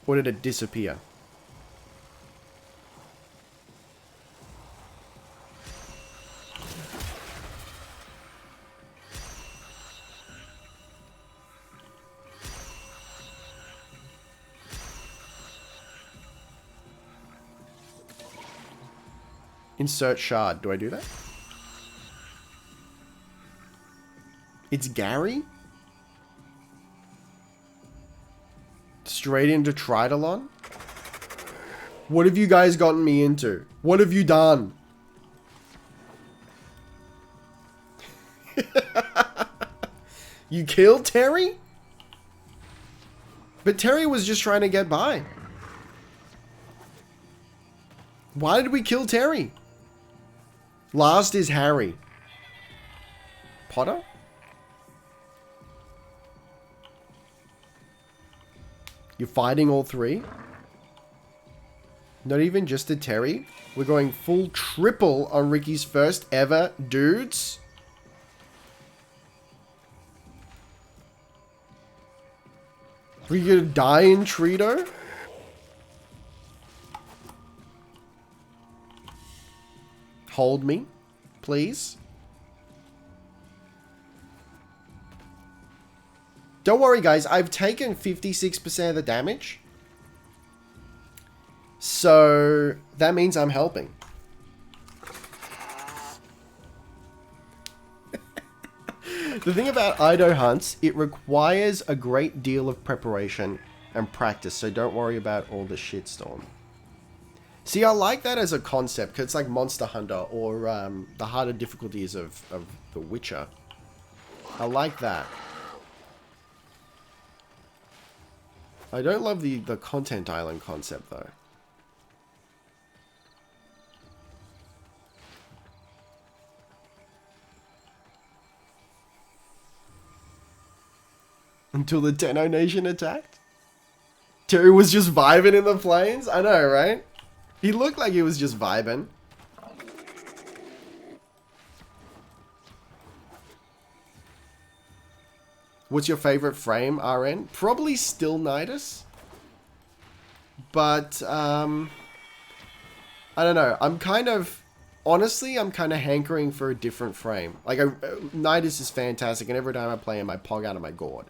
A: Or did it disappear? Insert shard. Do I do that? It's Gary? Straight into Tridolon? What have you guys gotten me into? What have you done? You killed Terry? But Terry was just trying to get by. Why did we kill Terry? Last is Harry. Potter? You're fighting all three? Not even just a Terry? We're going full triple on Ricky's first ever dudes? Are you gonna die in Trito? Hold me, please. Don't worry, guys. I've taken 56% of the damage. So, that means I'm helping. The thing about Ido hunts, it requires a great deal of preparation and practice. So, don't worry about all the shitstorm. See, I like that as a concept. Because it's like Monster Hunter or the harder difficulties of The Witcher. I like that. I don't love the content island concept, though. Until the Tenno Nation attacked? Terry was just vibing in the plains? I know, right? He looked like he was just vibing. What's your favorite frame, RN? Probably still Nidus. But, I don't know. I'm kind of... Honestly, I'm kind of hankering for a different frame. Like, Nidus is fantastic, and every time I play him, I pog out of my gourd.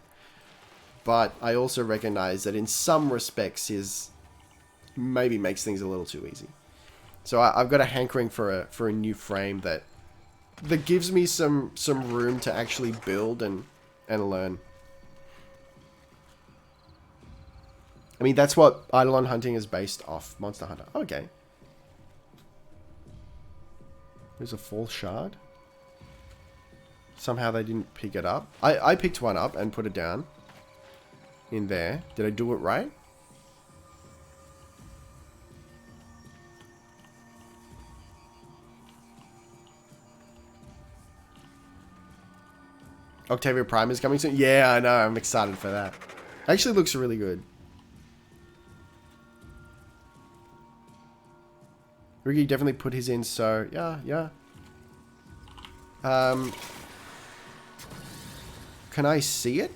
A: But I also recognize that in some respects, his maybe makes things a little too easy. So I've got a hankering for a new frame that gives me some room to actually build and learn. I mean, that's what Eidolon hunting is based off. Monster Hunter. Okay. There's a false shard. Somehow they didn't pick it up. I picked one up and put it down. In there. Did I do it right? Octavia Prime is coming soon? Yeah, I know. I'm excited for that. Actually looks really good. Ricky definitely put his in, so yeah. Can I see it?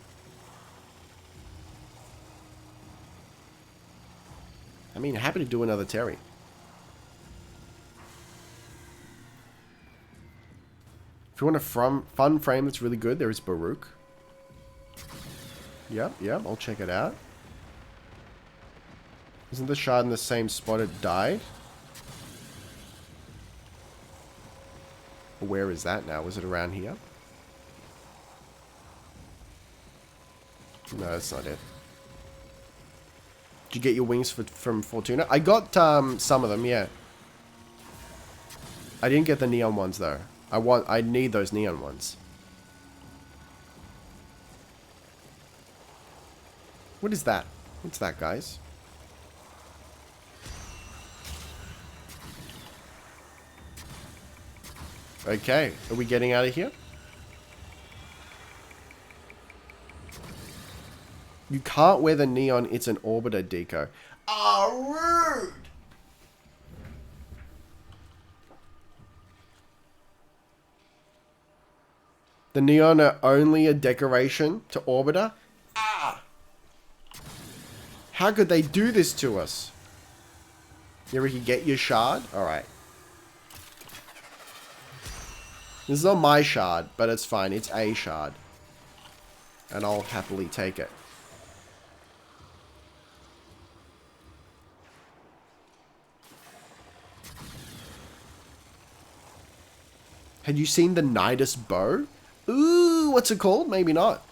A: I mean, happy to do another Terry. If you want a fun frame that's really good, there is Baruch. Yep, I'll check it out. Isn't the shard in the same spot it died? Where is that now? Was it around here? No, that's not it. Did you get your wings from Fortuna? I got some of them, yeah. I didn't get the neon ones though. I need those neon ones. What is that? What's that, guys? Okay, are we getting out of here? You can't wear the neon, it's an orbiter deco. Ah, rude! The neon are only a decoration to orbiter? Ah! How could they do this to us? You ever get your shard? Alright. This is not my shard, but it's fine. It's a shard. And I'll happily take it. Had you seen the Nidus bow? Ooh, what's it called? Maybe not.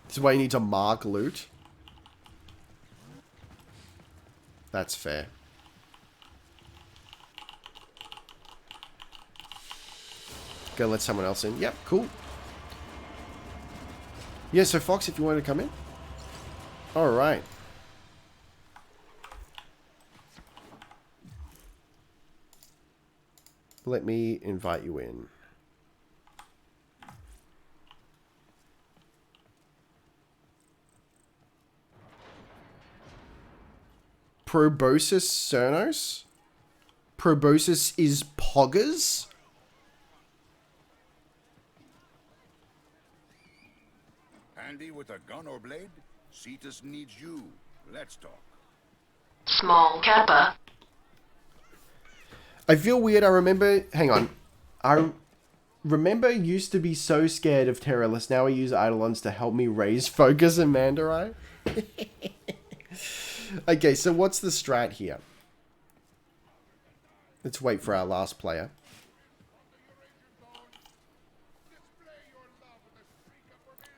A: This is why you need to mark loot. That's fair. Gonna let someone else in. Yep, cool. Yeah, so Fox, if you want to come in. Alright. Let me invite you in. Proboscis Cernos? Proboscis is poggers?
J: Handy with a gun or blade? Cetus needs you. Let's talk.
F: Small Kappa.
A: I feel weird. I remember... Hang on. I remember used to be so scared of Terrorless. Now I use Eidolons to help me raise focus and Mandarai. Okay, so what's the strat here? Let's wait for our last player.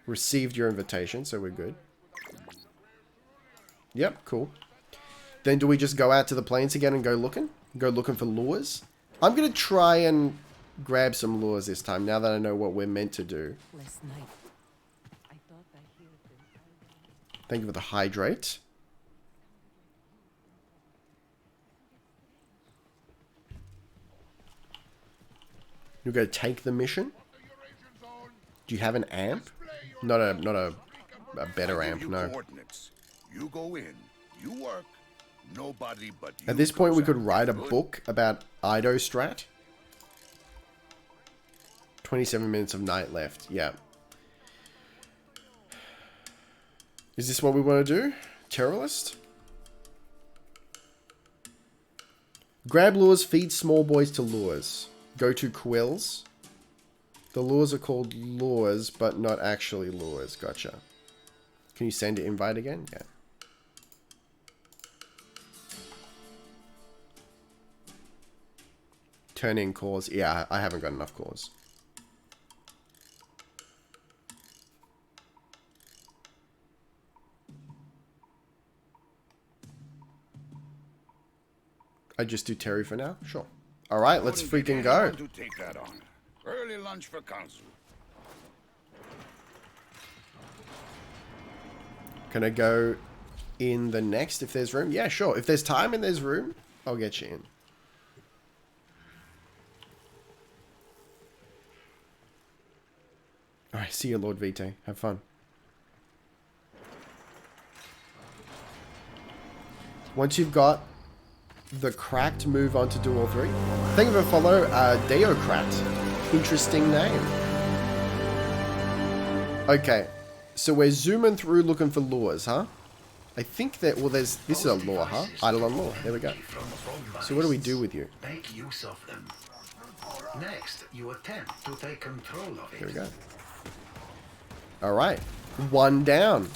A: Received your invitation, so we're good. Yep, cool. Then do we just go out to the plains again and go looking? Go looking for lures? I'm going to try and grab some lures this time, now that I know what we're meant to do. Thank you for the hydrate. You're going to take the mission? Do you have an amp? Not a better amp, no.
J: You go in, you work, nobody but you.
A: At this point, we could write a book about Eido strat. 27 minutes of night left, yeah. Is this what we want to do? Terrorist? Grab lures, feed small boys to lures. Go to quills. The lures are called lures, but not actually lures. Gotcha. Can you send an invite again? Yeah. Turn in cores. Yeah, I haven't got enough cores. I just do Terry for now? Sure. Alright, let's freaking go.
J: To take that on. Early lunch for Kanzu.
A: Can I go in the next if there's room? Yeah, sure. If there's time and there's room, I'll get you in. Alright, see you, Lord Vitae. Have fun. Once you've got the cracked, move on to do all three. Thank you for follow, Deocrat. Interesting name. Okay, so we're zooming through looking for lures, huh? I think that, well, this is a lure, huh? Eidolon lure. There we go. So what do we do with you?
K: Make use of them. Next, you attempt to take control of it.
A: There we go. Alright. One down.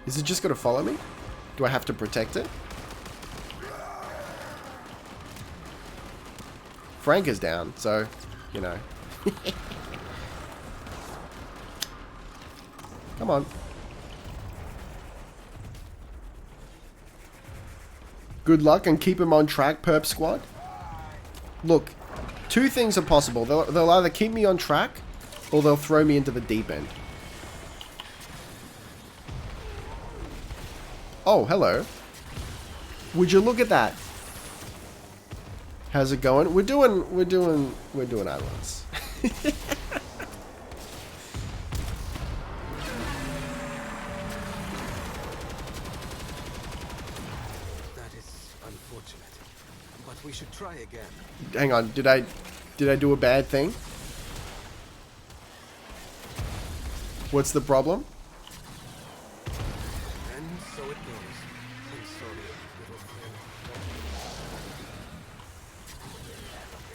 A: Is it just going to follow me? Do I have to protect it? Frank is down, so, you know. Come on. Good luck and keep him on track, Perp Squad. Look, Two things are possible. They'll either keep me on track, or they'll throw me into the deep end. Oh, hello. Would you look at that? How's it going? We're doing Eidolons.
L: That is unfortunate, but we should try again.
A: Hang on, did I do a bad thing? What's the problem?
L: And so it goes. I'm sorry, little friend.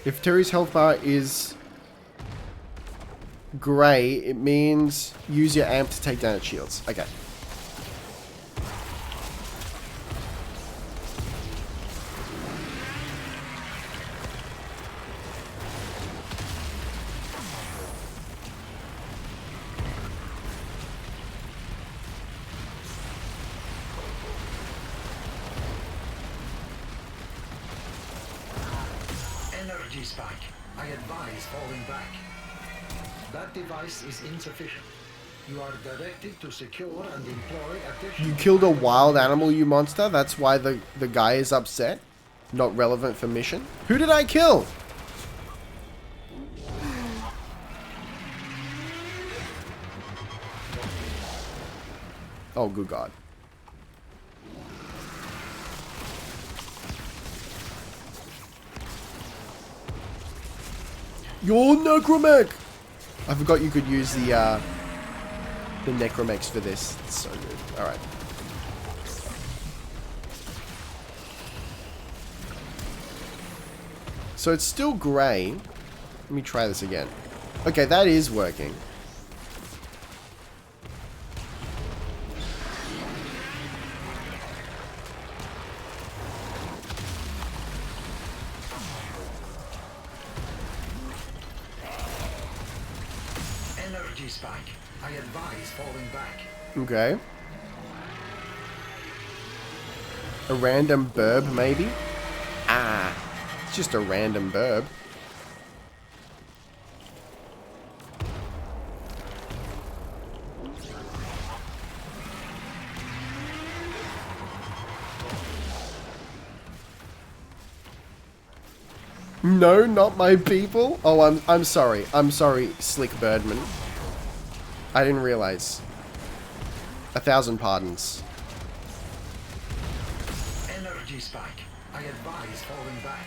A: If Terry's health bar is grey, it means use your amp to take down its shields. Okay.
K: Energy spike. I advise falling back. That device is insufficient. You are directed to secure and employ additional...
A: You killed a wild animal, you monster. That's why the guy is upset. Not relevant for mission. Who did I kill? Oh, good God. You're Necromech! I forgot you could use the Necromechs for this. It's so good. Alright. So it's still grey. Let me try this again. Okay, that is working.
K: Energy spike. I advise falling back.
A: Okay. A random burb, maybe? Ah. It's just a random burb. No, not my people. Oh, I'm sorry. I'm sorry, Slick Birdman. I didn't realize. 1,000 pardons.
K: Energy spike. I advise falling back.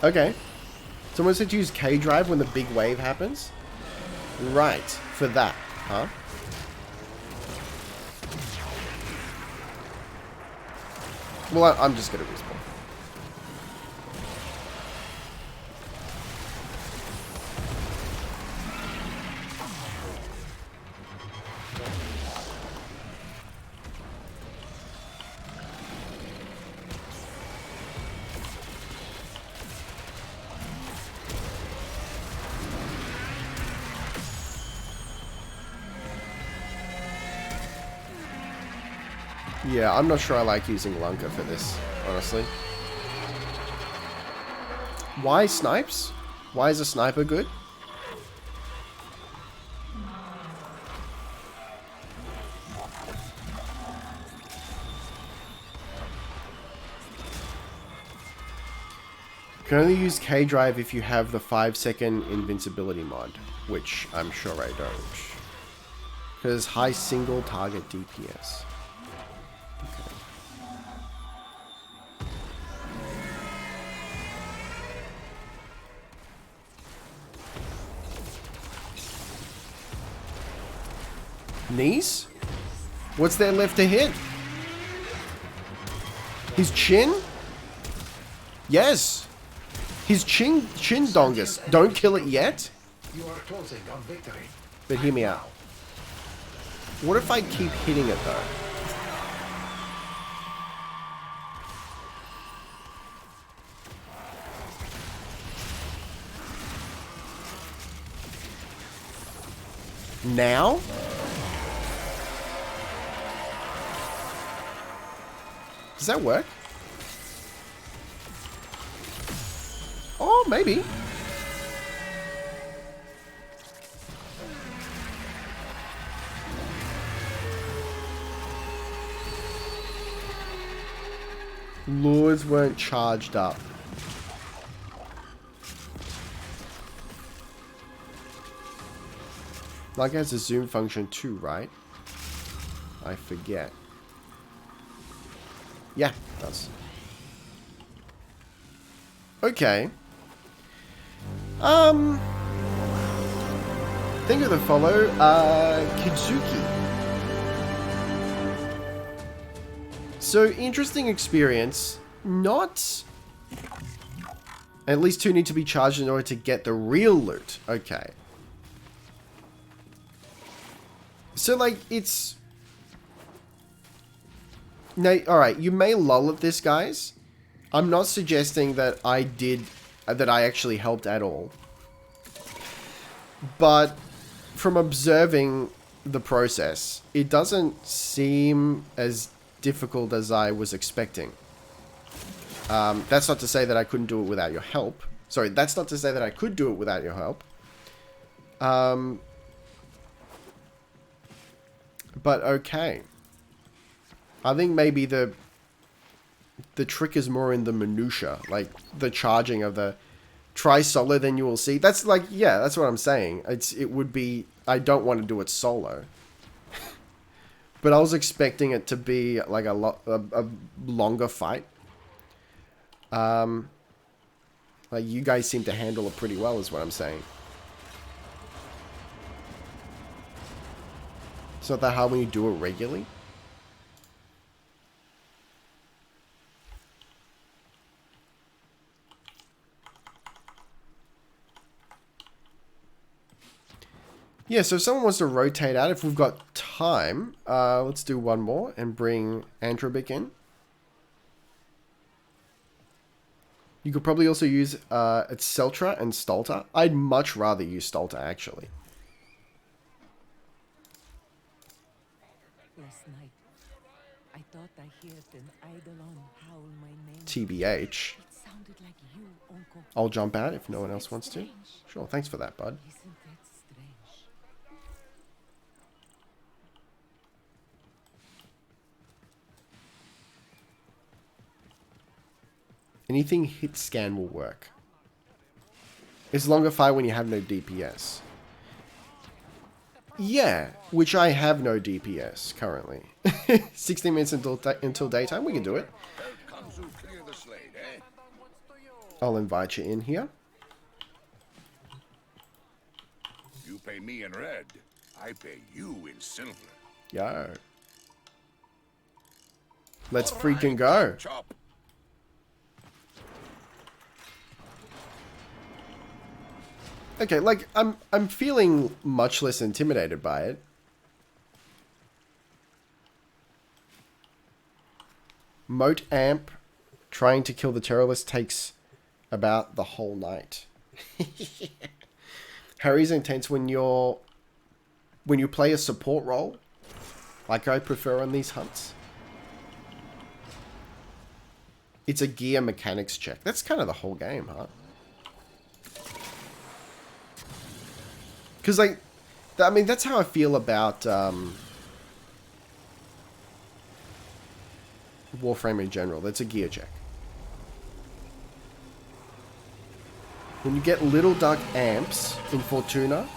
A: Okay. Someone said to use K-Drive when the big wave happens? Right. For that, huh? Well, I'm just gonna respawn. Yeah, I'm not sure I like using Lunka for this, honestly. Why snipes? Why is a sniper good? You can only use K-Drive if you have the 5-second invincibility mod, which I'm sure I don't. Because high single target DPS. Knees? What's there left to hit? His chin? Yes. His chin dongus. Don't kill it yet?
K: You are closing on victory.
A: But hear me out. What if I keep hitting it though? Now? Does that work? Oh, maybe. Lures weren't charged up. Like it has a zoom function too, right? I forget. Yeah, it does. Okay. Think of the follow. Kizuki. So, interesting experience. Not... At least 2 need to be charged in order to get the real loot. Okay. So, like, it's... Now, alright, you may lull at this, guys. I'm not suggesting that I actually helped at all. But, from observing the process, it doesn't seem as difficult as I was expecting. That's not to say that I couldn't do it without your help. Sorry, that's not to say that I could do it without your help. But okay. I think maybe the trick is more in the minutia, like the charging of the try solo, then you will see. That's like, yeah, that's what I'm saying. It would be, I don't want to do it solo. But I was expecting it to be like a longer fight. Like you guys seem to handle it pretty well is what I'm saying. It's not that hard when you do it regularly. Yeah, so if someone wants to rotate out, if we've got time, let's do one more and bring Antrobic in. You could probably also use Celtra and Stolta. I'd much rather use Stolta, actually.
I: Last night, I thought I heard an Eidolon howl my name.
A: TBH.
I: It sounded like you, Uncle.
A: I'll jump out if no one else wants to. Sure, thanks for that, bud.
I: Isn't that strange?
A: Anything hit scan will work. It's longer fire when you have no DPS. Yeah, which I have no DPS currently. 16 minutes until daytime, we can do it. I'll invite you in here.
J: You pay me in red, I pay you in silver.
A: Yo. Let's freaking go.
J: Chop.
A: Okay, like I'm feeling much less intimidated by it. Moat amp trying to kill the terrorist takes about the whole night. Harry's intense when you play a support role, like I prefer on these hunts. It's a gear mechanics check. That's kind of the whole game, huh? Because, like, I mean, that's how I feel about Warframe in general. That's a gear check. When you get little dark amps in Fortuna,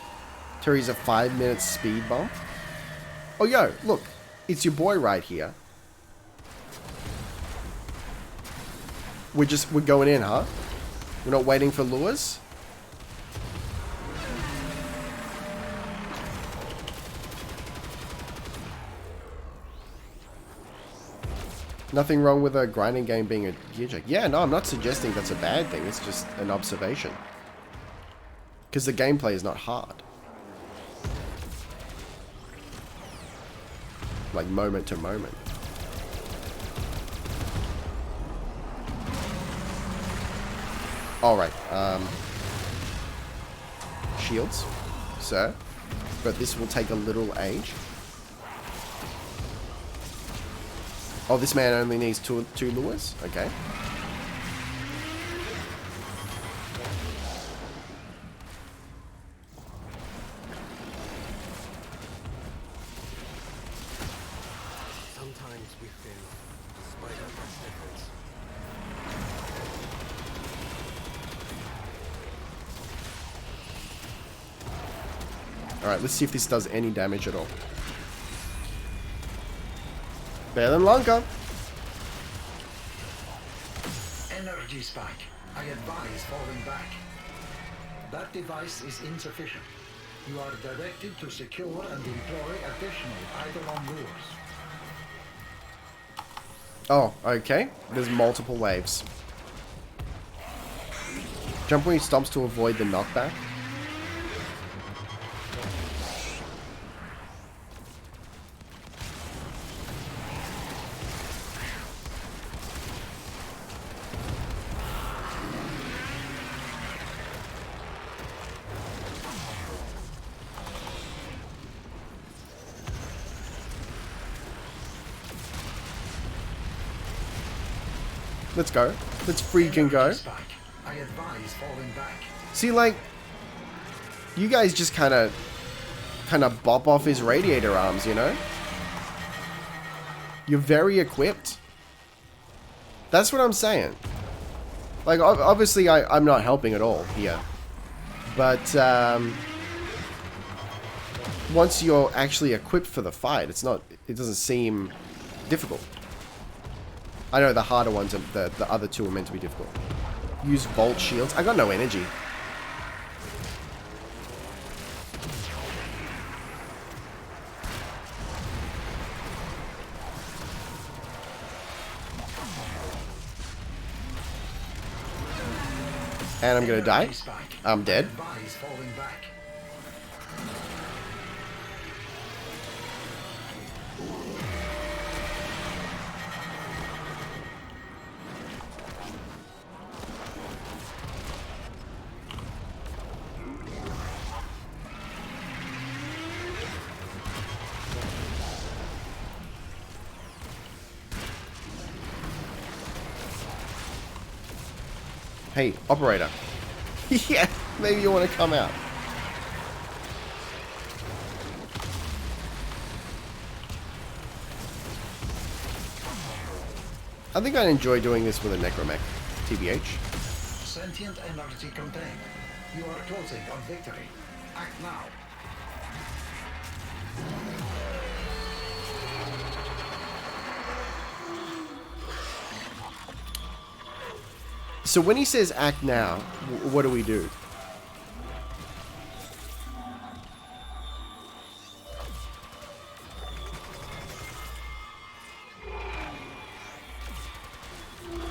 A: Terry's a 5-minute speed bump. Oh, yo, look. It's your boy right here. We're going in, huh? We're not waiting for lures? Nothing wrong with a grinding game being a gear check. Yeah, no, I'm not suggesting that's a bad thing. It's just an observation. Because the gameplay is not hard. Like moment to moment. Alright, shields, sir. but this will take a little age. Oh, this man only needs two lures? Okay.
L: Sometimes we fail, despite our best efforts.
A: Alright, let's see if this does any damage at all. Better than Lanka.
K: Energy spike. I advise falling back. That device is insufficient. You are directed to secure and employ additional Eidolon lures.
A: Oh, okay. There's multiple waves. Jump when he stomps to avoid the knockback. Let's go. Let's freaking go.
K: I advise falling back.
A: See, like, you guys just kind of bop off his radiator arms, you know? You're very equipped. That's what I'm saying. Like, obviously, I'm not helping at all here. But, once you're actually equipped for the fight, it doesn't seem difficult. I know the harder ones, the other two are meant to be difficult. Use Volt Shields. I got no energy. And I'm gonna die. I'm dead. Hey, operator. Yeah, maybe you want to come out. I think I'd enjoy doing this with a necromech, TBH.
K: Sentient energy contained. You are closing on victory. Act now.
A: So when he says act now, what do we do?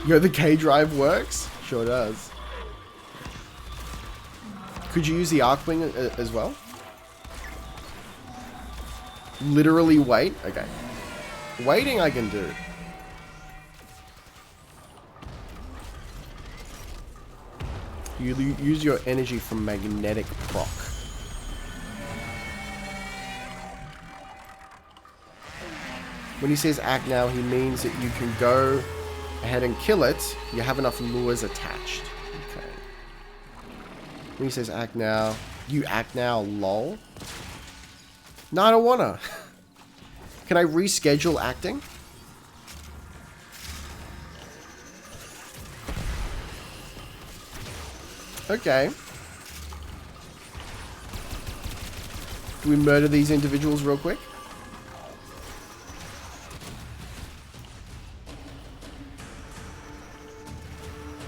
A: Yo, the K drive works? Sure does. Could you use the Arcwing as well? Literally wait? Okay. Waiting I can do. You use your energy from magnetic proc. When he says act now, he means that you can go ahead and kill it. You have enough lures attached. Okay. When he says act now, you act now, lol. No, I don't wanna. Can I reschedule acting? Okay. Do we murder these individuals real quick?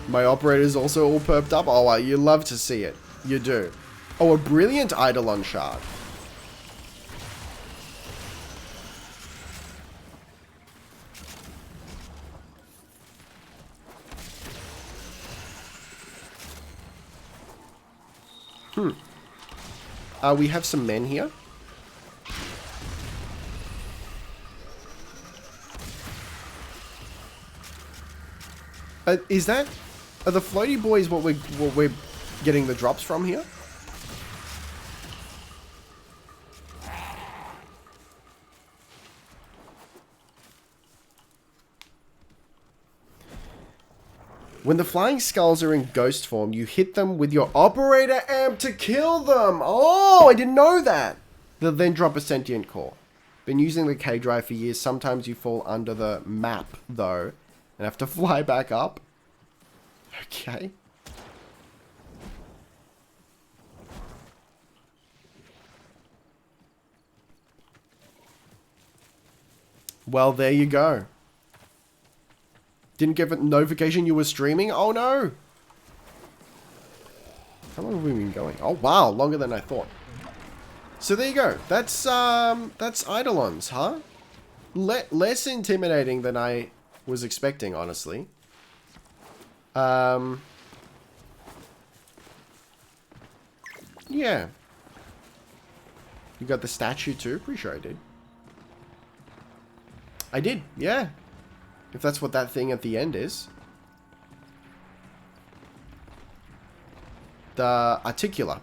A: My operator's also all perped up. Oh, well, you love to see it. You do. Oh, a brilliant Eidolon shard. We have some men here. Are the floaty boys what we're getting the drops from here? When the flying skulls are in ghost form, you hit them with your operator amp to kill them. Oh, I didn't know that. They'll then drop a sentient core. Been using the K drive for years. Sometimes you fall under the map, though, and have to fly back up. Okay. Well, there you go. Didn't give a notification you were streaming? Oh no! How long have we been going? Oh wow, longer than I thought. So there you go. That's Eidolons, huh? Less intimidating than I was expecting, honestly. Yeah. You got the statue too? Pretty sure I did. I did, yeah. If that's what that thing at the end is. The articular.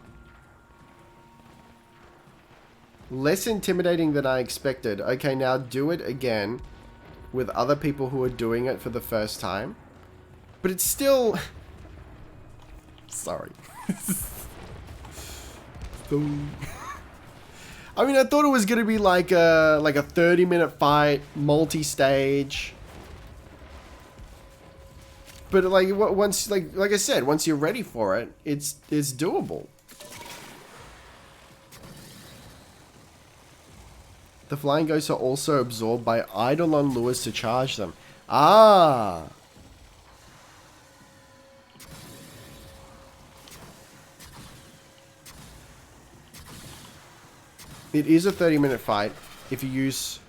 A: Less intimidating than I expected. Okay, now do it again with other people who are doing it for the first time. But it's still... Sorry. I mean, I thought it was going to be like a 30-minute fight, multi-stage. But like once, like I said, once you're ready for it, it's doable. The flying ghosts are also absorbed by Eidolon lures to charge them. Ah. It is a 30-minute fight if you use,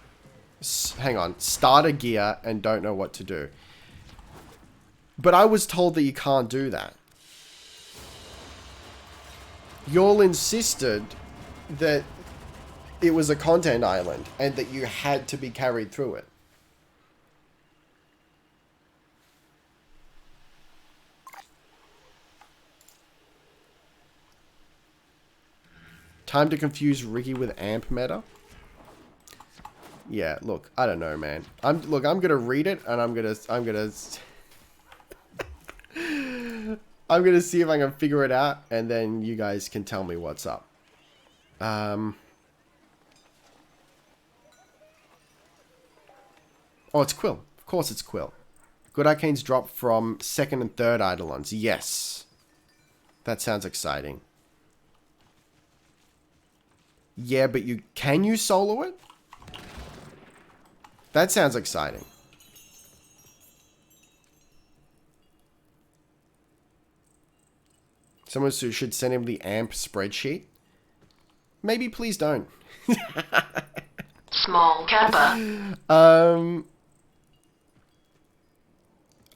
A: hang on, starter gear and don't know what to do. But I was told that you can't do that. Y'all insisted that it was a content island and that you had to be carried through it. Time to confuse Ricky with amp meta. Yeah, look, I don't know, man. I'm gonna read it and I'm gonna see if I can figure it out, and then you guys can tell me what's up. Oh, it's Quill. Of course it's Quill. Good Arcanes drop from 2nd and 3rd Eidolons. Yes. That sounds exciting. Yeah, but can you solo it? That sounds exciting. Someone should send him the AMP spreadsheet. Maybe please don't.
F: Small Kappa.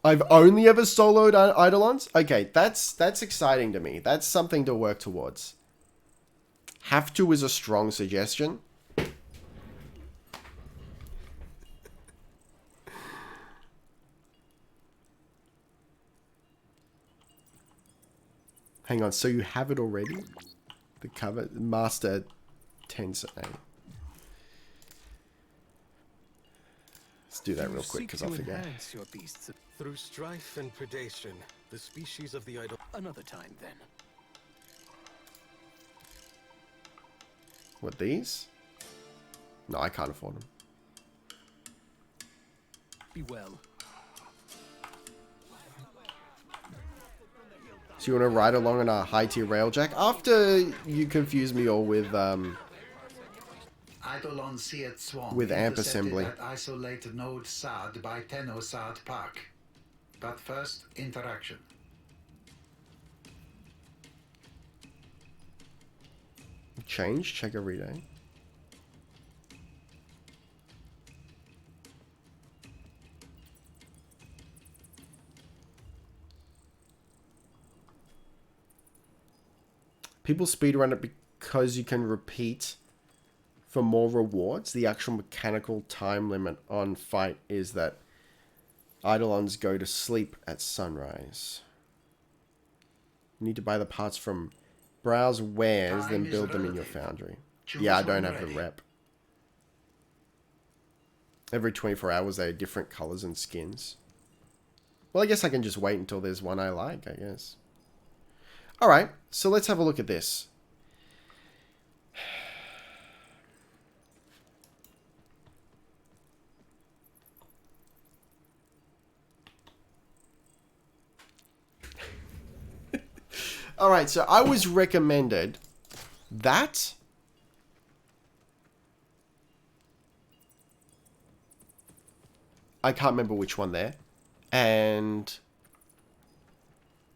A: I've only ever soloed Eidolons? Okay, that's exciting to me. That's something to work towards. Have to is a strong suggestion. Hang on, so you have it already? The cover, Master Tensei. Let's do that real quick because I'll forget.
L: Your beasts through strife and predation, the species of the idol. Another time, then.
A: What, these? No, I can't afford them.
L: Be well.
A: So you want to ride along on a high-tier railjack? After you confuse me all with
K: Eidolon Seared Swarm
A: with amp assembly.
K: At isolated node SAD by Tenno SAD Park. But first, interaction.
A: Change? Check every day. People speedrun it because you can repeat for more rewards. The actual mechanical time limit on fight is that Eidolons go to sleep at sunrise. You need to buy the parts from browse wares, then build them in your foundry. Yeah, I don't have the rep. Every 24 hours they are different colors and skins. Well, I guess I can just wait until there's one I like, I guess. Alright, so let's have a look at this. Alright, so I was recommended that. I can't remember which one there. And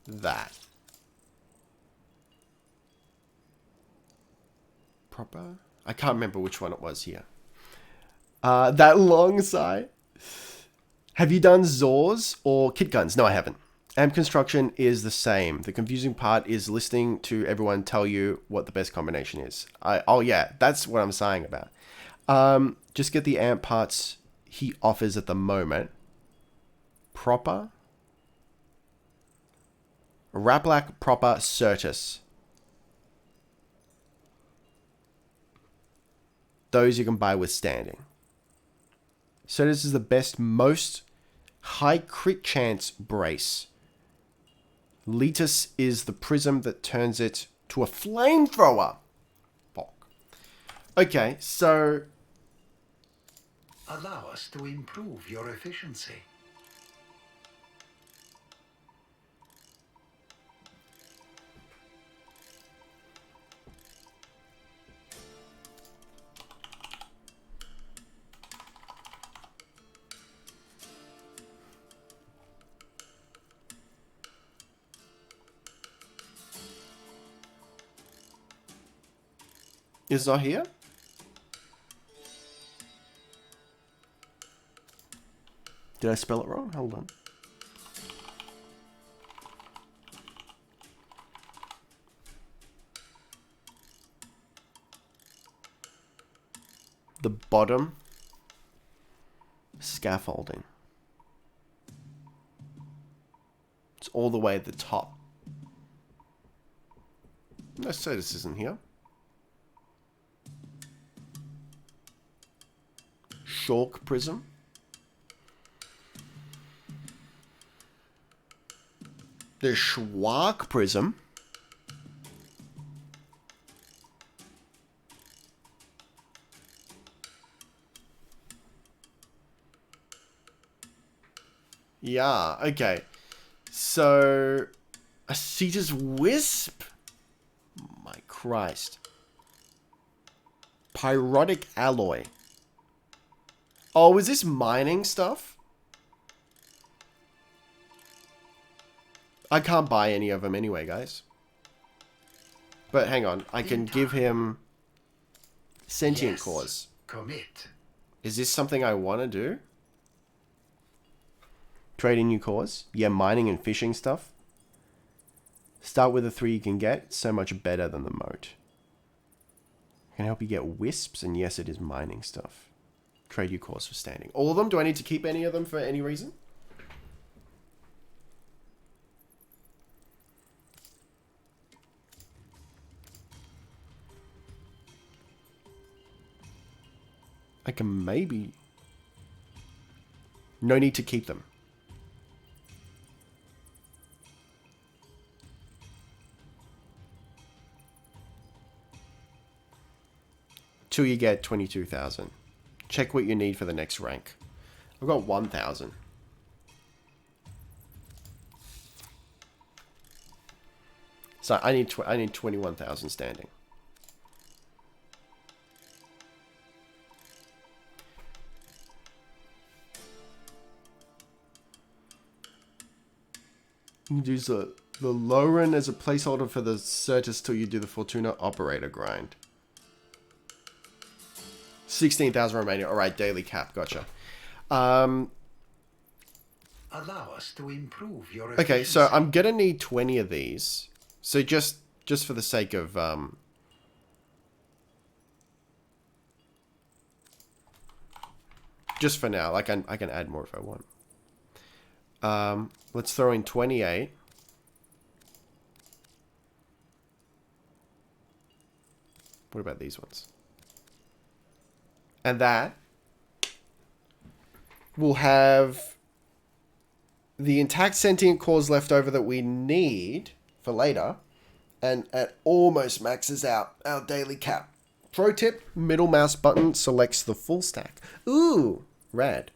A: that. Proper? I can't remember which one it was here. That long sigh. Have you done Zors or Kit Guns? No, I haven't. Amp construction is the same. The confusing part is listening to everyone tell you what the best combination is. Oh yeah, that's what I'm saying about. Just get the amp parts he offers at the moment. Proper. Raplac Proper Certus. Those you can buy with standing. Certus is the best, most high crit chance brace. Letus is the prism that turns it to a flamethrower. Fuck. Okay, so...
K: Allow us to improve your efficiency.
A: It's not here? Did I spell it wrong? Hold on. The bottom scaffolding. It's all the way at the top. No, so this isn't here. Chalk prism. The Schwark prism. Yeah, okay. So, a Cetus Wisp? My Christ. Pyrotic alloy. Oh, is this mining stuff? I can't buy any of them anyway, guys. But hang on, I can give him sentient cores.
K: Commit.
A: Is this something I want to do? Trading new cores? Yeah, mining and fishing stuff. Start with the 3 you can get. So much better than the moat. Can help you get wisps, and yes, it is mining stuff. Trade your cores for standing. All of them? Do I need to keep any of them for any reason? I can maybe... No need to keep them. Till you get 22,000. Check what you need for the next rank. I've got 1,000. So I need 21,000 standing. You can use the Loren as a placeholder for the Certus till you do the Fortuna operator grind. 16,000 remaining. Alright, daily cap. Gotcha.
K: Allow us to improve your efficiency.
A: Okay, so I'm gonna need 20 of these. So just for the sake of just for now, like I can add more if I want. Let's throw in 28. What about these ones? And that will have the intact sentient cores left over that we need for later. And it almost maxes out our daily cap. Pro tip, middle mouse button selects the full stack. Ooh, rad.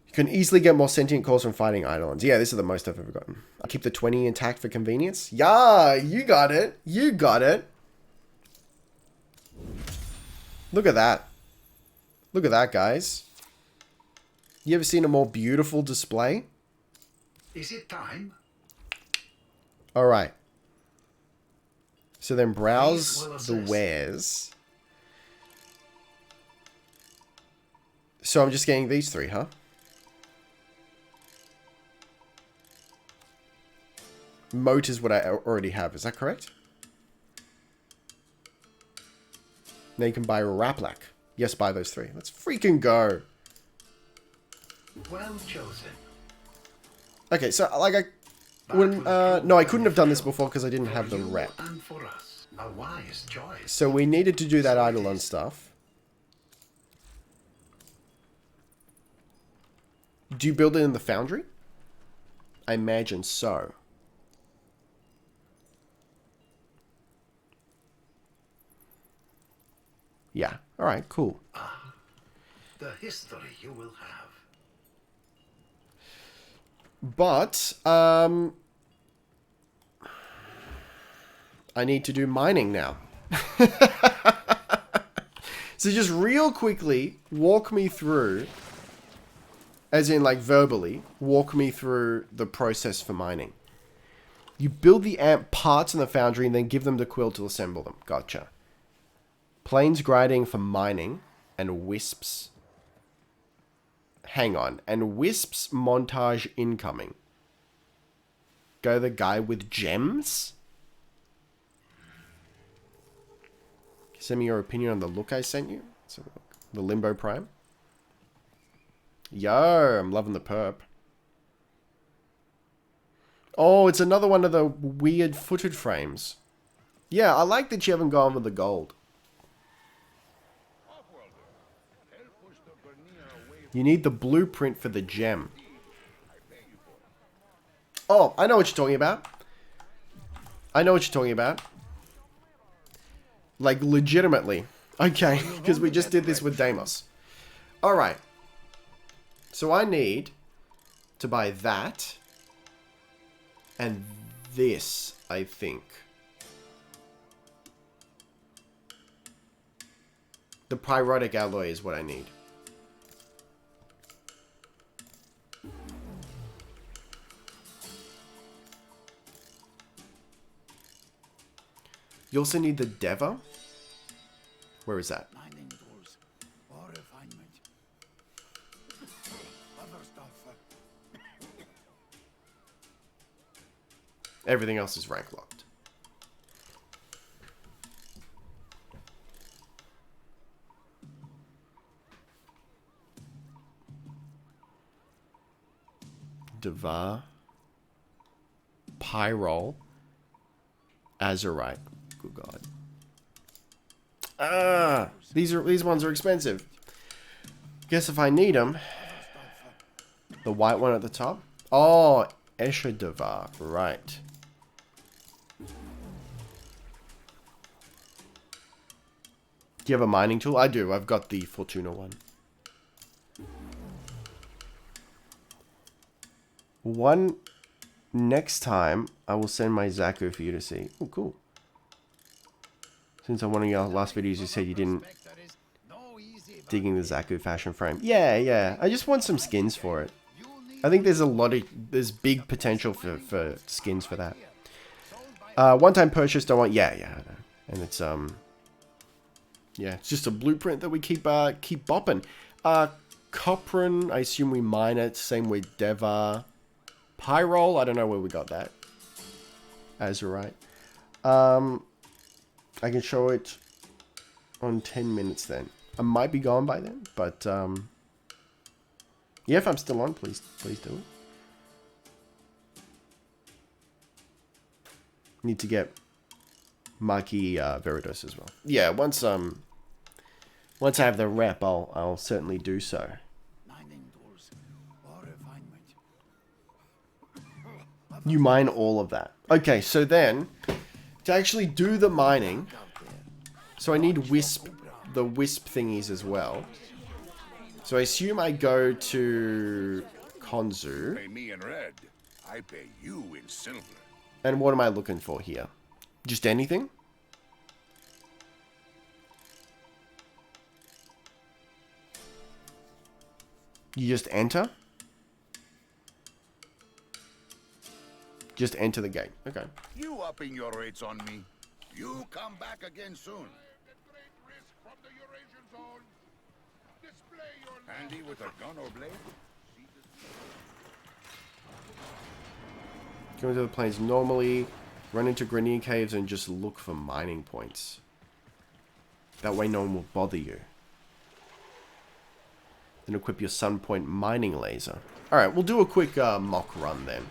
A: You can easily get more sentient cores from fighting Eidolons. Yeah, this is the most I've ever gotten. I keep the 20 intact for convenience. Yeah, you got it. You got it. Look at that. Look at that, guys. You ever seen a more beautiful display?
K: Is it time?
A: All right. So then browse the wares. So I'm just getting these three, huh? Moat is what I already have. Is that correct? Now you can buy Raplak. Yes, buy those three. Let's freaking go.
K: Well chosen.
A: Okay, so like no, I couldn't have done this before because I didn't have the rep.
K: And for us, a wise choice.
A: So we needed to do that Eidolon stuff. Do you build it in the foundry? I imagine so. Yeah. All right, cool.
K: The history you will have.
A: But, I need to do mining now. So just real quickly, walk me through, as in like verbally, walk me through the process for mining. You build the amp parts in the foundry and then give them to Quill to assemble them. Gotcha. Planes grinding for mining and wisps. Hang on. And wisps montage incoming. Go the guy with gems? Send me your opinion on the look I sent you. So the Limbo Prime. Yo, I'm loving the perp. Oh, it's another one of the weird footed frames. Yeah, I like that you haven't gone with the gold. You need the blueprint for the gem. Oh, I know what you're talking about. I know what you're talking about. Like, legitimately. Okay, because we just did this with Deimos. Alright. So I need to buy that. And this, I think. The pyrotic alloy is what I need. You also need the Deva. Where is that?
J: Mining tools or refinement. Other stuff.
A: Everything else is rank locked. Deva. Pyrol. Azurite. Good God. Ah, these ones are expensive. Guess if I need them, the white one at the top. Oh, Escher Devar, right. Do you have a mining tool? I do. I've got the Fortuna one. Next time, I will send my Zaku for you to see. Oh, cool. Since on one of your last videos you said you didn't digging the Zaku fashion frame. Yeah. I just want some skins for it. I think there's big potential for skins for that. One-time purchase, don't want, yeah, I know. And it's, yeah, it's just a blueprint that we keep bopping. Copran, I assume we mine it, same with Deva. Pyrol, I don't know where we got that. Azurite. I can show it on 10 minutes then. I might be gone by then, but yeah, if I'm still on, please do it. Need to get Maki Veritas as well. Yeah, once I have the rep, I'll certainly do so.
J: Mining tools or refinement.
A: You mine all of that. Okay, so then, to actually do the mining, so I need the wisp thingies as well. So I assume I go to Konzu.
J: Pay me in red. I pay you in silver.
A: And what am I looking for here? Just anything? You just enter? Just enter the gate. Okay.
J: You upping your rates on me. You come back again soon. Handy with a gun or blade?
A: Go into the plains normally, run into Grenier caves and just look for mining points. That way no one will bother you. Then equip your Sunpoint mining laser. Alright, we'll do a quick mock run then.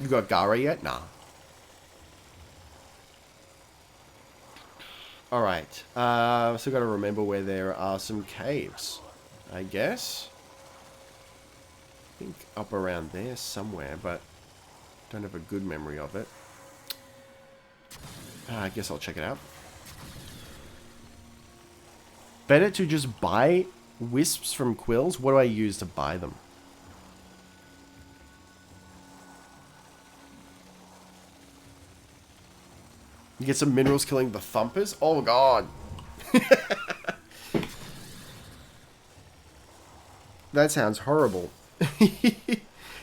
A: You got Gara yet? Nah. Alright. So gotta remember where there are some caves. I guess. I think up around there somewhere, but don't have a good memory of it. I guess I'll check it out. Better to just buy wisps from quills? What do I use to buy them? You get some minerals killing the thumpers? Oh god. That sounds horrible.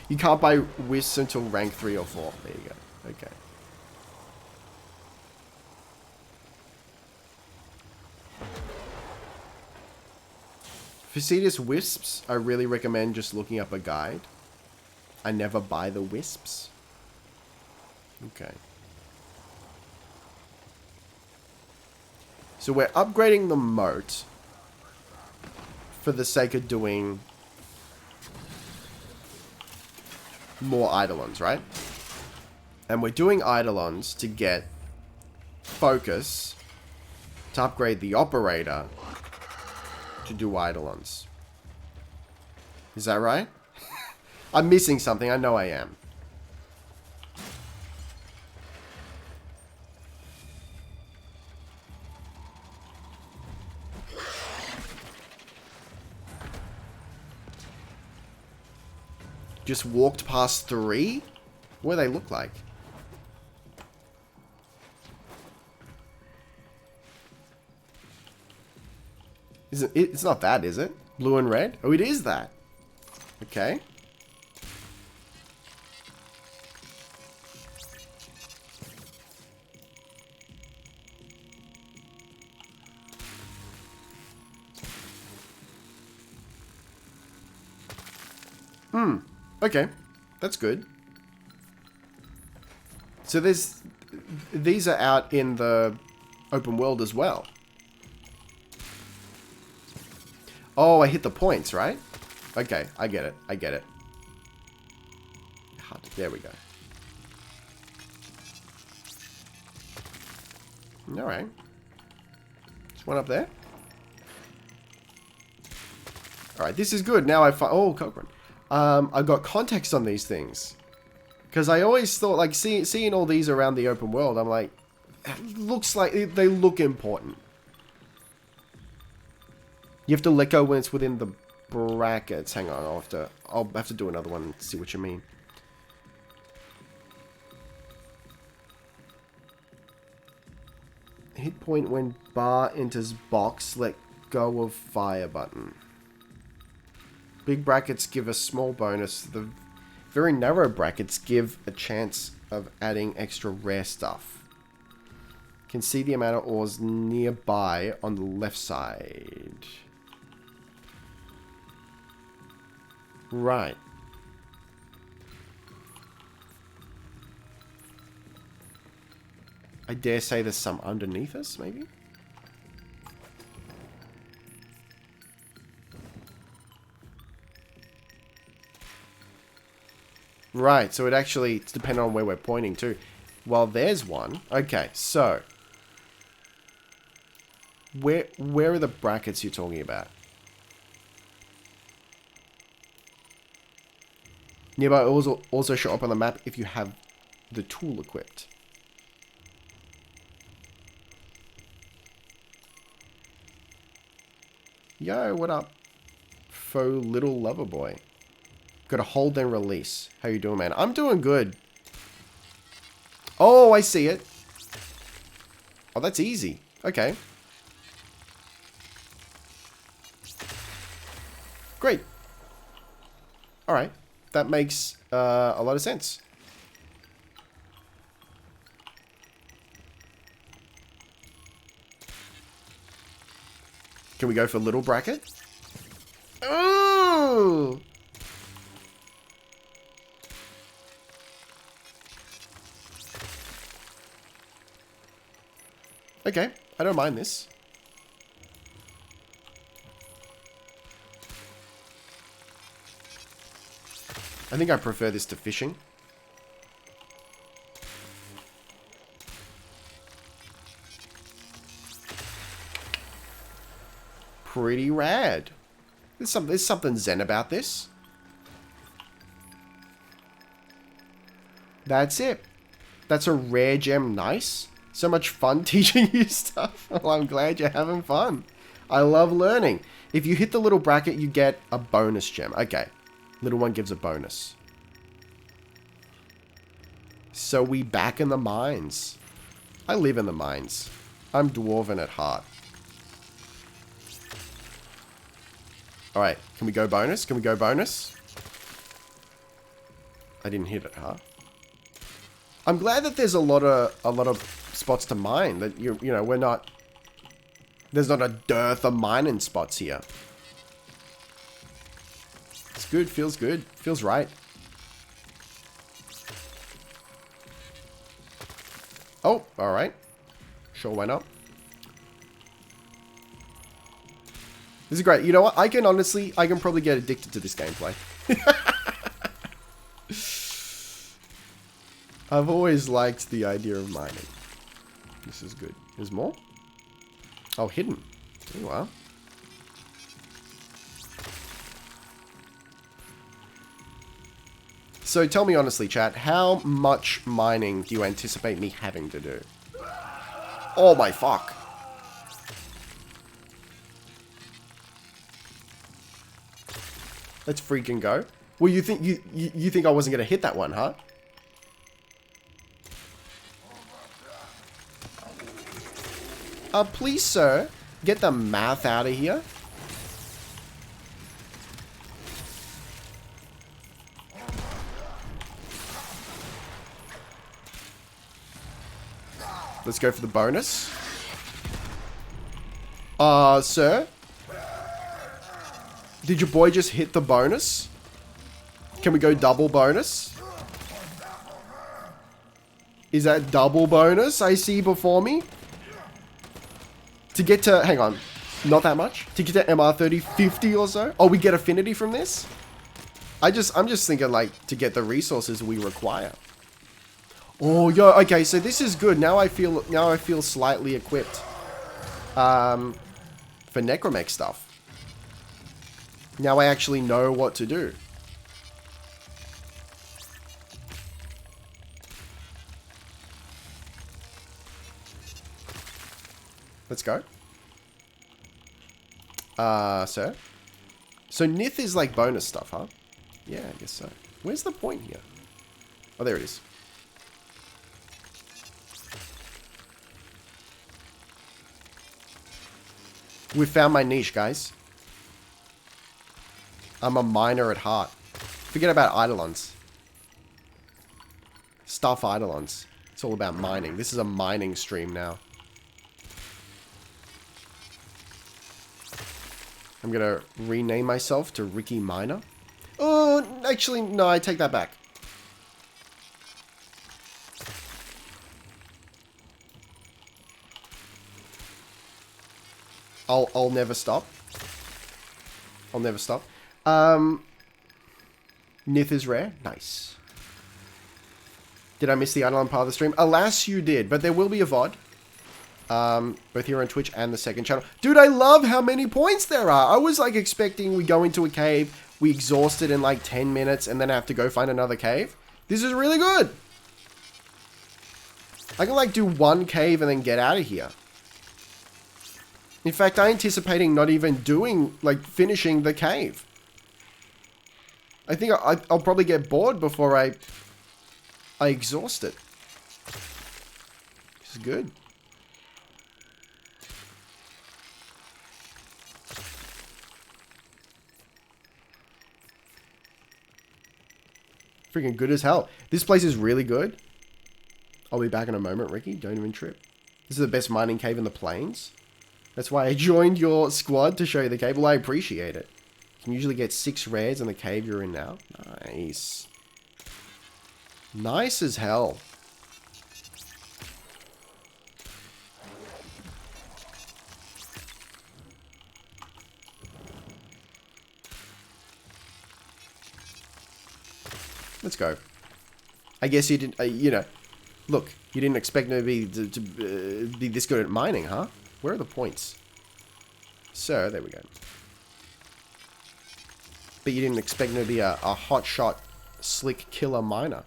A: You can't buy wisps until rank 3 or 4. There you go. Okay. For Cetus wisps, I really recommend just looking up a guide. I never buy the wisps. Okay. So we're upgrading the moat for the sake of doing more Eidolons, right? And we're doing Eidolons to get focus to upgrade the operator to do Eidolons. Is that right? I'm missing something. I know I am. Just walked past 3? What do they look like? It's not that, is it? Blue and red? Oh, it is that. Okay. Okay. That's good. So these are out in the open world as well. Oh, I hit the points, right? Okay, I get it. I get it. There we go. Alright. There's one up there. Alright, this is good. Now I find... Oh, Cochrane. I've got context on these things. Because I always thought, like, seeing all these around the open world, I'm like... It looks like... They look important. You have to let go when it's within the brackets. Hang on, I'll have to do another one and see what you mean. Hit point when bar enters box, let go of fire button. Big brackets give a small bonus. The very narrow brackets give a chance of adding extra rare stuff. Can see the amount of ores nearby on the left side. Right. I dare say there's some underneath us, maybe? Right, so it's dependent on where we're pointing to. Well, there's one. Okay, so. Where are the brackets you're talking about? Nearby also show up on the map if you have the tool equipped. Yo, what up? Faux little lover boy. Gotta hold then release. How you doing, man? I'm doing good. Oh, I see it. Oh, that's easy. Okay. Great. Alright. That makes a lot of sense. Can we go for little bracket? Ooh! Okay, I don't mind this. I think I prefer this to fishing. Pretty rad. There's something zen about this. That's it. That's a rare gem. Nice. So much fun teaching you stuff. Well, I'm glad you're having fun. I love learning. If you hit the little bracket, you get a bonus gem. Okay. Little one gives a bonus. So we back in the mines. I live in the mines. I'm dwarven at heart. Alright, can we go bonus? Can we go bonus? I didn't hit it, huh? I'm glad that there's a lot of spots to mine. That you know, we're not... There's not a dearth of mining spots here. It's good, feels good. Feels right. Oh, alright. Sure, why not? This is great. You know what? I can probably get addicted to this gameplay. I've always liked the idea of mining. This is good. There's more? Oh, hidden. There you are. So tell me honestly, chat, how much mining do you anticipate me having to do? Oh my fuck. Let's freaking go. Well, you think you think I wasn't gonna hit that one, huh? Please, sir, get the math out of here. Let's go for the bonus. Sir? Did your boy just hit the bonus? Can we go double bonus? Is that double bonus I see before me? To get to... Hang on. Not that much? To get to MR30, 50 or so? Oh, we get affinity from this? I'm just thinking, like, to get the resources we require. Oh, yo, okay, so this is good. Now I feel slightly equipped. For necromech stuff. Now I actually know what to do. Let's go. Sir? So Nith is like bonus stuff, huh? Yeah, I guess so. Where's the point here? Oh, there it is. We found my niche, guys. I'm a miner at heart. Forget about Eidolons. Stuff Eidolons. It's all about mining. This is a mining stream now. I'm gonna rename myself to Ricky Miner. Oh, actually, no, I take that back. I'll never stop. I'll never stop. Nith is rare. Nice. Did I miss the Eidolon part of the stream? Alas, you did. But there will be a VOD. Both here on Twitch and the second channel. Dude, I love how many points there are. I was like expecting we go into a cave, we exhaust it in like 10 minutes and then have to go find another cave. This is really good. I can like do one cave and then get out of here. In fact, I'm anticipating not even doing, like, finishing the cave. I think I'll probably get bored before I exhaust it. This is good. Freaking good as hell. This place is really good. I'll be back in a moment, Ricky. Don't even trip. This is the best mining cave in the plains. That's why I joined your squad to show you the cave. Well, I appreciate it. You can usually get 6 rares in the cave you're in now. Nice. Nice as hell. Let's go. I guess you didn't, you know, look, you didn't expect me to be this good at mining, huh? Where are the points? So, there we go. But you didn't expect me to be a hotshot, slick killer miner.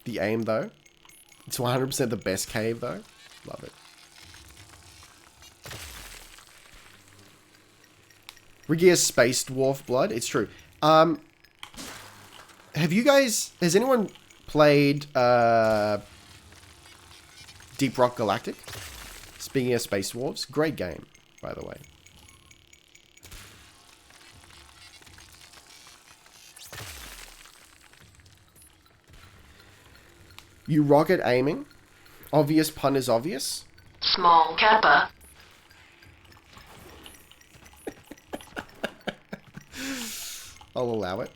A: The aim, though. It's 100% the best cave, though. Love it. Regia Space Dwarf Blood. It's true. Have you guys... Has anyone played Deep Rock Galactic? Speaking of Space Dwarves. Great game, by the way. You rock at aiming. Obvious pun is obvious.
F: Small Kappa.
A: I'll allow it.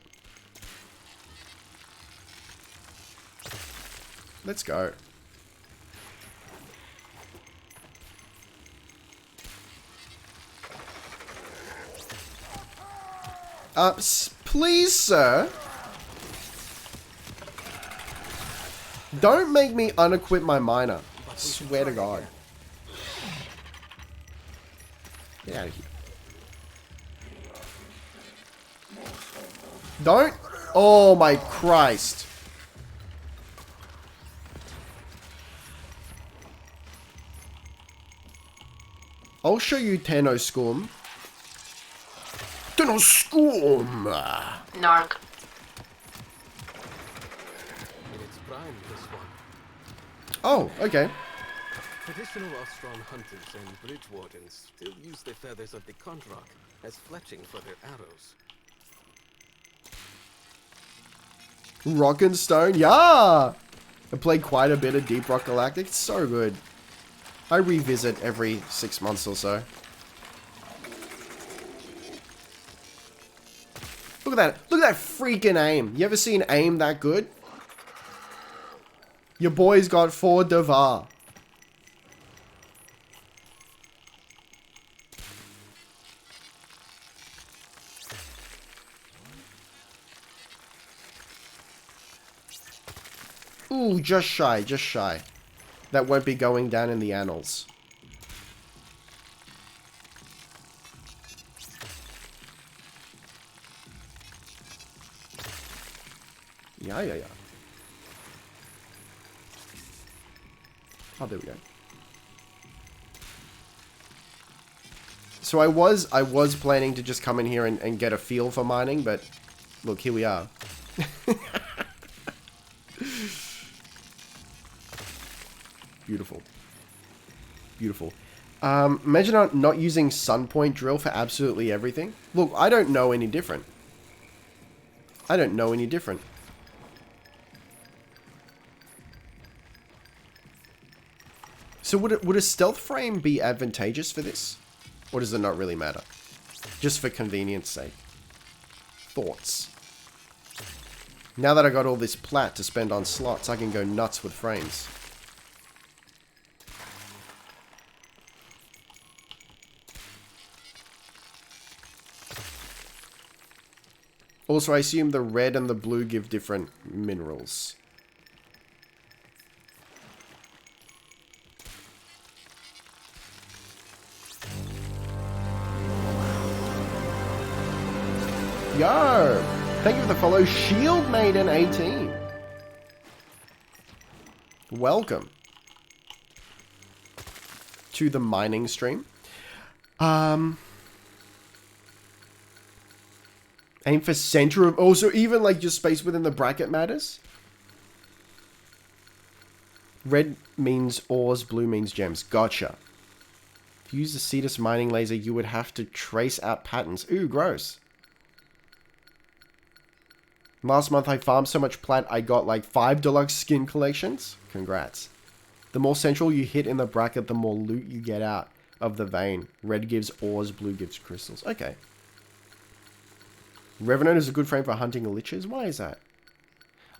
A: Let's go. Please, sir. Don't make me unequip my miner. I swear to God. Get out of here. Don't. Oh my Christ. I'll show you Tenno Scum. Tenno Scum!
F: Narc.
L: It's prime, this one.
A: Oh, okay.
L: Traditional Ostron hunters and bridge wardens still use the feathers of the Kondrak as fletching for their arrows.
A: Rock and Stone, yeah! I played quite a bit of Deep Rock Galactic. It's so good. I revisit every 6 months or so. Look at that. Look at that freaking aim. You ever seen aim that good? Your boy's got 4 Devar. Ooh, just shy, just shy. That won't be going down in the annals. Yeah. Oh, there we go. So I was planning to just come in here and get a feel for mining, but look, here we are. Beautiful. Beautiful. Imagine not using Sunpoint Drill for absolutely everything. Look, I don't know any different. I don't know any different. So would a stealth frame be advantageous for this? Or does it not really matter? Just for convenience sake. Thoughts. Now that I got all this plat to spend on slots, I can go nuts with frames. Also, I assume the red and the blue give different minerals. Yo! Thank you for the follow, Shield Maiden 18. Welcome to the mining stream. Aim for center of... Also, even like just space within the bracket matters. Red means ores, blue means gems. Gotcha. If you use the Cetus mining laser, you would have to trace out patterns. Ooh, gross. Last month, I farmed so much plat, I got like 5 deluxe skin collections. Congrats. The more central you hit in the bracket, the more loot you get out of the vein. Red gives ores, blue gives crystals. Okay. Revenant is a good frame for hunting liches. Why is that?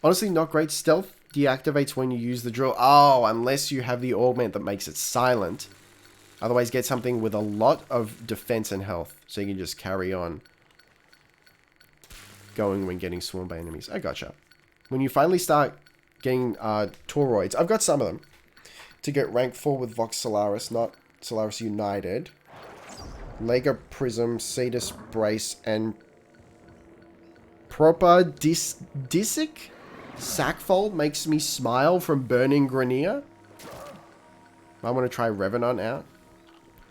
A: Honestly, not great. Stealth deactivates when you use the drill. Oh, unless you have the augment that makes it silent. Otherwise, get something with a lot of defense and health, so you can just carry on going when getting swarmed by enemies. I gotcha. When you finally start getting toroids, I've got some of them, to get rank 4 with Vox Solaris, not Solaris United. Lega Prism, Cetus Brace, and Proper Disic? Sackfold makes me smile from Burning Grenier. I want to try Revenant out.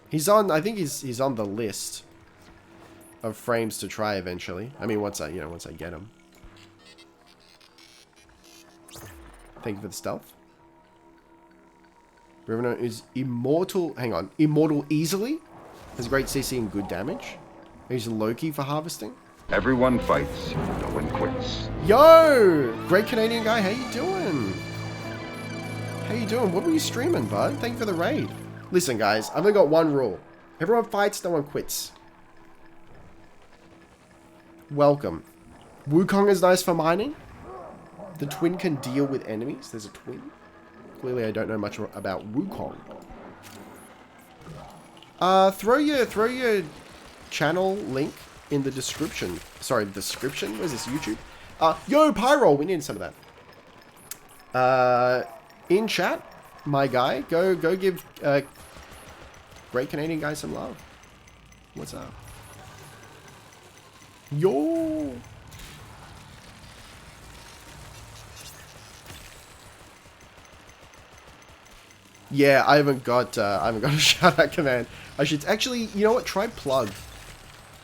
A: He's on, I think he's on the list of frames to try eventually. I mean, once I get him. Thank you for the stealth. Revenant is immortal. Hang on. Immortal easily. Has great CC and good damage. He's Loki for harvesting.
J: Everyone fights. No one quits.
A: Yo! Great Canadian guy. How you doing? How you doing? What were you streaming, bud? Thank you for the raid. Listen, guys. I've only got one rule. Everyone fights. No one quits. Welcome. Wukong is nice for mining. The twin can deal with enemies. There's a twin. Clearly, I don't know much about Wukong. Throw your channel link in the description. Sorry, description? Where's this? YouTube? Yo, Pyro! We need some of that. In chat, my guy. Go give Great Canadian guy some love. What's up? Yo! Yeah, I haven't got a shout out command. I should actually, you know what? Try plug.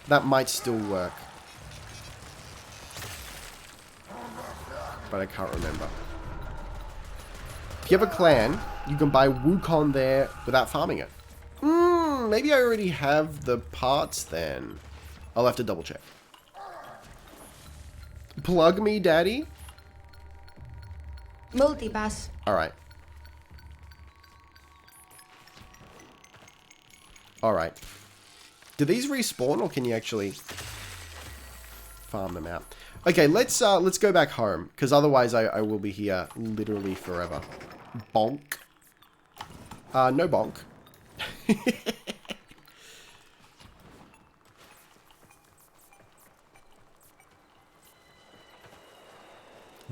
A: That might still work. But I can't remember. If you have a clan, you can buy Wukong there without farming it. Maybe I already have the parts then. I'll have to double check. Plug me, daddy.
M: Multipass.
A: Alright. Alright. Do these respawn or can you actually farm them out? Okay, let's go back home, because otherwise I will be here literally forever. Bonk. No bonk.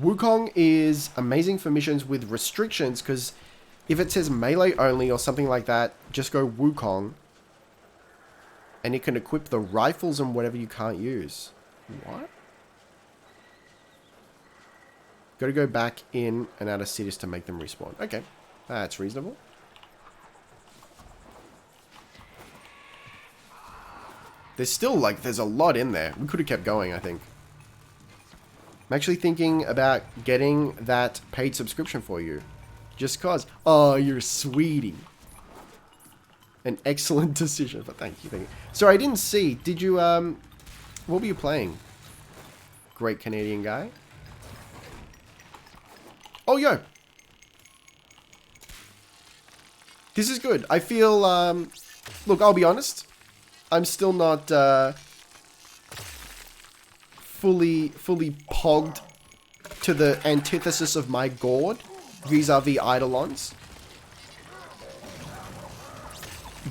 A: Wukong is amazing for missions with restrictions, because if it says melee only or something like that, just go Wukong. And it can equip the rifles and whatever you can't use. What? Gotta go back in and out of cities to make them respawn. Okay, that's reasonable. There's still, like, there's a lot in there. We could have kept going, I think. I'm actually thinking about getting that paid subscription for you. Just cause. Oh, you're a sweetie. An excellent decision, but thank you. Sorry, I didn't see. Did you, what were you playing? Great Canadian guy. Oh, yo. This is good. I feel, look, I'll be honest. I'm still not, fully pogged to the antithesis of my gourd vis-a-vis Eidolons.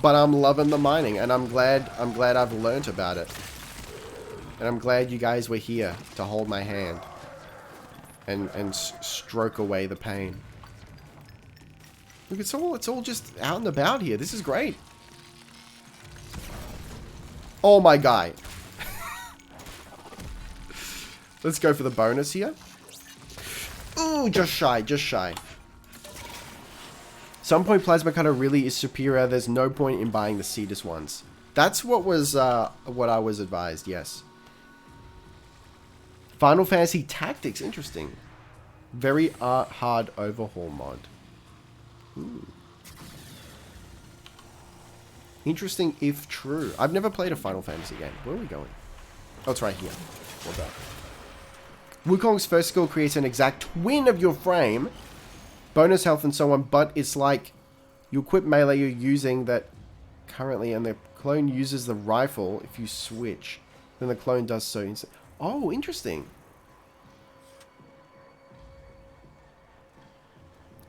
A: But I'm loving the mining, and I'm glad I've learnt about it. And I'm glad you guys were here to hold my hand. And stroke away the pain. Look, it's all just out and about here. This is great. Oh my guy. Let's go for the bonus here. Ooh, just shy, just shy. Some point plasma cutter really is superior. There's no point in buying the Cetus ones. That's what was what I was advised, yes. Final Fantasy Tactics, interesting. Very hard overhaul mod. Ooh. Interesting if true. I've never played a Final Fantasy game. Where are we going? Oh, it's right here. Well done. Wukong's first skill creates an exact twin of your frame. Bonus health and so on, but it's like you equip melee you're using that currently, and the clone uses the rifle. If you switch, then the clone does so. Oh, interesting.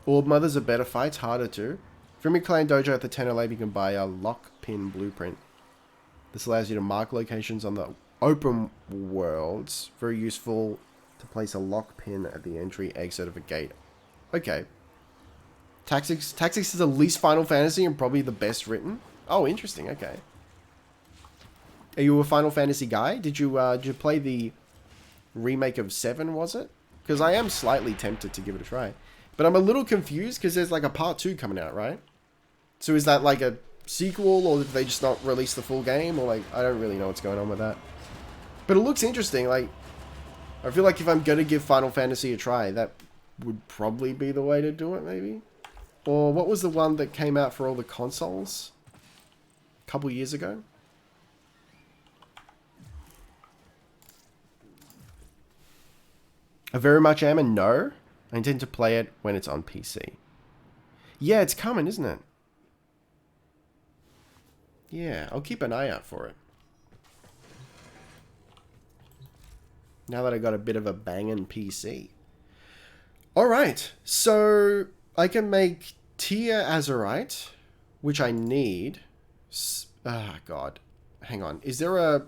A: Orb Mothers are better fights, harder too. From your clan dojo at the 10 Lab, you can buy a lock pin blueprint. This allows you to mark locations on the open worlds. Very useful to place a lock pin at the entry exit of a gate. Okay. Tactics is the least Final Fantasy and probably the best written. Oh, interesting. Okay. Are you a Final Fantasy guy? Did you play the remake of 7, was it? Because I am slightly tempted to give it a try. But I'm a little confused because there's like a part 2 coming out, right? So is that like a sequel, or did they just not release the full game? Or like, I don't really know what's going on with that. But it looks interesting. Like, I feel like if I'm going to give Final Fantasy a try, that would probably be the way to do it, maybe? Or what was the one that came out for all the consoles a couple years ago? I very much am a no. I intend to play it when it's on PC. Yeah, it's coming, isn't it? Yeah, I'll keep an eye out for it. Now that I got a bit of a banging PC. Alright, so I can make Tia Azurite, which I need. Ah, God. Hang on. Is there a...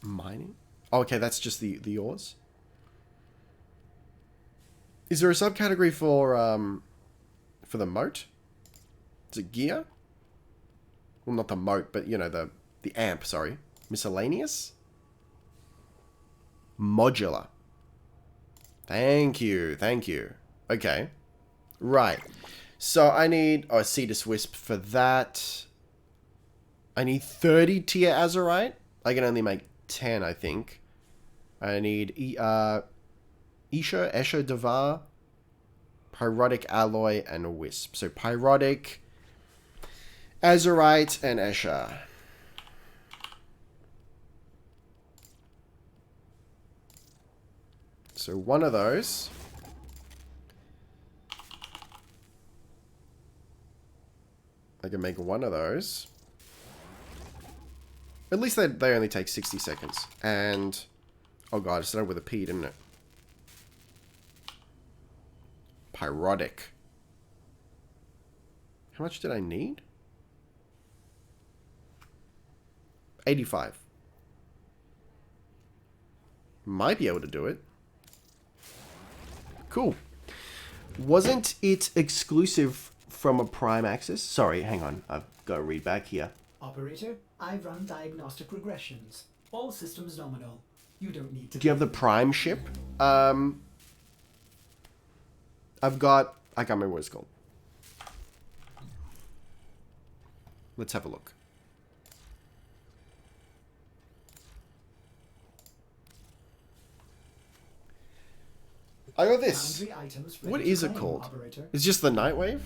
A: mining? Oh, okay, that's just the ores. Is there a subcategory for the moat? Is it gear? Well, not the moat, but you know, the amp, sorry. Miscellaneous? Modular. Thank you, thank you. Okay. Right. So I need a Cetus Wisp for that. I need 30 Tia Azurite. I can only make 10, I think. I need Escher Devar, Pyrotic Alloy, and a Wisp. So Pyrotic, Azurite, and Escher. So one of those. I can make one of those. At least they only take 60 seconds. And... oh god, it started with a P, didn't it? Pyrotic. How much did I need? 85. Might be able to do it. Cool. Wasn't it exclusive from a Prime access? Sorry, hang on. I've got to read back here.
C: Operator, I've run diagnostic regressions. All systems nominal. You don't need to...
A: Do you have the Prime ship? I've got... I can't remember what it's called. Let's have a look. I got this. What is it called?
C: Operator.
A: It's just the Nightwave?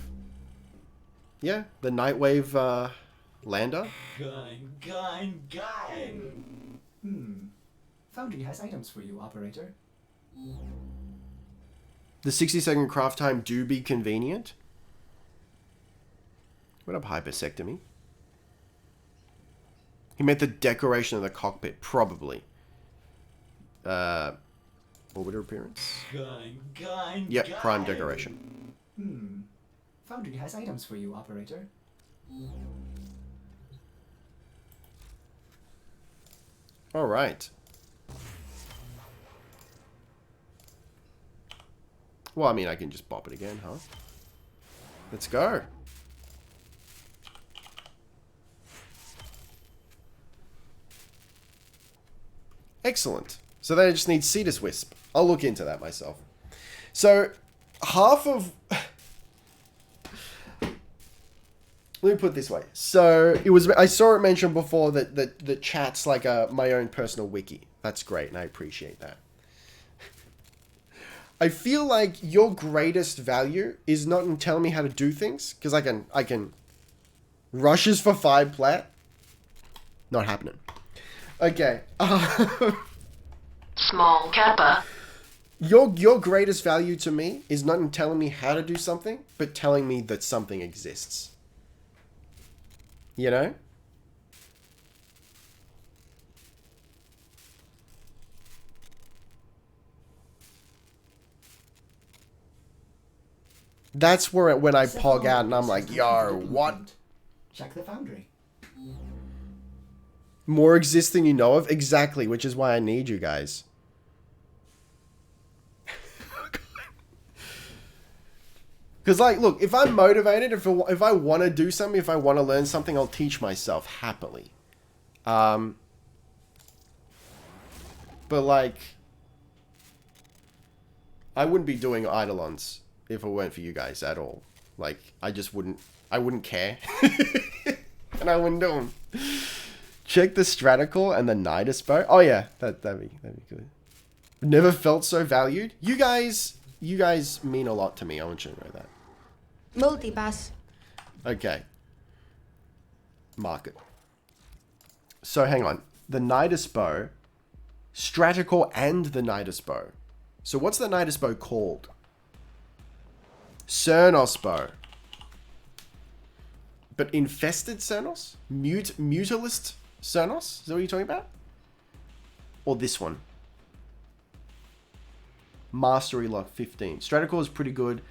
A: Yeah, the Nightwave lander.
C: Foundry has items for you, operator.
A: The 60-second craft time do be convenient. What up, hypersectomy? He meant the decoration of the cockpit, probably. Orbiter appearance? Yep, prime decoration.
C: Foundry has items for you, operator.
A: All right. Well, I mean, I can just bop it again, huh? Let's go. Excellent. So then I just need Cetus Wisp. I'll look into that myself. So, half of... Let me put it this way. So, I saw it mentioned before that the chat's like my own personal wiki. That's great, and I appreciate that. I feel like your greatest value is not in telling me how to do things, because I can rushes for 5 plat. Not happening. Okay.
F: Small Kappa.
A: Your greatest value to me is not in telling me how to do something, but telling me that something exists. You know? That's where when I pog out and I'm like, yo, what?
C: Check the foundry.
A: More exists than you know of? Exactly, which is why I need you guys. Because, like, look, if I'm motivated, if I want to do something, if I want to learn something, I'll teach myself happily. But, like, I wouldn't be doing Eidolons if it weren't for you guys at all. Like, I wouldn't care. And I wouldn't do them. Check the Stratical and the Nidus bow. Oh yeah, that'd be good. Never felt so valued. You guys mean a lot to me. I want you to know that.
M: Multipass.
A: Okay. Mark it. So hang on. The Nidus bow, Stratical and the Nidus bow. So what's the Nidus bow called? Cernos bow. But infested Cernos? Mutalist Cernos? Is that what you're talking about? Or this one? Mastery lock 15. Stratical is pretty good.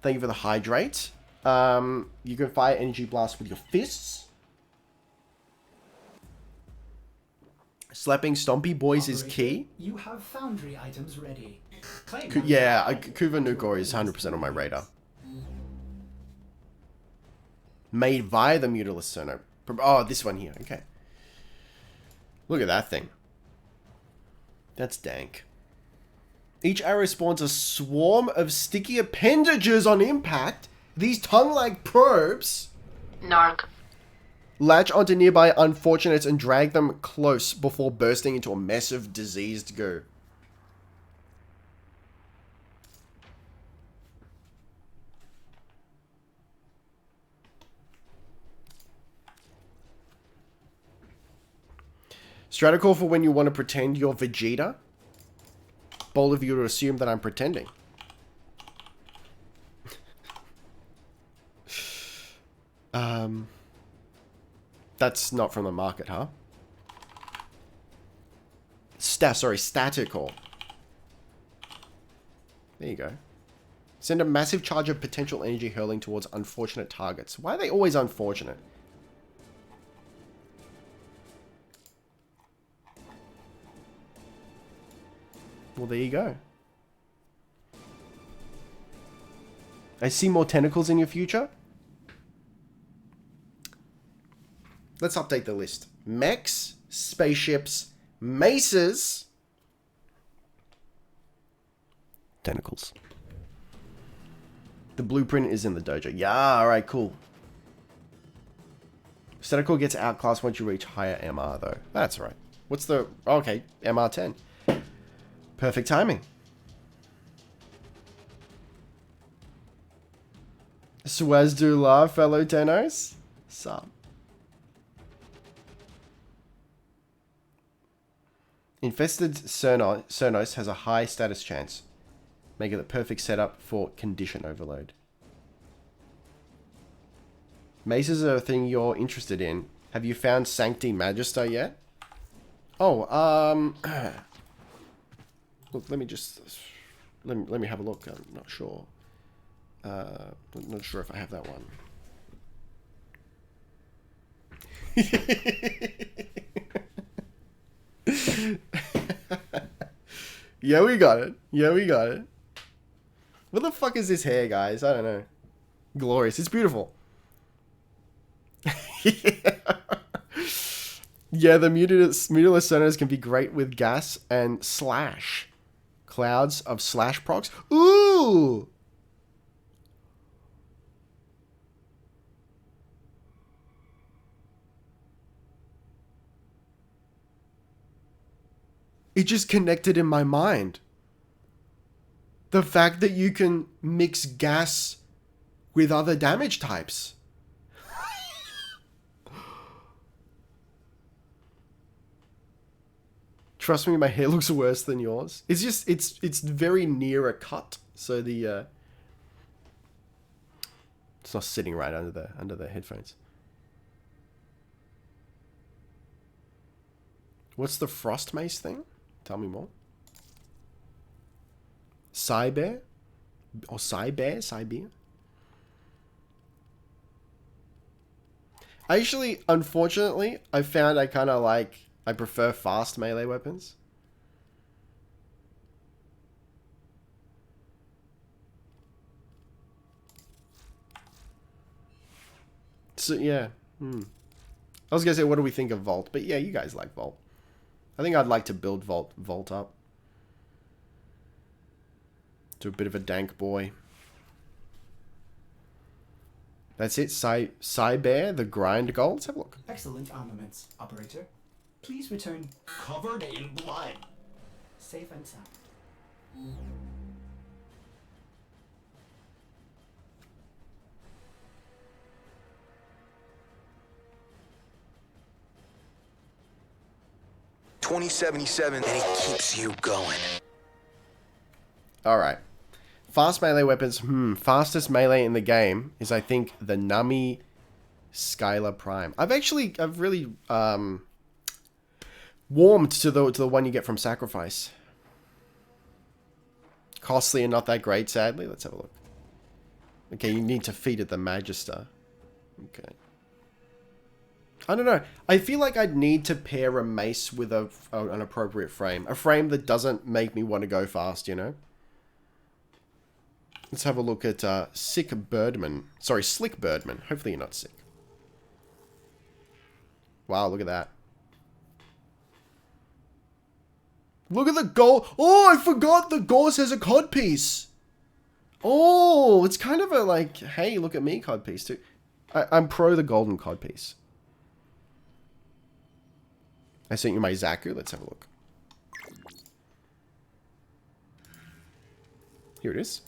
A: Thank you for the hydrate. You can fire energy blast with your fists. Slapping Stompy Boys is key.
C: You have foundry items ready.
A: Yeah, Kuva Nukor is 100% on my radar. Made via the Mutalist Cerno. Oh, this one here. Okay. Look at that thing. That's dank. Each arrow spawns a swarm of sticky appendages on impact. These tongue-like probes
F: Narc.
A: latch onto nearby unfortunates and drag them close before bursting into a mess of diseased goo. Stratical for when you want to pretend you're Vegeta. Bold of you to assume that I'm pretending. That's not from the market, huh? Statical. There you go. Send a massive charge of potential energy hurling towards unfortunate targets. Why are they always unfortunate? Well, there you go. I see more tentacles in your future. Let's update the list. Mechs, spaceships, maces, tentacles. The blueprint is in the dojo. Yeah, alright, cool. Statical gets outclassed once you reach higher MR, though. That's right. What's the... Okay, MR 10. Perfect timing. Swazdula, fellow Tenos. Sup. Infested Cernos has a high status chance, making it the perfect setup for condition overload. Maces are a thing you're interested in. Have you found Sancti Magister yet? Oh, look, let me just... Let me have a look. I'm not sure. Not sure if I have that one. Yeah, we got it. Yeah, we got it. What the fuck is this hair, guys? I don't know. Glorious. It's beautiful. Yeah, the mutilus sonars can be great with gas and slash. Clouds of slash procs. Ooh! It just connected in my mind. The fact that you can mix gas with other damage types. Trust me, my hair looks worse than yours. It's just, it's very near a cut. So the, it's not sitting right under the headphones. What's the frost mace thing? Tell me more. Cyber? Or Cyber? Actually, unfortunately, I found I kind of like... I prefer fast melee weapons. So, yeah. I was going to say, what do we think of Vault? But yeah, you guys like Vault. I think I'd like to build Vault up. To a bit of a dank boy. That's it. Cyber, the grind goal. Let's have a look.
C: Excellent armaments, operator. Please return covered in blood. Safe and sound.
N: $20.77, and it keeps you going.
A: Alright. Fast melee weapons. Fastest melee in the game is, I think, the Nami Skylar Prime. I've really warmed to the one you get from Sacrifice. Costly and not that great, sadly. Let's have a look. Okay, you need to feed it the Magister. Okay. I don't know. I feel like I'd need to pair a mace with an appropriate frame. A frame that doesn't make me want to go fast, you know? Let's have a look at Slick Birdman. Hopefully you're not sick. Wow, look at that. Look at the gold. Oh, I forgot the gauze has a codpiece. Oh, it's kind of a like, hey, look at me codpiece too. I'm pro the golden codpiece. I sent you my Zaku. Let's have a look. Here it is.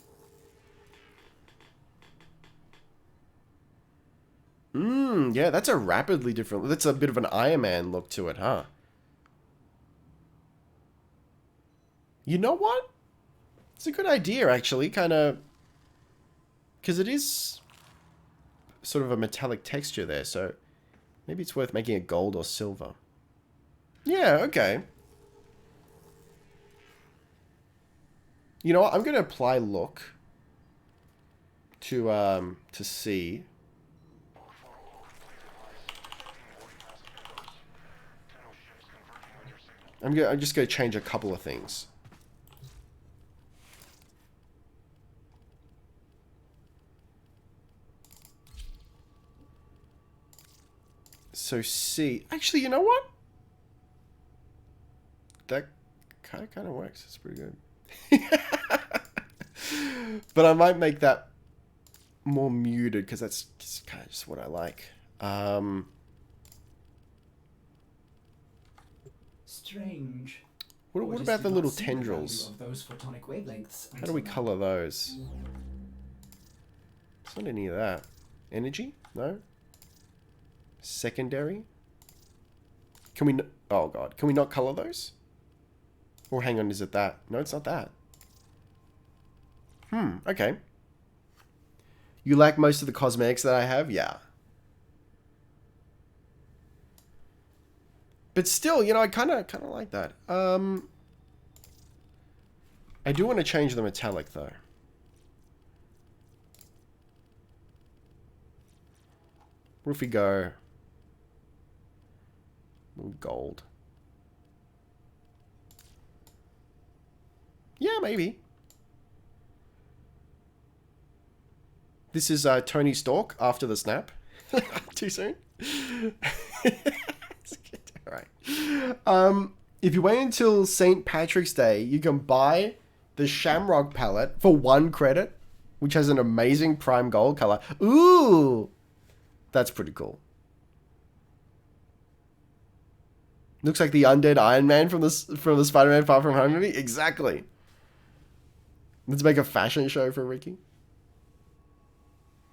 A: Yeah, that's a rapidly different... That's a bit of an Iron Man look to it, huh? You know what? It's a good idea, actually. Kind of... Because it is sort of a metallic texture there, so... Maybe it's worth making it gold or silver. Yeah, okay. You know what? I'm going to apply look to see... I'm just going to change a couple of things. So C. Actually, you know what? That kind of works. It's pretty good. But I might make that more muted because that's kind of just what I like.
C: Strange.
A: What about the little tendrils?
C: Of those photonic wavelengths.
A: How do we color those? It's not any of that. Energy? No? Secondary? Can we... Oh, God. Can we not color those? Or hang on, is it that? No, it's not that. Okay. You like most of the cosmetics that I have? Yeah. But still, you know, I kind of like that. I do want to change the metallic, though. What if we go... gold? Yeah, maybe. This is Tony Stork after the snap. Too soon? Alright. If you wait until St. Patrick's Day, you can buy the Shamrock palette for 1 credit, which has an amazing prime gold color. Ooh! That's pretty cool. Looks like the undead Iron Man from the Spider-Man Far From Home movie. Exactly. Let's make a fashion show for Ricky.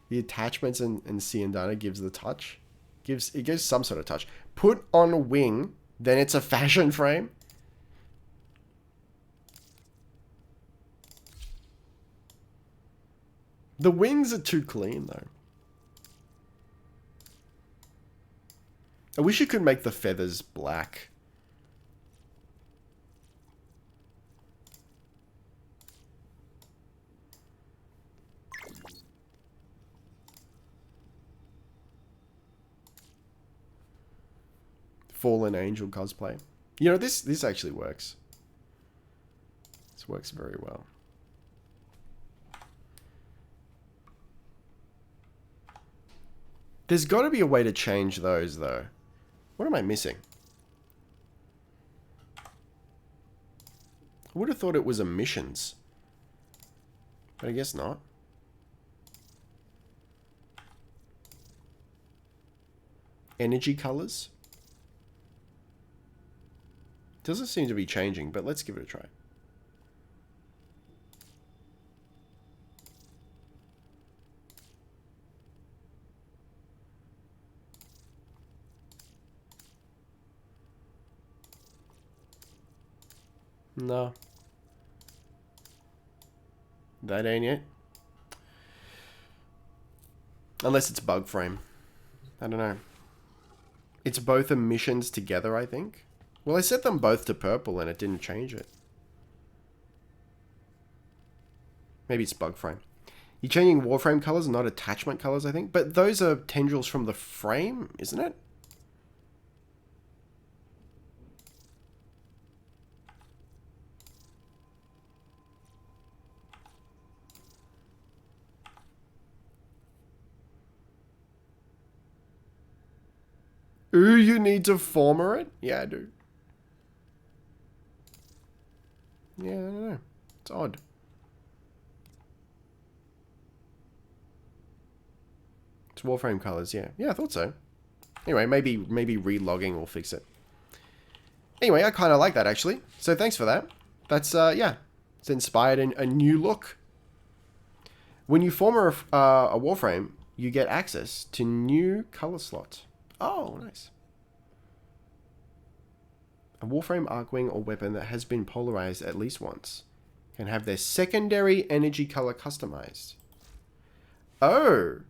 A: The attachments and Ciandana gives the touch. It gives some sort of touch. Put on a wing, then it's a fashion frame. The wings are too clean though. I wish you could make the feathers black. Fallen Angel cosplay. You know, this actually works. This works very well. There's got to be a way to change those, though. What am I missing? I would have thought it was emissions. But I guess not. Energy colors. Doesn't seem to be changing, but let's give it a try. No. That ain't it. Unless it's bug frame. I don't know. It's both emissions together, I think. Well, I set them both to purple and it didn't change it. Maybe it's bug frame. You're changing Warframe colors, not attachment colors, I think. But those are tendrils from the frame, isn't it? Ooh, you need to former it? Yeah, I do. Yeah, I don't know. It's odd. It's Warframe colors, yeah. Yeah, I thought so. Anyway, maybe relogging will fix it. Anyway, I kind of like that, actually. So thanks for that. That's, yeah. It's inspired a new look. When you form a Warframe, you get access to new color slots. Oh, nice. A Warframe Arcwing or weapon that has been polarized at least once can have their secondary energy color customized. Oh!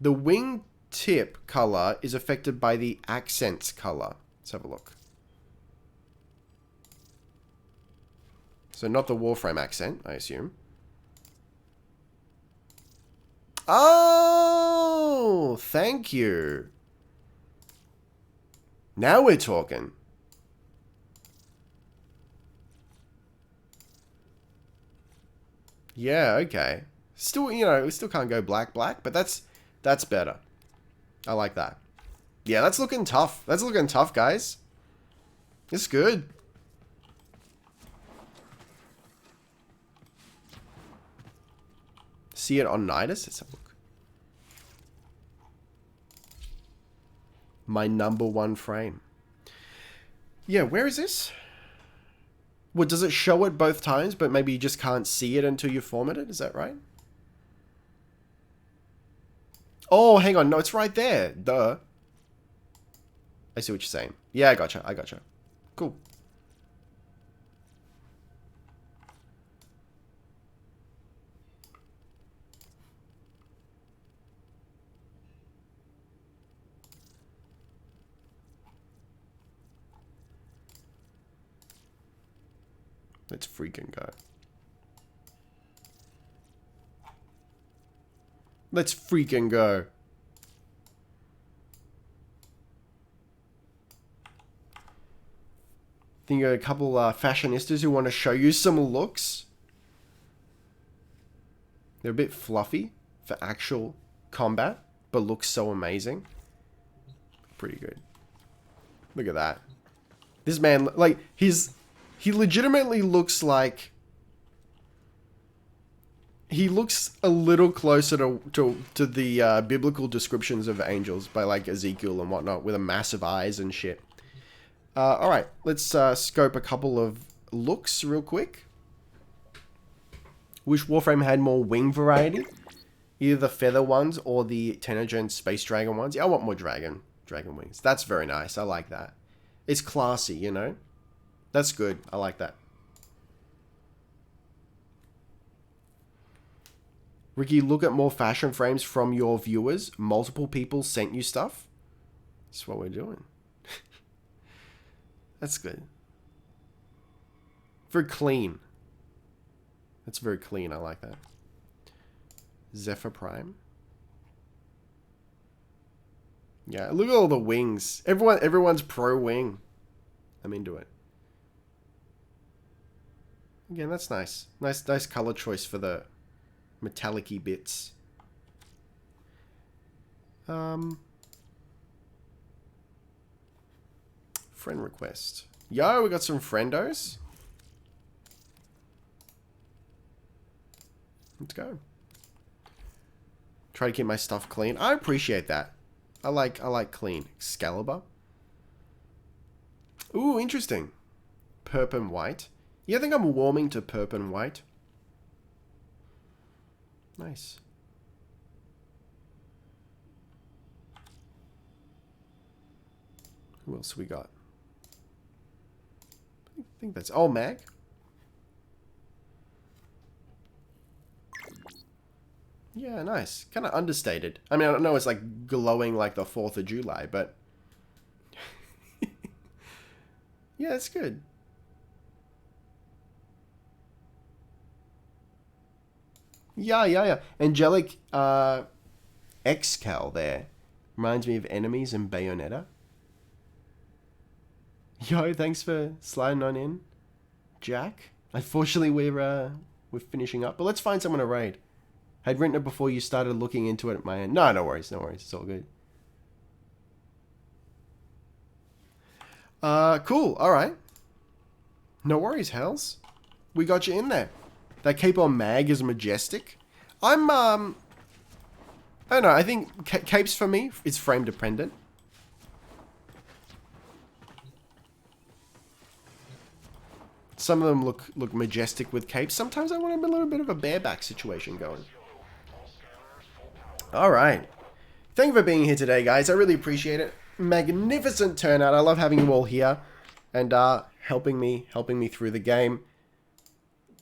A: The wing tip color is affected by the accents color. Let's have a look. So not the Warframe accent, I assume. Oh, thank you. Now we're talking. Yeah, okay. Still, you know, we still can't go black, but that's better. I like that. Yeah, that's looking tough. That's looking tough, guys. It's good. See it on Nidus? Let's have a look. My #1 frame. Yeah, where is this? What, does it show it both times, but maybe you just can't see it until you format it? Is that right? Oh, hang on. No, it's right there. Duh. I see what you're saying. Yeah, I gotcha. Cool. Let's freaking go. Let's freaking go. think you're a couple fashionistas who want to show you some looks. They're a bit fluffy for actual combat, but look so amazing. Pretty good. Look at that. This man, like, he legitimately looks like... He looks a little closer to the biblical descriptions of angels by, like, Ezekiel and whatnot, with a massive eyes and shit. Alright, let's scope a couple of looks real quick. Wish Warframe had more wing variety. Either the feather ones or the Tenogen Space Dragon ones. Yeah, I want more dragon wings. That's very nice. I like that. It's classy, you know? That's good. I like that. Ricky, look at more fashion frames from your viewers. Multiple people sent you stuff. That's what we're doing. That's good. Very clean. That's very clean. I like that. Zephyr Prime. Yeah, look at all the wings. Everyone's pro wing. I'm into it. Again, that's nice. Nice color choice for the metallic-y bits. Friend request. Yo, we got some friendos. Let's go. Try to keep my stuff clean. I appreciate that. I like clean. Excalibur. Ooh, interesting. Purp and white. Yeah, I think I'm warming to purp and white. Nice. Who else we got? I think that's... Oh, Mag. Yeah, nice. Kind of understated. I mean, I don't know it's like glowing like the 4th of July, but... yeah, it's good. Yeah. Angelic Excal there. Reminds me of Enemies and Bayonetta. Yo, thanks for sliding on in, Jack. Unfortunately, we're finishing up, but let's find someone to raid. I'd written it before you started looking into it at my end. No worries. It's all good. Cool. All right. No worries, Hells. We got you in there. That cape on Mag is majestic. I don't know. I think capes for me, it's frame dependent. Some of them look majestic with capes. Sometimes I want a little bit of a bareback situation going. Alright. Thank you for being here today, guys. I really appreciate it. Magnificent turnout. I love having you all here. And helping me through the game.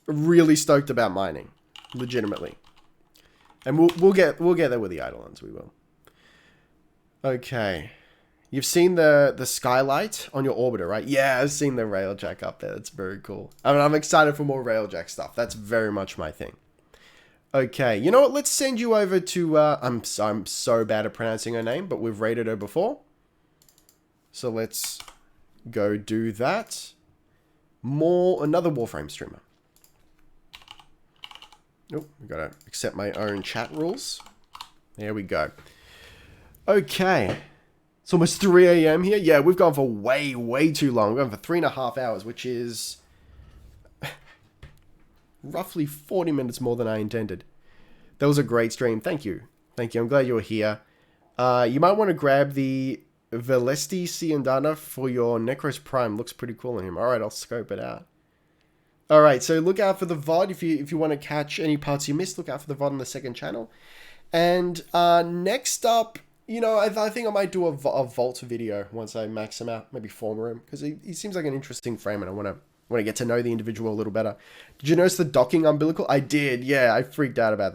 A: Really stoked about mining. Legitimately. And we'll get there with the Eidolons. We will. Okay. You've seen the skylight on your orbiter, right? Yeah, I've seen the railjack up there. That's very cool. I mean, I'm excited for more railjack stuff. That's very much my thing. Okay, you know what? Let's send you over to... I'm so bad at pronouncing her name, but we've rated her before. So let's go do that. Another Warframe streamer. Nope, we gotta accept my own chat rules. There we go. Okay. It's almost 3 a.m. here. Yeah, we've gone for way too long. We've gone for 3.5 hours, which is roughly 40 minutes more than I intended. That was a great stream. Thank you. I'm glad you were here. You might want to grab the Velesti Ciandana for your Necros Prime. Looks pretty cool on him. Alright, I'll scope it out. Alright, so look out for the VOD. If you want to catch any parts you missed, look out for the VOD on the second channel. And next up... You know, I think I might do a Vault video once I max him out. Maybe former him. Because he seems like an interesting frame and I want to get to know the individual a little better. Did you notice the docking umbilical? I did. Yeah, I freaked out about that.